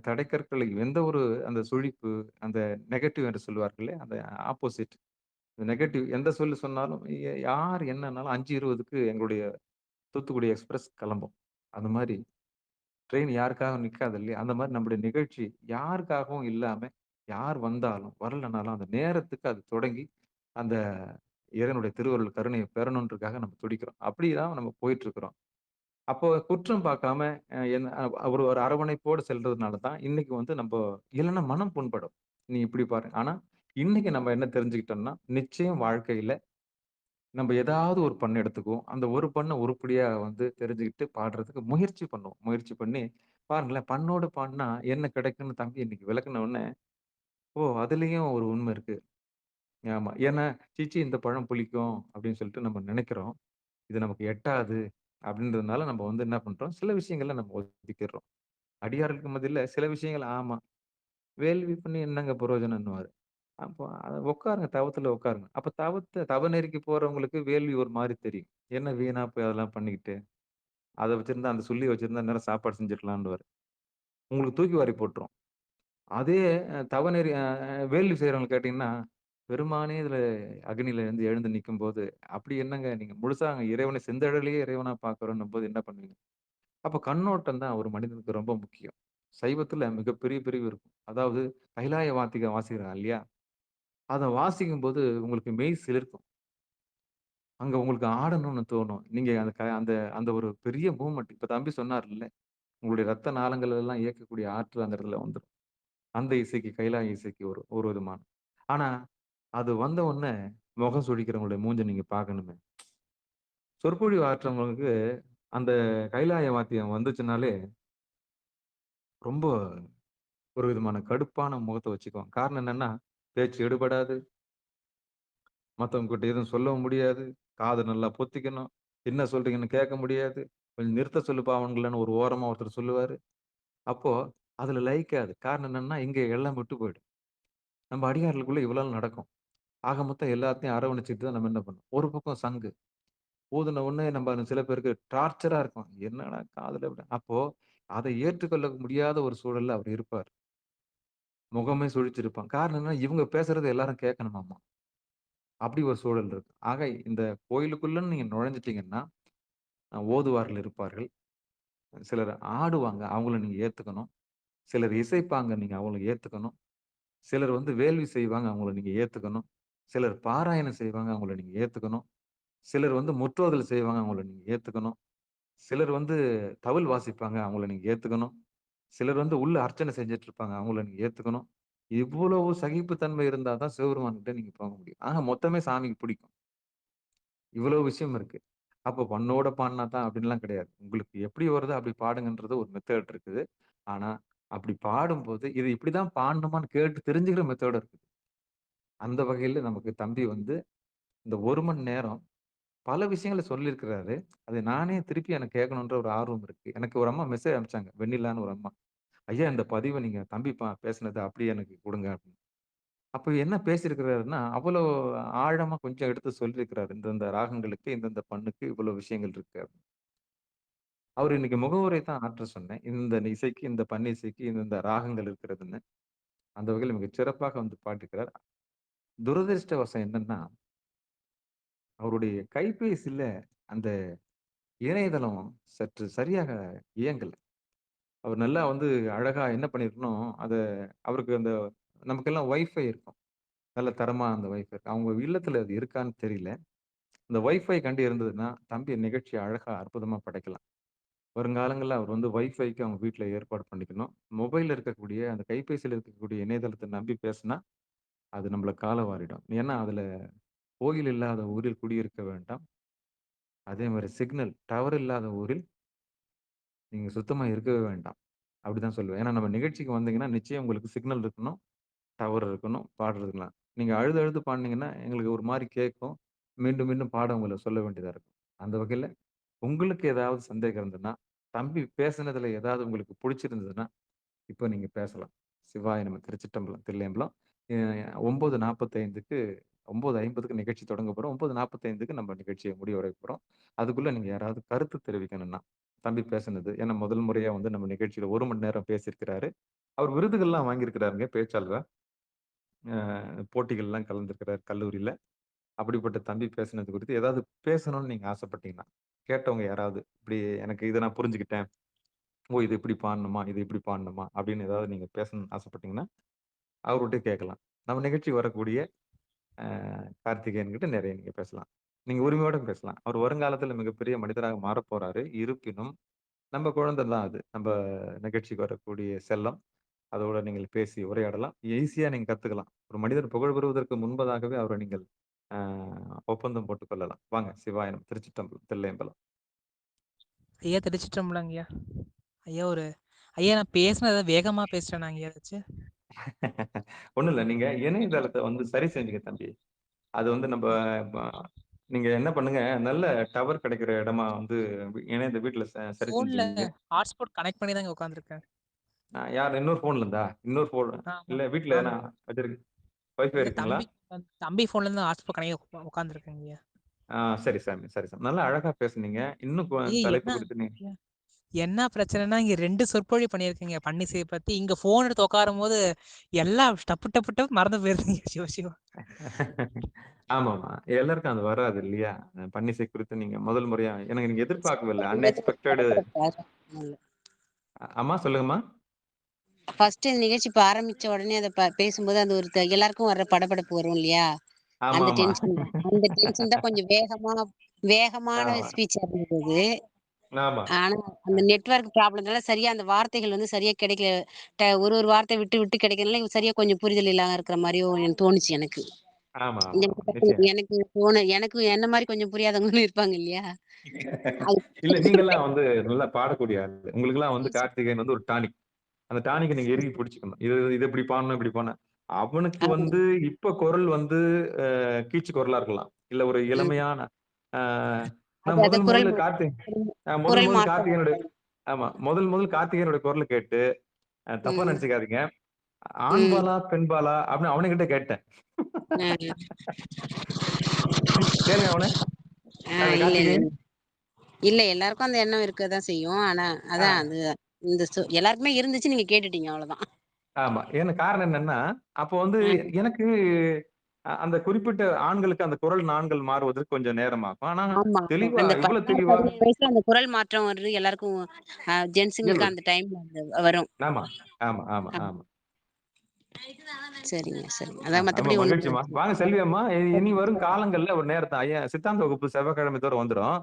தடைக்கற்களையும், எந்த ஒரு அந்த சுழிப்பு, அந்த நெகட்டிவ் என்று சொல்வார்களே, அந்த ஆப்போசிட் நெகட்டிவ் எந்த சொல்லு சொன்னாலும், யார் என்னன்னாலும் 5:20க்கு எங்களுடைய தூத்துக்குடி எக்ஸ்பிரஸ் கிளம்பும். அந்த மாரி ட்ரெயின் யாருக்காகவும் நிக்காது இல்லையா? அந்த மாரி நம்முடைய நிகழ்ச்சி யாருக்காகவும் இல்லாம, யார் வந்தாலும், வரலனாலும் அந்த நேரத்துக்கு அது தொடங்கி, அந்த இறைவனுடைய திருவருள் கருணைய பெறணுன்றதுக்காக நம்ம துடிக்கிறோம். அப்படிதான் நம்ம போயிட்டு இருக்கிறோம். அப்போ குற்றம் பார்க்காம என்ன ஒரு ஒரு அரவணைப்போடு செல்றதுனால தான், இன்னைக்கு நம்ப இல்லன்னா மனம் புண்படும். நீ இப்படி பாரு. ஆனா, இன்னைக்கு நம்ம என்ன தெரிஞ்சுக்கிட்டோம்னா, நிச்சயம் வாழ்க்கையில நம்ப ஏதாவது ஒரு பண்ண எடுத்துக்குவோம். அந்த ஒரு பண்ண உருப்படியா தெரிஞ்சுக்கிட்டு பாடுறதுக்கு முயற்சி பண்ணுவோம். முயற்சி பண்ணி பாருங்களேன், பண்ணோடு பாடுனா என்ன கிடைக்கும்னு தம்பி இன்னைக்கு விளக்குன உடனே, ஓ! அதுலயும் ஒரு உண்மை இருக்கு. ஆமா. ஏன்னா, சீச்சீ இந்த பழம் புளிக்கும் அப்படின்னு சொல்லிட்டு நம்ம நெனைக்கிறோம். இது நமக்கு எட்டாது அப்படின்றதுனால நம்ம என்ன பண்றோம், சில விஷயங்கள நம்ம ஒதுக்கிர்றோம். அடியார்களுக்கு மத்தியில சில விஷயங்கள் ஆமா. வேள்வி பண்ணி என்னங்க பிரயோஜனம்ன்னுவாரு. அப்போ உட்காருங்க தவத்துல உட்காருங்க. அப்ப தவநெறிக்கு போறவங்களுக்கு வேள்வி ஒரு மாரி தெரியும். என்ன வீணா போய் அதெல்லாம் பண்ணிக்கிட்டு, அத வச்சிருந்தா அந்த சுள்ளிய வச்சிருந்தா இந்நேரம் சாப்பாடு செஞ்சிருக்கலான்னுவாரு. உங்களுக்கு தூக்கி வாரி போட்டுரும். அதே தவநெறி வேள்வி செய்றவங்கள கேட்டீங்கன்னா, பெருமானே இதுல அக்னியில எழுந்து நிக்கும்போது, அப்படி என்னங்க நீங்க முழுசா அங்க இறைவன செந்தழலையே இறைவனா பார்க்கிறோன்னும்போது என்ன பண்ணுவீங்க? அப்ப கண்ணோட்டம் தான் ஒரு மனிதனுக்கு ரொம்ப முக்கியம். சைவத்துல மிகப்பெரிய பிரிவு இருக்கும். அதாவது கைலாய வாத்திகம் வாசிக்கிறாங்க இல்லையா? அத வாசிக்கும்போது உங்களுக்கு மெய் சிலிர்க்கும். அங்க உங்களுக்கு ஆடணும்னு தோணும். நீங்க அந்த அந்த ஒரு பெரிய மூவ்மெண்ட் இப்ப தம்பி சொன்னார்ல, உங்களுடைய ரத்த நாளங்கள் எல்லாம் இயக்கக்கூடிய ஆற்றல் அந்த இடத்துல வந்துரும். அந்த இசைக்கு கைலாய இசைக்கு ஒரு ஒரு விதமான. ஆனா, அது வந்த உடனே முகம் சுளிக்கிறவங்களுடைய மூஞ்ச நீங்க பார்க்கணுமே. சொற்பொழிவு ஆற்றவங்களுக்கு அந்த கைலாய வாத்தியம் வந்துச்சுன்னாலே, ரொம்ப ஒரு விதமான கடுப்பான முகத்த வச்சுக்குவாங்க. காரணம் என்னன்னா, பேச்சு எடுபடாது. மத்தவங்க கிட்ட எதுவும் சொல்லவும் முடியாது. காத நல்லா பொத்திக்கணும். என்ன சொல்றீங்கன்னு கேட்க முடியாது. கொஞ்சம் நிறுத்த சொல்லுப்பா அவனுங்களன்னு ஒரு ஓரமா ஒருத்தர் சொல்லுவாரு. அப்போ அதுல லயிக்காது. காரணம் என்னன்னா, இங்க எல்லாம் விட்டு போயிடும். நம்ம அடியார்களுக்குள்ள இவ்வளவு நடக்கும். ஆக மொத்தம் எல்லாத்தையும் அரவணைச்சுட்டு தான் நம்ம என்ன பண்ணணும். ஒரு பக்கம் சங்கு. ஊதுன உடனே நம்ம சில பேருக்கு டார்ச்சரா இருக்கும். என்னடா காதுல அப்போ அதை ஏற்றுக்கொள்ள முடியாத ஒரு சூழல்ல அவர் இருப்பார். முகமே சுழிச்சிருப்பான். காரணம் என்ன? இவங்க பேசுறத எல்லாரும் கேட்கணுமாமா. அப்படி ஒரு சூழல் இருக்கு. ஆக இந்த கோயிலுக்குள்ளன்னு நீங்க நுழைஞ்சுட்டீங்கன்னா, ஓதுவார்கள் இருப்பார்கள். சிலர் ஆடுவாங்க. அவங்கள நீங்க ஏத்துக்கணும். சிலர் இசைப்பாங்க. நீங்க அவங்கள ஏத்துக்கணும். சிலர் வேள்வி செய்வாங்க. அவங்கள நீங்க ஏத்துக்கணும். சிலர் பாராயணம் செய்வாங்க. அவங்கள நீங்க ஏத்துக்கணும். சிலர் முற்றோதல் செய்வாங்க. அவங்கள நீங்க ஏத்துக்கணும். சிலர் தவில் வாசிப்பாங்க. அவங்கள நீங்க ஏத்துக்கணும். சிலர் உள்ள அர்ச்சனை செஞ்சுட்டு இருப்பாங்க. அவங்கள நீங்க ஏத்துக்கணும். இவ்வளவு சகிப்புத்தன்மை இருந்தா தான் சிவபெருமான் கிட்ட நீங்க போக முடியும். ஆக மொத்தமே சாமிக்கு பிடிக்கும். இவ்வளவு விஷயம் இருக்கு. அப்போ பண்ணோட பாடுனா தான் அப்படின்லாம் கிடையாது. உங்களுக்கு எப்படி வருதோ அப்படி பாடுங்கன்றது ஒரு மெத்தட் இருக்குது. ஆனா, அப்படி பாடும்போது இது இப்படிதான் பாடணுமான்னு கேட்டு தெரிஞ்சுக்கிற மெத்தட் இருக்குது. அந்த வகையில நமக்கு தம்பி வந்து இந்த 1 மணி நேரம் பல விஷயங்கள சொல்லியிருக்கிறாரு. அது நானே திருப்பி எனக்கு கேட்கணுன்ற ஒரு ஆர்வம் இருக்கு. எனக்கு ஒரு அம்மா மெசேஜ் அனுப்பிச்சாங்க. வெண்ணிலான்னு ஒரு அம்மா. "ஐயா இந்த பதிவ நீங்க தம்பி பேசினத அப்படியே எனக்கு குடுங்க" அப்படின்னு. அப்ப என்ன பேசியிருக்கிறாருன்னா, அவ்வளோ ஆழமா கொஞ்சம் எடுத்து சொல்லியிருக்கிறாரு. இந்தந்த ராகங்களுக்கு, இந்தந்த பண்ணுக்கு இவ்வளோ விஷயங்கள் இருக்கு. அவரு இன்னைக்கு முகவுரை தான் ஆற்ற சொன்னேன். இந்த இசைக்கு, இந்த பண்ணிசைக்கு இந்தந்த ராகங்கள் இருக்கிறதுன்னு. அந்த வகையில மிகச் சிறப்பாக வந்து பாடியிருக்கிறார். துரதிர்ஷ்டவசம் என்னன்னா, அவருடைய கைபேசியில அந்த இணையதளம் சற்று சரியாக இயங்கல. அவர் நல்லா வந்து அழகா என்ன பண்ணியிருக்கணும், அவருக்கு அந்த நமக்கெல்லாம் வைஃபை இருக்கும். நல்ல தரமா அந்த வைஃபை இருக்கு. அவங்க இல்லத்துல அது இருக்கான்னு தெரியல. இந்த வைஃபை கண்டு இருந்ததுன்னா, தம்பி நிகழ்ச்சி அழகா அற்புதமா படைக்கலாம். வருங்காலங்கள்ல அவர் வந்து வைஃபைக்கு அவங்க வீட்ல ஏற்பாடு பண்ணிக்கணும். மொபைல்ல இருக்கக்கூடிய அந்த கைபேசியில இருக்கக்கூடிய இணையதளத்த நம்பி பேசுனா, அது நம்மள கால வாரிடும். ஏன்னா, அதுல கோயில் இல்லாத ஊரில் குடியிருக்க வேண்டாம். அதே மாரி சிக்னல் டவர் இல்லாத ஊரில் நீங்க சுத்தமா இருக்கவே வேண்டாம். அப்படிதான் சொல்லுவேன். ஏன்னா, நம்ம நிகழ்ச்சிக்கு வந்தீங்கன்னா, நிச்சயம் உங்களுக்கு சிக்னல் இருக்கணும், டவர் இருக்கணும், பாடுறதுக்கலாம். நீங்க அழுது அழுது பாடுனீங்கன்னா, எங்களுக்கு ஒரு மாரி கேட்கும். மீண்டும் மீண்டும் பாட உங்கள சொல்ல வேண்டியதா இருக்கும். அந்த வகையில உங்களுக்கு ஏதாவது சந்தேகம் இருந்ததுன்னா, தம்பி பேசினதுல ஏதாவது உங்களுக்கு புடிச்சிருந்ததுன்னா, இப்ப நீங்க பேசலாம். சிவாய நம! திருச்சிற்றம்பலம், தில்லையம்பலம். அ 9:45க்கு 9:50க்கு நிகழ்ச்சி தொடங்க போறோம். 9:45க்கு நம்ம நிகழ்ச்சிய முடிவடைய போறோம். அதுக்குள்ள நீங்க யாராவது கருத்து தெரிவிக்கணும்னா, தம்பி பேசுனது. ஏன்னா முதல் முறையா வந்து நம்ம நிகழ்ச்சியில 1 மணி நேரம் பேசியிருக்கிறாரு. அவர் விருதுகள்லாம் வாங்கியிருக்கிறாருங்க பேச்சாளரா. அ போட்டிகள்லாம் கலந்திருக்கிறார் கல்லூரியில. அப்படிப்பட்ட தம்பி பேசுனது குறித்து ஏதாவது பேசணும்னு நீங்க ஆசைப்பட்டீங்கன்னா, கேட்டவங்க யாராவது, இப்படி எனக்கு இத நான் புரிஞ்சுக்கிட்டேன். ஓ! இது இப்படி பாடணுமா? இது இப்படி பாடணுமா? அப்படின்னு ஏதாவது நீங்க பேசணும்னு ஆசைப்பட்டீங்கன்னா, அவர்கிட்ட கேட்கலாம். நம்ம நிகழ்ச்சி வரக்கூடிய அ கார்த்திகேயன் கிட்ட நெறைய நீங்க பேசலாம். நீங்க உரிமையோட பேசலாம். அவர் வருங்காலத்துல மிகப்பெரிய மனிதராக மாறப்போறாரு. இருப்பினும், நம்ம குழந்தை தான் அது. நம்ப நிகழ்ச்சிக்கு வரக்கூடிய செல்லம். அதோட நீங்கள் பேசி உரையாடலாம். ஈஸியா நீங்க கத்துக்கலாம். ஒரு மனிதர் புகழ் பெறுவதற்கு முன்பதாகவே அவர நீங்கள் அ ஒப்பந்தம் போட்டுக் கொள்ளலாம். வாங்க சிவாய நம! திருச்சிற்றம்பலம், தில்லையம்பலம். ஐயா திருச்சிற்றம்பலங்கய்யா. ஐயா ஐயா நான் பேசுனத வேகமா பேசுறேனாங்க ஏதாச்சும்? ஒண்ணும் இல்ல. நீங்க இணையதளத்த வந்து சரி செஞ்சுங்க தம்பி. அது வந்து நம்ப ப நீங்க என்ன பண்ணுங்க, நல்ல டவர் கிடைக்கிற இடமா வந்து வீட்ல சரி ஃபோன்ல செஞ்சுக்கங்க. ஹாட்ஸ்பாட் கனெக்ட் பண்ணி தாங்க உட்காந்துருக்கேன். யார் இன்னொரு ஃபோன்ல இருந்தா? இன்னொரு ஃபோன் ஆமா, இல்ல வீட்ல ஆமா. எதனா வச்சிருக்கு வைஃபை இல்ல இருக்குங்களா? தம்பி ஃபோன்ல இருந்து ஹாட்ஸ்பாட் கனெக்ட் உட்காந்துருக்கேங்கய்யா. சரி சாமி, சரி சாமி. நல்லா அழகா பேசுனீங்க. இன்னும் ஐயா தலைப்பு என்ன குறித்து ஐயா, என்ன பிரச்சனைன்னா, இங்க 2 சொற்பொழிவு பண்ணியிருக்கீங்க பன்னிசைய பத்தி. இங்க ஃபோன் எடுத்து உட்காரும்போது எல்லாம் டப்பு டப்பு டப்பு மறந்து போயிருதுங்க. சிவ சிவா. ஆமாமா. எல்லாருக்கும் அது வராது இல்லையா? பன்னிசை குறித்து நீங்க முதல் முறையா எனக்கு நீங்க எதிர்பார்க்கவே இல்ல. அன்எக்ஸ்பெக்டட். அம்மா சொல்லுங்கம்மா. ஃபர்ஸ்ட் இந்த நிகழ்ச்சி இப்ப ஆரம்பிச்ச உடனே அத பேசும்போது அந்த ஒரு எல்லாருக்கும் வர்ற படபடப்பு வரும் இல்லையா? அந்த ஆமாமா. டென்ஷன் தான். அந்த டென்ஷன் தான் கொஞ்சம் வேகமான ஆமா. ஸ்பீச்சா இருந்தது. ஆமா. ஆனா அந்த நெட்வொர்க் ப்ராப்ளம்னால சரியா அந்த வார்த்தைகள் வந்து சரியா கிடைக்கல. ஒரு ஒரு வார்த்தை விட்டு விட்டு கிடைக்கிறதுனால சரியா கொஞ்சம் புரிதல் இல்லாம இருக்கிற மாரியும் எனக்கு தோணுச்சு எனக்கு. ஆமா, ஆமா, ஆமா. நிச்சயம். எனக்கு என்ன மாரி கொஞ்சம் புரியாதவங்களும் இருப்பாங்க இல்லையா? அது இல்ல நீங்கலாம் வந்து நல்லா பாடக்கூடிய ஆளு. உங்களுக்கெல்லாம் வந்து கார்த்திகேயன் வந்து ஒரு டானிக். அந்த டானிக்க நீங்க இறுகி பிடிச்சுக்கணும். இது இது இப்படி பாடணும், இப்படி பாடணும். அவனுக்கு ஆமா. வந்து இப்ப குரல் வந்து கீச்சு குரலா இருக்கலாம். இல்ல ஒரு ம். இளமையான அ அது நான் அது முதல் குரல் முதல்ல முதல் குரல் முதல் மாற்றம். கார்த்திகேயனுடைய ஆமா. முதல் முதல் கார்த்திகேயனுடைய குரல கேட்டு தப்பா ம். நெனச்சுக்காதீங்க. ம். ஆண்பாலா, பெண்பாலா அப்படின்னு அவனுகிட்ட கேட்டேன். அ. கேளுங்க அவன. அந்த இல்ல, இல்ல. கார்த்திகேயன். இல்ல எல்லாருக்கும் அந்த எண்ணம் இருக்கதான் செய்யும். ஆனா, ஆ அதான் அது இந்த எல்லாருக்குமே இருந்துச்சு. நீங்க கேட்டுட்டீங்க அவ்வளவுதான். ஆமா. ஏன்னா காரணம் என்னன்னா, அப்போ வந்து ம். எனக்கு அந்த குறிப்பிட்ட ஆண்களுக்கு அந்த குரல் நாண்கள் மாறுவதற்கு கொஞ்சம் நேரமாகும். ஆனா ஆமா. தெளிவா, அந்த இவ்வளவு 16, தெளிவா 17 வயசுல அந்த குரல் மாற்றம் வருது எல்லாருக்கும். இயல்பு. ஜென்ஸுங்களுக்கு அந்த டைம்ல வரும். ஆமா, ஆமா, ஆமா, ஆமா. ஆமா. சரிங்க, சரிங்க. அதான் ரொம்ப மத்தபடி ஒண்ணும் மகிழ்ச்சிம்மா. பிரச்சனை வாங்க இல்ல. செல்வி அம்மா. இனி வரும் காலங்கள்ல ஒரு நேரத்த ஐயா சித்தாந்த வகுப்பு செவ்வாய்க்கிழமை தோறும் வந்துரும்.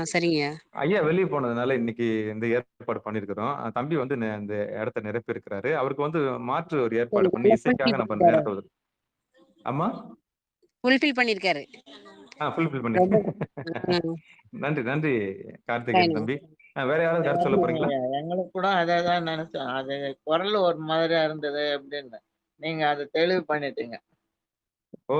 சரிங்க. ஐயா வெளிய போனதுனால இன்னைக்கு இந்த ஏற்பாடு பண்ணியிருக்கிறோம். தம்பி வந்து இந்த இடத்த நிரப்பியிருக்கிறாரு. அவருக்கு வந்து மாற்று ஒரு ஏற்பாடு சரிங்க. பண்ணி நல்லா இசைக்காக நம்ம நேரத்த ஒதுக்கு அம்மா? ஃபுல்ஃபில் பண்ணியிருக்காரு. ஃபுல்ஃபில் பண்ணி ரொம்ப ம். நன்றி நன்றி கார்த்திகேயன் சரிங்க. தம்பி. வேற யாராவது கருத்து சொல்ல போறீங்களா? எங்களுக்கு கூட அதேதான் நினைச்சோம். அது குரல் ஒரு மாதிரியா இருந்தது அப்படின்னு. நீங்க அதை தெளிவு பண்ணிட்டீங்க. ஓ!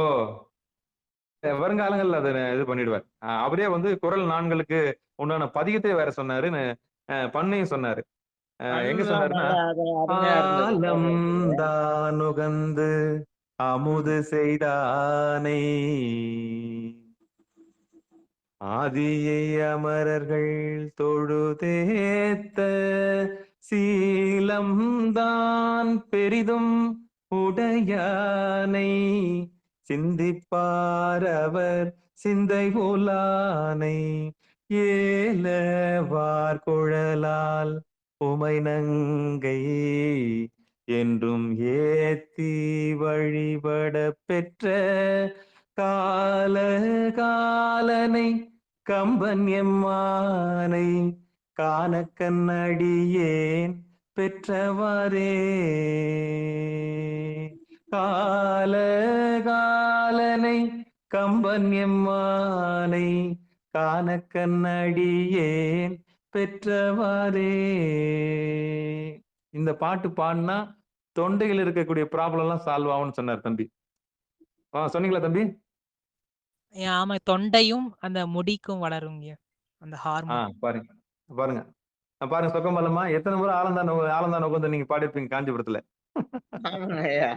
வருங்காலங்கள்ல அத இது பண்ணிடுவார். அவரே வந்து குறள் நான்களுக்கு உண்டான பதிகத்தை வேற சொன்னாருன்னு, பண்ணையும் சொன்னாரு. எங்க பண்ணலாம் சொன்னாருன்னா, நல்லா அது அருமையா இருந்தது "ஆலம் கேட்கறதுக்கு. தானுகந்து அமுது செய்தானை ஆதியை அமரர்கள் தொழுதேத்த சீலம்தான் பெரிதும் உடையானை சிந்திப்பாரவர் சிந்தை உலானை ஏலவார் குழலால் உமை நங்கை என்றும் ஏத்தி வழிபட பெற்ற கால காலனை கம்பன் எம்மானை காண கண்ணடியேன் பெற்றவாறே கால காலனை கம்பன் எம்மானை காண கண்ணடியேன் பெற்றவாறே. இந்த பாட்டு பாடினா தொண்டையில் இருக்கக்கூடிய ப்ராப்ளம் எல்லாம் சால்வ் ஆகும்னு சொன்னார் தம்பி. சொன்னீங்களா தம்பி? ஆமா, தொண்டையும் அந்த முடிக்கும் வளருங்க அந்த ஹார்மோன். பாருங்க பாருங்க பாருங்க சொக்கம்பலமா எத்தனை முறை ஆலந்தான் உட்காந்து நீங்க பாடிருப்பீங்க காஞ்சிபுரத்துல. ஆமாங்க ஐயா.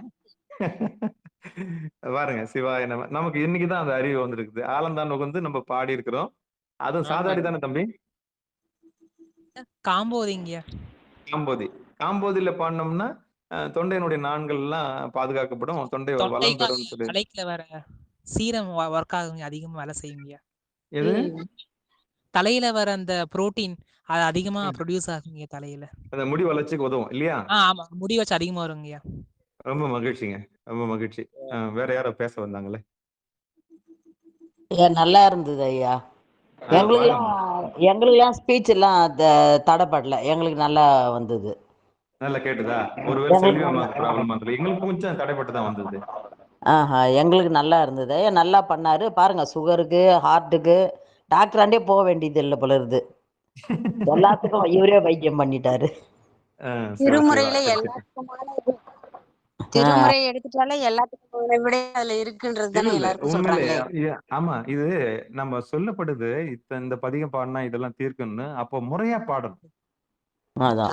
பாருங்க சிவாய நமக்கு இன்னைக்குதான் அந்த அறிவு வந்திருக்குது. ஆலந்தான் உட்காந்து நம்ம பாடி இருக்கிறோம். அதுவும் சாதாரி ஆமாங்க. தானே தம்பி? காம்போதிங்க. காம்போதி. காம்போதியில பாடினோம்னா தொண்டையினுடைய நாண்கள் எல்லாம் பாதுகாக்கப்படும், தொண்டை வளம் தொண்டைக்கும் பெறும்னு சொல்லி. தலைக்குல வர சீரம் ஒர்க் ஆகுங்க, அதிகமா வேலை செய்யுங்க. எது? தலையில வர அந்த புரோட்டீன் அது அதிகமா ப்ரொடியூஸ் ஆகுங்க தலையில. அந்த முடி வளர்ச்சிக்கு உதவும் இல்லையா? ஆமா, முடி வச்சு அதிகமா வருங்கய்யா. ரொம்ப மகிழ்ச்சிங்க, ரொம்ப மகிழ்ச்சி. வேற யாரோ பேச வந்தாங்களே? ஐயா நல்லா இருந்தது ஐயா. எங்களுக்கெல்லாம் ஸ்பீச் எல்லாம் தடைப்படல, எங்களுக்கு நல்லா வந்தது. நல்லா கேட்டுதா? ஒருவேளை செல்வி அம்மாவுக்கு ப்ராப்ளம் வந்தது, எங்களுக்கு கொஞ்சம் தடைப்பட்டு தான் வந்தது. எங்களுக்கு நல்லா இருந்தது ஐயா, நல்லா பண்ணாரு. பாருங்க, சுகருக்கு ஹார்ட்டுக்கு டாக்டராண்டே போக வேண்டியது இல்லை போல இருந்து, எல்லாத்துக்கும் இவரே வைத்தியம் பண்ணிட்டாரு. திருமுறையில எல்லாத்துக்குமான திருமுறை எடுத்துட்டாலே எல்லாத்துக்கும் விட அதுல இருக்குன்றது தானே எல்லாருக்கும் உண்மையிலே சொல்றாங்களே. ஆமா, இது நம்ம சொல்லப்படுது இந்த பதிகம் பாடினா இதெல்லாம் தீர்க்கும்னு. அப்போ முறையா பாடணும்.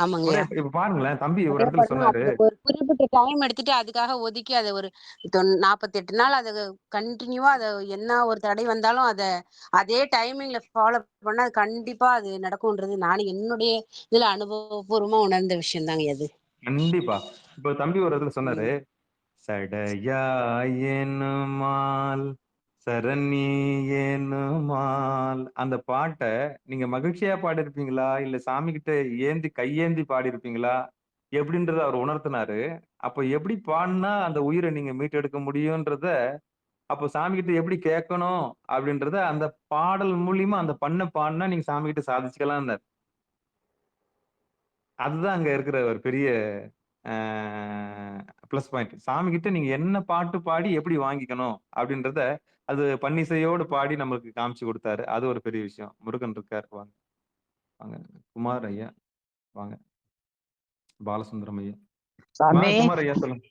ஆமாங்கய்யா. இப்ப பாருங்களேன், தம்பி ஒரு இடத்துல சொன்னாரு, ஒரு குறிப்பிட்ட டைம் எடுத்துட்டு அதுக்காக ஒதுக்கி அதை ஒரு 48 நாள் அதை கண்டினியூவா அதை என்ன ஒரு தடை வந்தாலும் அதே டைமிங்ல ஃபாலோ பண்ணா அது கண்டிப்பா அது நடக்கும்ன்றது நானும் என்னுடைய இதுல அனுபவபூர்வமா உணர்ந்த விஷயம் தாங்க அது. கண்டிப்பா. இப்ப தம்பி ஒரு இடத்துல சொன்னாரு, சடையாயனுமால் சரணியேனுமால். அந்த பாட்டை நீங்க மகிழ்ச்சியா பாடிருப்பீங்களா, இல்ல சாமி கிட்ட கையேந்தி பாடிருப்பீங்களா எப்படின்றத அவர் உணர்த்தினாரு. அப்ப எப்படி பாடினா அந்த உயிரை நீங்க மீட்டெடுக்க முடியும்ன்றத, அப்போ சாமி கிட்ட எப்படி கேட்கணும் அப்படின்றத அந்த பாடல் மூலியமா அந்த பாடினா நீங்க சாமி கிட்ட சாதிச்சுக்கலாம். அதுதான் அங்க இருக்கிற ஒரு பெரிய பிளஸ் பாயிண்ட். சாமி கிட்ட நீங்க என்ன பாட்டு பாடி எப்படி வாங்கிக்கணும் அப்படின்றத அது பன்னிசையோடு பாடி நமக்கு காமிச்சு கொடுத்தாரு. அது ஒரு பெரிய விஷயம். முருகன் இருக்கார். வாங்க வாங்க. குமார் ஐயா வாங்க. பாலசுந்தரம் ஐயா வாங்க. குமார் ஐயா சொல்லுங்க.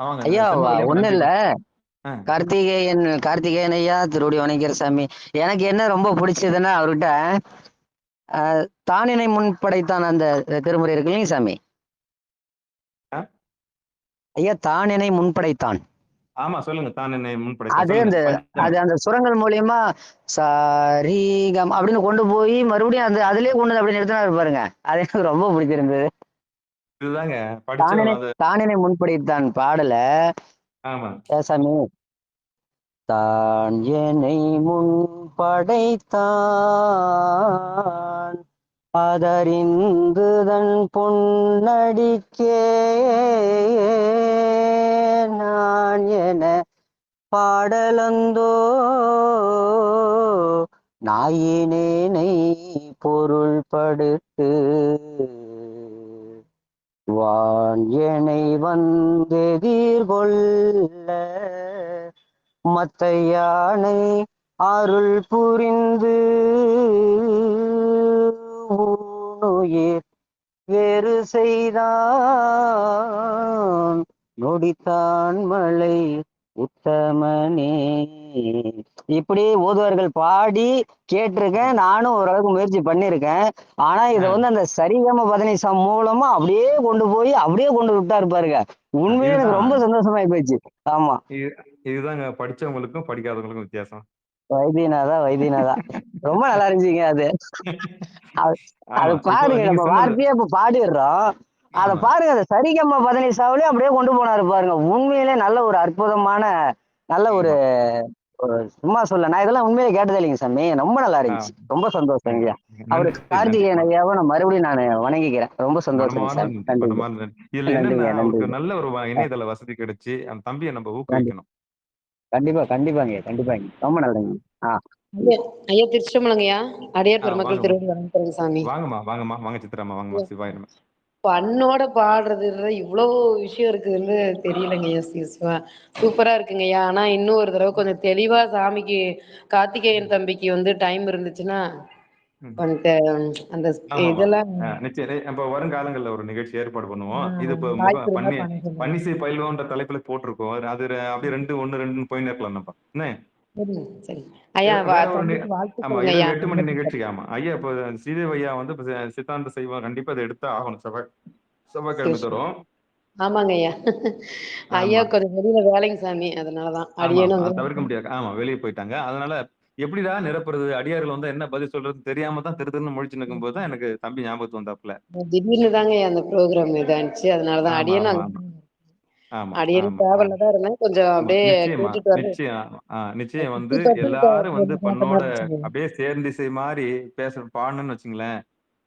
வாங்க. ஐயா செண்பக ஐயா ஒண்ணும் நன்றி. இல்ல, கார்த்திகேயன் ஐயா திருவடி வணங்கிற சாமி. எனக்கு என்ன ரொம்ப பிடிச்சதுன்னா அவர்கிட்ட தானினை முன்படைத்தான் அந்த திருமுறை இருக்கு இல்லைங்க சாமி ஐயா, தானினை முன்படைத்தான். ஆமா சொல்லுங்க. தான் என்னை அது முன்படைத்தான். அது அந்த சுரங்கள் மூலியமா சாரிகம் அப்படின்னு கொண்டு போய் மறுபடியும் அந்த அதுலயே கொண்டு வந்து அப்படி நிறுத்தினாரு பாருங்க, அது எனக்கு ரொம்ப பிடிச்சிருந்தது. இதுதாங்க படிச்சோம். தானினை முன்படைத்தான் பாடல. ஆமா. சாமி, தான் என்னை முன் படைத்தான் அதறிந்துதன் பொன்னடிக்கே நான் என பாடலந்தோ நாயினேனை பொருள்படுத்து வான் என்னை வந்தெதிர்கொள்ள மத்த யானை அருள் புரிந்து உன்னுயிர் வேறு செய்தான் நொடித்தான் மலை உத்தமனே. இப்படி ஓதுவார்கள் பாடி கேட்டிருக்கேன். நானும் ஓரளவுக்கு முயற்சி பண்ணியிருக்கேன். ஆனா இதை வந்து அந்த சரிகம பதனிசா மூலமா அப்படியே கொண்டு போய் அப்படியே கொண்டு விட்டாரு பாருங்க. உண்மையிலே எனக்கு ரொம்ப இதுதான் சந்தோஷமாயி போயிடுச்சு. ஆமா, இதுதாங்க படிச்சவங்களுக்கும் படிக்காதவங்களுக்கும் வித்தியாசம். வைத்தியநாதா ரொம்ப நல்லா இருந்துச்சுங்க அது. அது அது ஆமா. இப்போ பாருங்க, நீங்க நம்ம சொன்னது வார்த்தையே இப்ப பாடிடுறோம். அத ஆமா. பாருங்க, அந்த சரிகம பதனிசாவிலே அப்படியே கொண்டு போனாரு பாருங்க. உண்மையிலே நல்ல ஒரு அற்புதமான நல்ல ஒரு ஆமா. சும்மா சொல்ல, நான் இதெல்லாம் உண்மையிலே கேட்டதே இல்லைங்க சாமி. ரொம்ப நல்லா ஆ. இருந்துச்சு. ரொம்ப சந்தோஷம் ஐயா. அவரு நன்றி, நன்றி. கார்த்திகேயன் ஐயாவை நான் மறுபடியும் நான் வணங்கிக்கிறேன். ரொம்ப சந்தோஷங்க மனமார்ந்த சாமி. நன்றி, நன்றிங்க, மனமார்ந்த நன்றி. இதுல என்னன்னா, நன்றிங்க, அவருக்கு நன்றிங்க. நல்ல ஒரு இணையதள வசதி கிடைச்சு, அந்த தம்பிய நம்ம நன்றி. ஊக்குவிக்கணும். கண்டிப்பாங்க, கண்டிப்பாங்க. ரொம்ப நல்லதுங்க. ஆ ஐயா ஐயா திருச்சிட்டம்பலங்கய்யா. அடியார் பெருமக்கள் வாங்கம்மா. திருவடி வணங்குறேங்க சாமி. வாங்கம்மா. வாங்க சித்ராம்மா. வாங்கம்மா. சிவாய நம. பண்ணோட பாடுறதுல இவ்வளோ விஷயம் இருக்குதுன்னு தெரியலங்கய்யா. சிவா சூப்பரா இருக்குங்கய்யா. ஆனா இன்னும் ஒரு தடவை கொஞ்சம் தெளிவா சாமிக்கு கார்த்திகேயன் தம்பிக்கு வந்து டைம் இருந்துச்சுன்னா ம். கொஞ்சம் அந்த ஆமாமா. இதெல்லாம் நிச்சயம். அப்ப வருங்காலங்கள்ல ஒரு நிகழ்ச்சி ஏற்பாடு பண்ணுவோம். இது இப்ப வாய்ப்பு இருந்தா பண்ண சொல்லுங்க. பன்னிசை பயில்வோன்ற தலைப்புல போட்டிருக்கோம். அது அப்படியே 2, 1, 2ன்னு போயின்னு இருக்கலாம் நம்ம. என்ன? சரிங்க சரி ஐயா. வேற ஒரு தம்பிக்கு ஆமா வாழ்த்துக்கள்ங்க ஐயா. இரவு 8 மணி நிகழ்ச்சிக்கு. ஆமா. ஐயா இப்ப ஸ்ரீதேவ் ஐயா வந்து இப்ப சித்தாந்த சைவம் கண்டிப்பா இதை எடுத்தா ஆகணும். செவ்வாய்க்கிழமை தரும். ஆமாங்க ஐயா. ஐயா ஆமா. கொஞ்சம் வெளியில வேலைங்க சாமி. அதனாலதான் ஆமா. அடியேனும் தவிர்க்க முடியாது. ஆமா. வெளிய போயிட்டாங்க. அதனால எப்படிடா நிரப்புறது? அடியார்கள் வந்தா என்ன பதில் சொல்றதுன்னு தெரியாம தான் திரு திருன்னு முழிச்சுன்னு இருக்கும்போது தான் எனக்கு தம்பி ஞாபகத்துக்கு வந்தாப்புல. திடீர்னு தாங்க அந்த ப்ரோக்ராம் இதாச்சு. அதனாலதான் ஆமா, அடியேனும் ஆமா, அங்க ஆமா. ஆமா, அடியேனும் ஆமா, ஆமா. டிராவல்ல தான் இருந்தேன். கொஞ்சம் ஆமா. அப்படியே நிச்சயமா, கேட்டுட்டு வந்து நிச்சயம். நிச்சயம் வந்து சுத்தி பார்த்து எல்லாரும் வந்து கேட்ட பண்ணோட மாதிரி இருந்துச்சுங்க. அப்படியே சேர்ந்திசை மாரி பாடணும்னு வச்சுங்களேன்.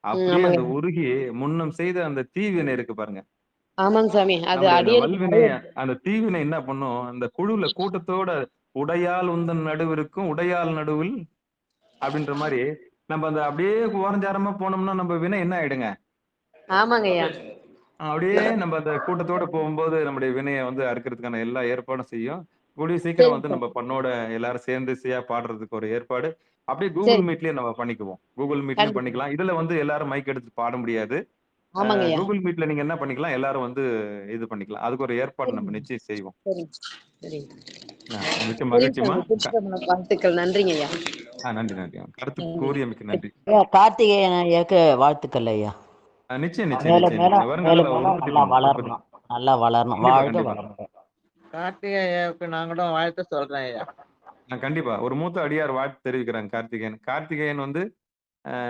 அப்படியே ஆமாங்க அந்த உருகி முன்னம் செய்த அந்த தீவினை இருக்கு பாருங்க. ஆமாங்க சாமி. அது நம்முடைய அந்த அடியேனுக்கு வல்வினை, நிறைய அந்த தீவினை என்ன பண்ணும்? அந்த குழுல கூட்டத்தோட உடையால் உந்தன் நடுவிற்கும் உடையால் நடுவில் அப்படின்ற மாரி நம்ம அந்த அப்படியே ஓரஞ்சாரமா போனோம்னா நம்ம வினை என்ன ஆயிடுங்க? ஆமாங்க ஐயா. அப்படியே நம்ம அந்த கூட்டத்தோட போகும்போது நம்முடைய வினைய வந்து அறுக்கிறதுக்கான எல்லா ஏற்பாடும் செய்யும். கூடிய சீக்கிரம் சரிங்க வந்து சார். நம்ம பண்ணோட எல்லாரும் சேர்ந்து இசையா பாடுறதுக்கு ஒரு ஏற்பாடு. அப்படியே Google சரிங்க. Meetலயே நம்ம பண்ணிக்குவோம். Google Meetலயும் கண்டிப்பா. பண்ணிக்கலாம். இதுல வந்து எல்லாரும் மைக் எடுத்து பாட முடியாது. ஆமாங்க ஐயா. Google Meetல நீங்க என்ன பண்ணிக்கலாம்? எல்லாரும் வந்து இது பண்ணிக்கலாம். அதுக்கு ஒரு ஏற்பாடு நம்ம சரிங்க நிச்சயம் செய்வோம். சரிங்க சரிங்க மிக்க சரிங்க மகிழ்ச்சிம்மா. சாமி. திருச்சிட்டம்பலம் வாழ்த்துக்கள். நன்றிங்க ஐயா. நன்றி. கருத்து கூறியமைக்கு நன்றி. ஐயா, கார்த்திகேயன் ஐயாக்கு வாழ்த்துக்கள் ஐயா. நிச்சயம். மேலும் வருங்கால உற்பத்தி நல்லா பண்ணுவோம். வளரணும், நல்லா வளரணும், கண்டிப்பா, வாழ்க கண்டிப்பா. வளரணும். கார்த்திகேயாவுக்கு நான் கூட வாழ்த்து சொல்றேன் ஐயா. கண்டிப்பா. ஒரு மூத்த அடியார் வாழ்த்து தெரிவிக்கிறாங்க கார்த்திகேயன். கார்த்திகேயன் வந்து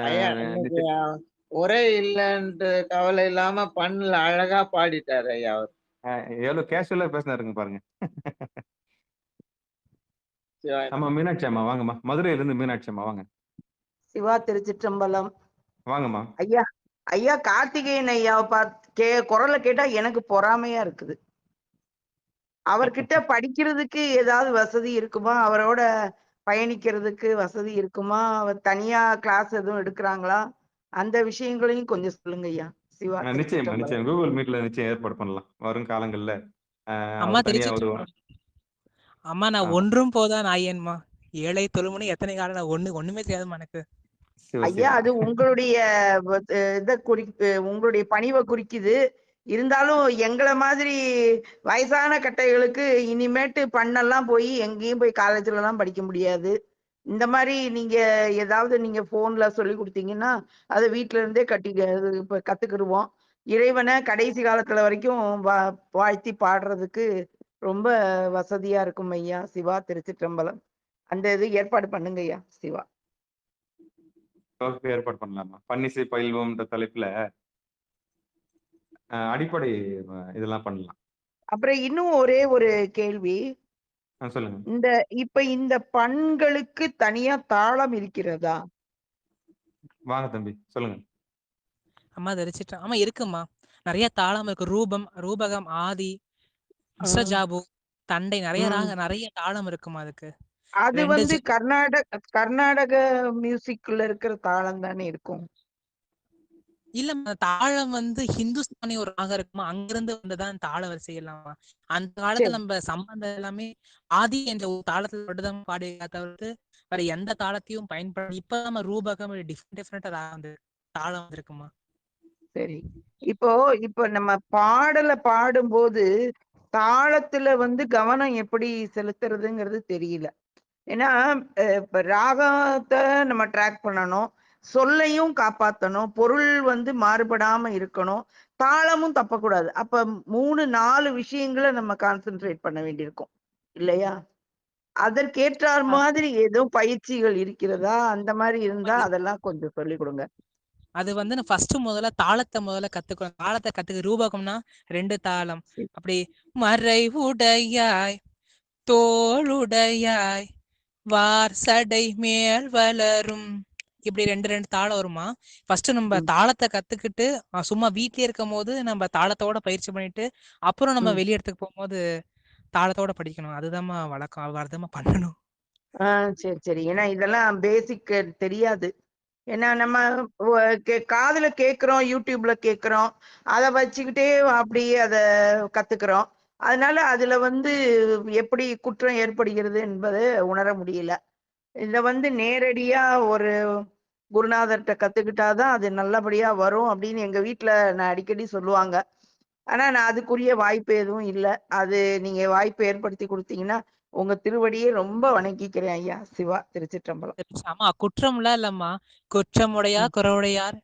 ஐயா அஹ், இன்னைக்கு நிச்சய- உரை இல்லைன்ட்டு கவலை இல்லாம பண்ணல அழகா பாடிட்டாரு ஐயா அவர். எவ்வளவு கேஷுவலா பேசினாருங்க பாருங்க. சிவாய ஆமா, நம. மீனாட்சி அம்மா வாங்கம்மா. மதுரையில இருந்து மீனாட்சி அம்மா வாங்க. சிவா திருச்சிற்றம்பலம். வாங்கம்மா. ஐயா ஐயா கார்த்திகேயன் ஐயாவை பார்த்து குரலை கேட்டா எனக்கு பொறாமையா இருக்குது. அவர்கிட்ட படிக்கிறதுக்கு ஏதாவது வசதி இருக்குமா? அவரோட பயணிக்கிறதுக்கு வசதி இருக்குமா? அவர் தனியா கிளாஸ் எதுவும் எடுக்கிறாங்களா? அந்த விஷயங்களையும் கொஞ்சம் சொல்லுங்க ஐயா. சிவா திருச்சிற்றம்பலம். நிச்சயம் கூகுள் மீட்ல நிச்சயம் ஏற்பாடு பண்ணலாம் வரும் காலங்கள்ல. அம்மா அவர் தனியா ஒரு அம்மா நான் ஆமா. ஒன்றும் போதான் நாயன்மா. ஏழை தொழுமணி எத்தனை காலம் நான் ஒண்ணுமே தெரியாதுமா எனக்கு. ஐயா அது உங்களுடைய உங்களுடைய பணிவை குறிக்குது. இருந்தாலும் எங்களை மாதிரி வயசான கட்டைகளுக்கு இனிமேட்டு பண்ணெல்லாம் போய் எங்கேயும் போய் காலேஜ்ல எல்லாம் படிக்க முடியாது. இந்த மாதிரி நீங்க ஏதாவது நீங்க போன்ல சொல்லி கொடுத்தீங்கன்னா அதை வீட்டுல இருந்தே இப்ப கத்துக்கிடுவோம். இறைவனை கடைசி காலத்துல வரைக்கும் வாழ்த்தி பாடுறதுக்கு ரொம்ப வசதியா இருக்கும் ஐயா. சிவா திருச்சிற்றம்பலம். அந்த இது ஏற்பாடு பண்ணுங்க ஐயா. சிவா ஏற்பாடு பண்ணலாமா? பன்னிசை பயில்வோம்ன்ற தலைப்புல அடிப்படை இதெல்லாம் பண்ணலாம். அப்புறம் இன்னும் ஒரே ஒரு கேள்வி. சொல்லுங்க. இப்ப இந்த பண்களுக்கு தனியா தாளம் இருக்கிறதா? வாங்க தம்பி சொல்லுங்க. அம்மா தெரிச்சிட்டேன். ஆமா இருக்குமா. நிறைய தாளம் இருக்கு. ரூபகம், ஆதி, மிஸ்ரஜாபு, தண்டை, நிறைய தாளம் இருக்குமா அதுக்கு. அது வந்து கர்நாடக மியூசிக்ல இருக்கிற தாளம் தானே இருக்கும். இல்ல தாளம் வந்து ஹிந்துஸ்தானி ஒரு ராகம் இருக்குமா, அங்கிருந்து வந்துதான் தாள வரிசை இல்லாமா. அந்த காலத்துல நம்ம சம்பந்தம் எல்லாமே ஆதி என்ற ஒரு தாளத்துல மட்டும்தான் பாடி தவிர்த்து வேற எந்த தாளத்தையும் பயன்படுத்தி இப்ப நம்ம ரூபகம் டிஃப்ரெண்டா வந்து தாளம் வந்திருக்குமா. சரி. இப்போ இப்போ நம்ம பாடல பாடும்போது தாளத்துல வந்து கவனம் எப்படி செலுத்துறதுங்கிறது தெரியல. ஏன்னா இப்ப ராகத்தை நம்ம ட்ராக் பண்ணணும், சொல்லையும் காப்பாத்தணும், பொருள் வந்து மாறுபடாம இருக்கணும், தாளமும் தப்பக்கூடாது. அப்ப 3, 4 விஷயங்களை நம்ம கான்சென்ட்ரேட் பண்ண வேண்டியிருக்கும் இல்லையா? அதற்கேற்றார் மாதிரி ஏதோ பயிற்சிகள் இருக்கிறதா? அந்த மாதிரி இருந்தா அதெல்லாம் கொஞ்சம் சொல்லிக் கொடுங்க. அது வந்து நான் ஃபர்ஸ்ட் முதல்ல தாளத்தை கத்துக்கணும். தாளத்தை கத்துக்க ரூபகம்னா 2 தாளம். அப்படி மறை உடையாய் தோளுடையாய் வார் சடை மேல் வளரும் இப்படி 2 தாளம் வருமா. ஃபர்ஸ்ட் நம்ம தாளத்தை கத்துக்கிட்டு சும்மா வீட்லயே இருக்கும் போது நம்ம தாளத்தோட பயிற்சி பண்ணிட்டு அப்புறம் நம்ம வெளிய இடத்துக்கு போகும்போது தாளத்தோட படிக்கணும். அதுதாம்மா வழக்கம். அதுதாம்மா பண்ணணும். சரி சரி. ஏன்னா இதெல்லாம் பேசிக் தெரியாது. ஏன்னா நம்ம காதுல கேட்கிறோம், யூடியூப்ல கேட்கிறோம், அதை வச்சுக்கிட்டே அப்படியே அதை கத்துக்கிறோம். அதனால அதுல வந்து எப்படி குற்றம் ஏற்படுகிறது என்பதை உணர முடியல. இத வந்து நேரடியா ஒரு குருநாதர்கிட்ட கத்துக்கிட்டாதான் அது நல்லபடியா வரும் அப்படின்னு எங்க வீட்டுல நான் அடிக்கடி சொல்லுவாங்க. ஆனா நான் அதுக்குரிய வாய்ப்பு எதுவும் இல்லை. அது நீங்க வாய்ப்பு ஏற்படுத்தி கொடுத்தீங்கன்னா உங்க திருவடியே ரொம்ப வணங்கிக்கிறேன் ஐயா. சிவா, திருச்சிற்றம்பலம். ஆமா, குற்றம்லாம் இல்லம்மா. குற்றமுடையார் குறவுடையார்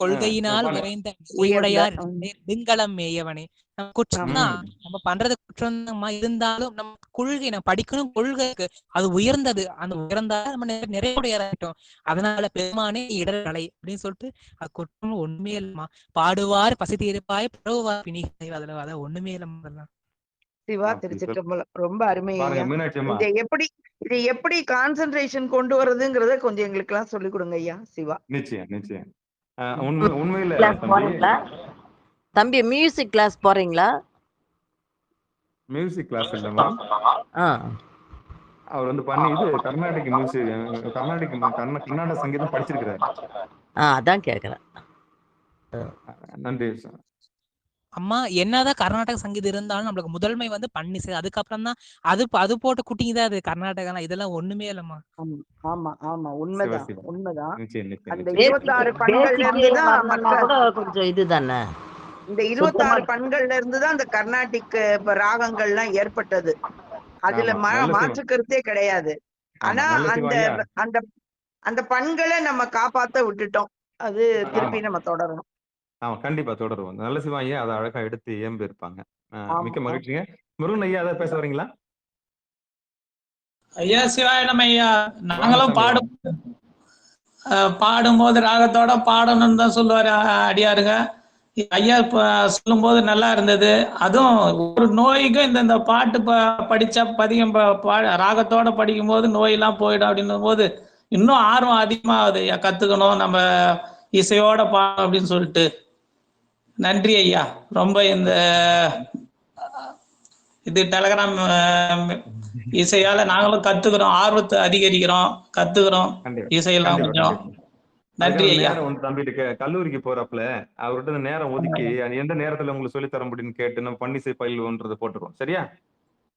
கொள்கையினால் உறைந்த நிலையுடையார் நெடுங்கலம் மேயவனே. நம்ம குற்றம் தான், நம்ம பண்றது குற்றம் தான்மா. இருந்தாலும் நம்ம கொள்கை நம்ம படிக்கணும், கொள்கை இருக்கு, அது உயர்ந்தது. அந்த உயர்ந்தாலும் நம்ம நிறைவுடையாராயிட்டோம். அதனால பெருமானே இடர்களை அப்படின்னு சொல்லிட்டு அது குற்றம் ஒண்ணுமே இல்லம்மா. பாடுவார் பசி தீர்ப்பாய் பரவுவார் பிணிகளை, அதுல அத ஒண்ணுமே இல்லம்மா. சிவா, திருச்சிற்றம்பலம். ரொம்ப அருமையா. இதை எப்படி கான்சென்ட்ரேஷன் கொண்டு வர்றதுங்கிறத கொஞ்சம் எங்களுக்கு எல்லாம் சொல்லிக் கொடுங்க ஐயா. சிவா. நிச்சயம் நிச்சயம். உண்மையில தம்பி மியூசிக் கிளாஸ் போறீங்களா? மியூசிக் கிளாஸ் இல்லம்மா. அவர் வந்து பண்ணி இது கர்நாடிக் மியூசிக், கர்நாடக சங்கீதம் படிச்சிருக்கிறாரு. அதான் கேக்குறேன். நன்றி சார். அம்மா என்னதான் கர்நாடக சங்கீதம் இருந்தாலும் நம்மளுக்கு முதன்மை வந்து பன்னிசை. அதுக்கப்புறம் தான் அது போட்ட குட்டிங்க தான் அது கர்நாடகா. இதெல்லாம் ஒண்ணுமே இல்லம்மா. ஆமா ஆமா, உண்மைதான் உண்மைதான். அந்த நிச்சயம். 26 பண்கள்ல இருந்து தான் கூட கொஞ்சம் இதுதானே. இந்த 26 பண்கள்ல இருந்து தான் அந்த கர்நாடிக் ராகங்கள்லாம் ஏற்பட்டது. அதுல மாற்று கருத்தே கிடையாது. ஆனா அந்த அந்த அந்த பண்களை நம்ம காப்பாத்த விட்டுட்டோம். அது திருப்பி நம்ம தொடரணும். ஆமா, கண்டிப்பா தொடருவோம். நல்ல சிவா ஐயா அதை அழகா எடுத்து இயம்பி இருப்பாங்க. மிக்க மகிழ்ச்சிங்க. முருகன் ஐயா அதை பேச வரீங்களா? ஐயா சிவாய நம்ம ஐயா. நாங்களும் பாடும்போது ராகத்தோட பாடணும்னு தான் சொல்லுவாரு அடியாருங்க. ஐயா சொல்லும் போது நல்லா இருந்தது. அதுவும் ஒரு நோய்க்கும் இந்த பாட்டு படிச்சா பதிகம் ராகத்தோட படிக்கும் போது நோயெல்லாம் போயிடும் அப்படின்னும் போது இன்னும் ஆர்வம் அதிகமாகுது ஐயா. கத்துக்கணும் நம்ம இசையோட பாடணும் அப்படின்னு சொல்லிட்டு. நன்றி ஐயா. ரொம்ப இந்த இது டெலகிராம் இசையால நாங்களும் கத்துக்கிறோம், ஆர்வத்தை அதிகரிக்கிறோம், கத்துக்கிறோம் இசையெல்லாம் கொஞ்சம். நன்றி ஐயா. தம்பிட்டு கல்லூரிக்கு போறப்பல அவர்கிட்ட நேரம் ஒதுக்கி எந்த நேரத்துல உங்களுக்கு சொல்லி தர முடியும்னு கேட்டு நம்ம பன்னிசை பயில்வோன்றதை போட்டுருவோம். சரியா?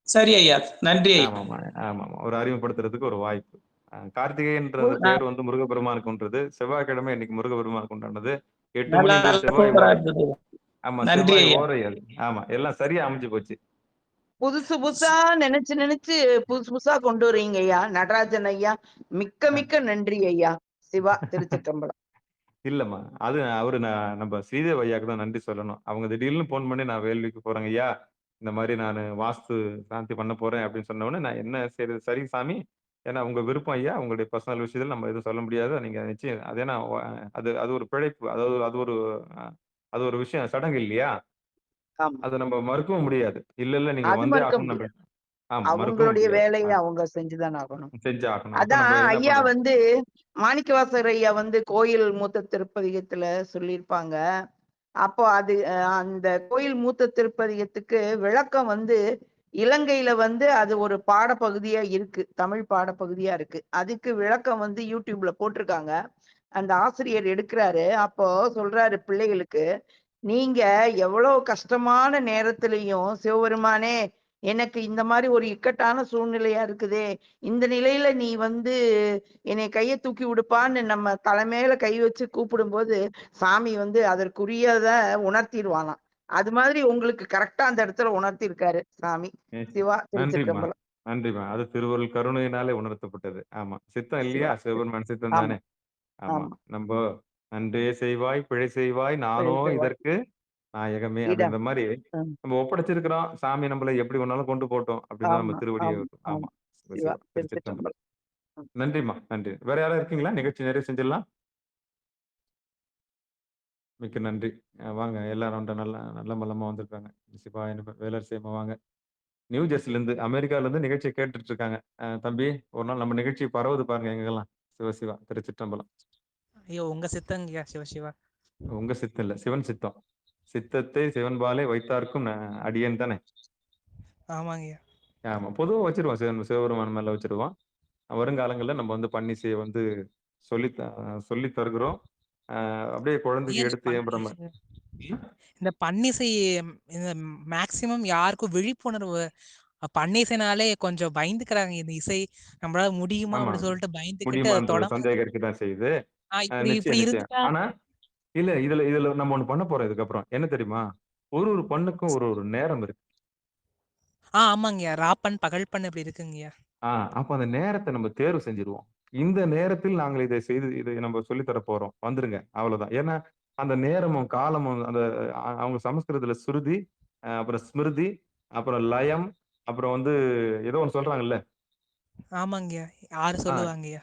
சரி ஐயா, நன்றி. ஆமா ஆமா, ஒரு அறிமுகப்படுத்துறதுக்கு ஒரு வாய்ப்பு. கார்த்திகைன்றது பேர் வந்து முருகப்பெருமானுக்குன்றது. செவ்வாய்க்கிழமை இன்னைக்கு முருகப்பெருமானுக்கு உண்டானது. 8 மணிக்கு செவ்வாய். ஆமா, செவ்வாய் ஓரையல். ஆமா, எல்லாம் சரியா அமைஞ்சு போச்சு. புதுசு புதுசா நினைச்சு புதுசு புதுசா கொண்டு வரீங்க ஐயா. நடராஜன் ஐயா, மிக்க மிக்க நன்றி ஐயா. சிவா, திருச்சிற்றம்பலம். இல்லம்மா, அது அவரு நம்ம ஸ்ரீதேவ் ஐயாக்கு தான் நன்றி சொல்லணும். அவங்க திடீர்னு போன் பண்ணி நான் வேள்விக்கு போறேங்க ஐயா, இந்த மாதிரி நான் வாஸ்து சாந்தி பண்ண போறேன் அப்படின்னு சொன்ன உடனே நான் என்ன சரி சரி சாமி, ஏன்னா உங்க விருப்பம் ஐயா, உங்களுடைய பர்சனல் விஷயத்துல நம்ம எதுவும் சொல்ல முடியாது. நீங்க நிச்சயம் அது ஏன்னா அது ஒரு பிழைப்பு, அதாவது அது ஒரு விஷயம், சடங்கு இல்லையா? அதை நம்ம மறுக்கவும் முடியாது. இல்ல நீங்க வந்தே ஆகணும். அவங்களுடைய வேலையை அவங்க செஞ்சுதான் ஆகணும். அதான் ஐயா வந்து மாணிக்கவாசகர் ஐயா வந்து கோயில் மூத்த திருப்பதிகத்துல சொல்லியிருப்பாங்க. அப்போ அது அந்த கோயில் மூத்த திருப்பதிகத்துக்கு விளக்கம் வந்து இலங்கையில வந்து அது ஒரு பாடப்பகுதியா இருக்கு, தமிழ் பாடப்பகுதியா இருக்கு. அதுக்கு விளக்கம் வந்து யூடியூப்ல போட்டிருக்காங்க. அந்த ஆசிரியர் எடுக்கிறாரு. அப்போ சொல்றாரு பிள்ளைகளுக்கு, நீங்க எவ்வளவு கஷ்டமான நேரத்திலையும் சிவபெருமானே எனக்கு இந்த மாதிரி ஒரு இக்கட்டான சூழ்நிலையா இருக்குதே, இந்த நிலையில நீ வந்து என்னை கைய தூக்கி விடுப்பான்னு நம்ம தலைமையில கை வச்சு கூப்பிடும்போது சாமி வந்து அதற்குரியத உணர்த்திடுவானாம். அது மாதிரி உங்களுக்கு கரெக்டா அந்த இடத்துல உணர்த்திருக்காரு சாமி. சிவா, நன்றிம்மா திருச்சிற்றம்பலம். நன்றிம்மா. அது திருவருள் கருணையினாலே உணர்த்தப்பட்டது. ஆமா. சித்தம் சிவா, இல்லையா? சிவபெருமான் சித்தம் ஆமா, தானே. ஆமா. ஆமா. நம்ப நன்றே செய்வாய், பிழை செய்வாய், நானோ பேசுவார். இதற்கு நாயகமே இடம். அப்படின்ற மாரி ம். நம்ம ஒப்படைச்சிருக்கிறோம். சாமி நம்மள எப்படி வேணாலும் கொண்டு போட்டும் அப்படின்னு தான் நம்ம ஆமா, திருவடியை ஆமா, ஆமா. ஆமா. சிவா, சிவா. திருச்சிற்றம்பலம். திருச்சிற்றம்பலம். ம். நன்றிம்மா. நன்றி. வேற யாராவது இருக்கீங்களா? நிகழ்ச்சி நிறைவு செஞ்சிடலாம். மிக்க நன்றி. வாங்க எல்லாரும் நல்ல நல்ல மல்லமா வந்திருக்காங்க. சிவாய நம. வேலரசியம்மா வாங்க. நியூ ஜெர்சிலேருந்து அமெரிக்காலேருந்து நிகழ்ச்சியை கேட்டுட்டு இருக்காங்க. தம்பி ஒரு நாள் நம்ம நிகழ்ச்சி பரவுது பாருங்க எங்கெல்லாம். சிவா திருச்சிற்றம்பலம். ஐயோ உங்க சித்தங்கய்யா சிவா. உங்க சித்தம் இல்ல சிவன் சித்தம். சித்தத்தை சிவன்பாலே வைத்தார்க்கும் அடியேன் தானே. ஆமாங்கய்யா. ஆமா. பொதுவா வச்சிருவோம். சிவபெருமான் மேல வச்சிருவோம். வருங்காலங்கள்ல நம்ம வந்து பன்னிசையை வந்து சொல்லி தருகிறோம். அப்படியே குழந்தைக்கு ஐயா எடுத்து ஏம்புற மாதிரி. இந்த பன்னிசை இந்த மேக்சிமம் யாருக்கும் விழிப்புணர்வு பன்னிசைனாலே கொஞ்சம் பயந்துக்கிறாங்க. இந்த இசை நம்மளால முடியுமா ஆமா. அப்படி சொல்லிட்டு பயந்துக்கிட்டு அதை முடியுமான்ற தொட சந்தேகம் இருக்கதான் செய்யுது. இப்படி இப்படி நிச்சயம் நிச்சயம். இருந்துட்டா ஆனா இல்ல இதுல நம்ம ஒண்ணு பண்ண போறோம் இதுக்கப்புறம். என்ன தெரியுமா? ஒரு பண்ணுக்கும் ஒரு நேரம் இருக்கு. ஆமாங்கய்யா. ராப்பன் பகல்பன் இப்படி இருக்குங்கய்யா. அப்ப அந்த நேரத்த நம்ம தேர்வு செஞ்சுருவோம். இந்த நேரத்தில் நாங்கள் இதை நம்ம சொல்லி தர போறோம். வந்துருங்க. அவ்வளவுதான். ஏன்னா, அந்த நேரமும், காலமும் அந்த அவங்க சமஸ்கிருதத்துல சுருதி, அப்புறம் ஸ்மிருதி, அப்புறம் லயம், அப்புறம் வந்து ஏதோ ஒண்ணு சொல்றாங்கல்ல. ஆமாங்கய்யா. 6 ஆ, சொல்லுவாங்கய்யா.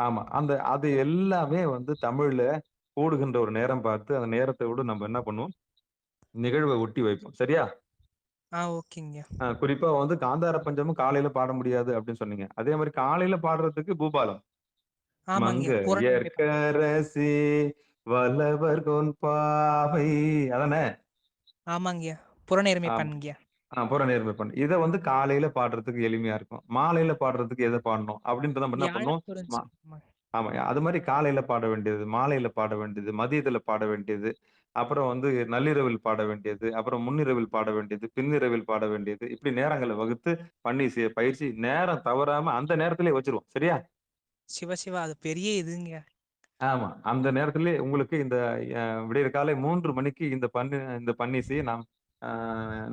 ஆமா. அது எல்லாமே வந்து தமிழ்ல கூடுகின்ற ஒரு நேரம் பார்த்து, அந்த நேரத்த விட நம்ம என்ன பண்ணுவோம்? நிகழ்வ ஒட்டி வைப்போம். சரியா? ஓகேங்கய்யா. குறிப்பா வந்து காந்தார பஞ்சமும் காலையில பாட முடியாது அப்படின்னு சொன்னீங்க. அதே மாரி காலையில பாடுறதுக்கு பூபாலம். ஆமாங்கய்யா. புறநேர்மை மங்கையர்க்கரசி வல்லவர் கொன்பாவை அதானே? ஆமாங்கய்யா. புறநேர்மை ஆமா. பண்ணுங்கய்யா. புறநேர்மை பண்ணு. இத வந்து காலையில பாடுறதுக்கு எளிமையா இருக்கும். மாலையில பாடுறதுக்கு எத பாடணும் அப்படின்றத நம்ம என்ன பண்ணுவோம்? வியாழக்குறிஞ்சி. ம ஆமா. அது மாரி காலையில பாட வேண்டியது, மாலையில பாட வேண்டியது, மதியத்துல பாட வேண்டியது, அப்புறம் வந்து நள்ளிரவில் பாட வேண்டியது, அப்புறம் முன்னிரவில் பாட வேண்டியது, பின்னிரவில் பாட வேண்டியது, இப்படி நேரங்கள வகுத்து பண்ணி பயிற்சி நேரம் தவறாம அந்த நேரத்திலேயே வச்சுருவோம். சரியா? சிவா அது பெரிய இதுங்கய்யா. ஆமா. அந்த நேரத்திலே உங்களுக்கு இந்த விடியற் காலை 3 மணிக்கு இந்த பன்னிசையை நாம்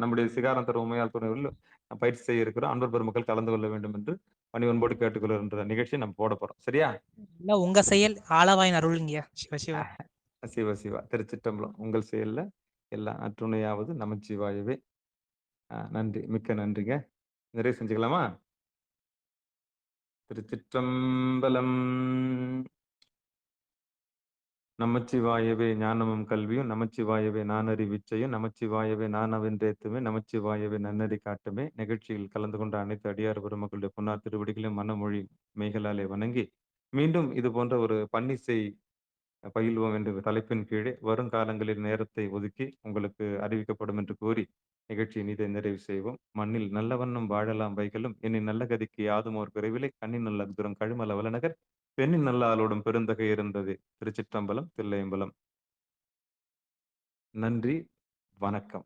நம்முடைய சிகாரம் தரும் உமையால் துணைவில் பயிற்சி செய்ய இருக்கிறோம். அன்பர் பெருமக்கள் கலந்து கொள்ள வேண்டும் என்று பணிவன்போடு கேட்டுக்கொள்கின்ற நிகழ்ச்சியை நம்ம போட போறோம். சரியா? இல்ல உங்க செயல் ஆளவாயின் அருளுங்கய்யா. சிவா. சிவா. திருச்சிற்றம்பலம். உங்கள் செயல்ல எல்லாம் அற்றுணையாவது நமச்சிவாயவே. நன்றி. மிக்க நன்றிங்க. நிறைவு செஞ்சுக்கலாமா? திருச்சிற்றம்பலம். நமச்சிவாயவே ஞானமும் கல்வியும், நமச்சிவாயவே நானறிவிச்சையும், நமச்சிவாயவே நானவென்றேத்துமே, நமச்சிவாயவே நன்னறி காட்டுமே. நிகழ்ச்சியில் கலந்து கொண்ட அனைத்து அடியார் பெருமக்களுடைய பொன்னார் திருவடிகளையும் மனமொழி மெய்களாலே வணங்கி, மீண்டும் இது போன்ற ஒரு பன்னிசை பயில்வோம் என்ற தலைப்பின் கீழே வருங்காலங்களில் நேரத்தை ஒதுக்கி உங்களுக்கு அறிவிக்கப்படும் என்று கூறி நிகழ்ச்சியை இனிதை நிறைவு செய்வோம். மண்ணில் நல்ல வண்ணம் வாழலாம் வைகளும் என்னை நல்ல கதிக்கு யாதும் ஓர் குறைவிலை கண்ணின் நல்ல தூரம் கழுமல வளநகர் பெண்ணின் நல்ல ஆளோடும் பெருந்தகை இருந்தது. திருச்சிற்றம்பலம் தில்லையம்பலம். நன்றி. வணக்கம்.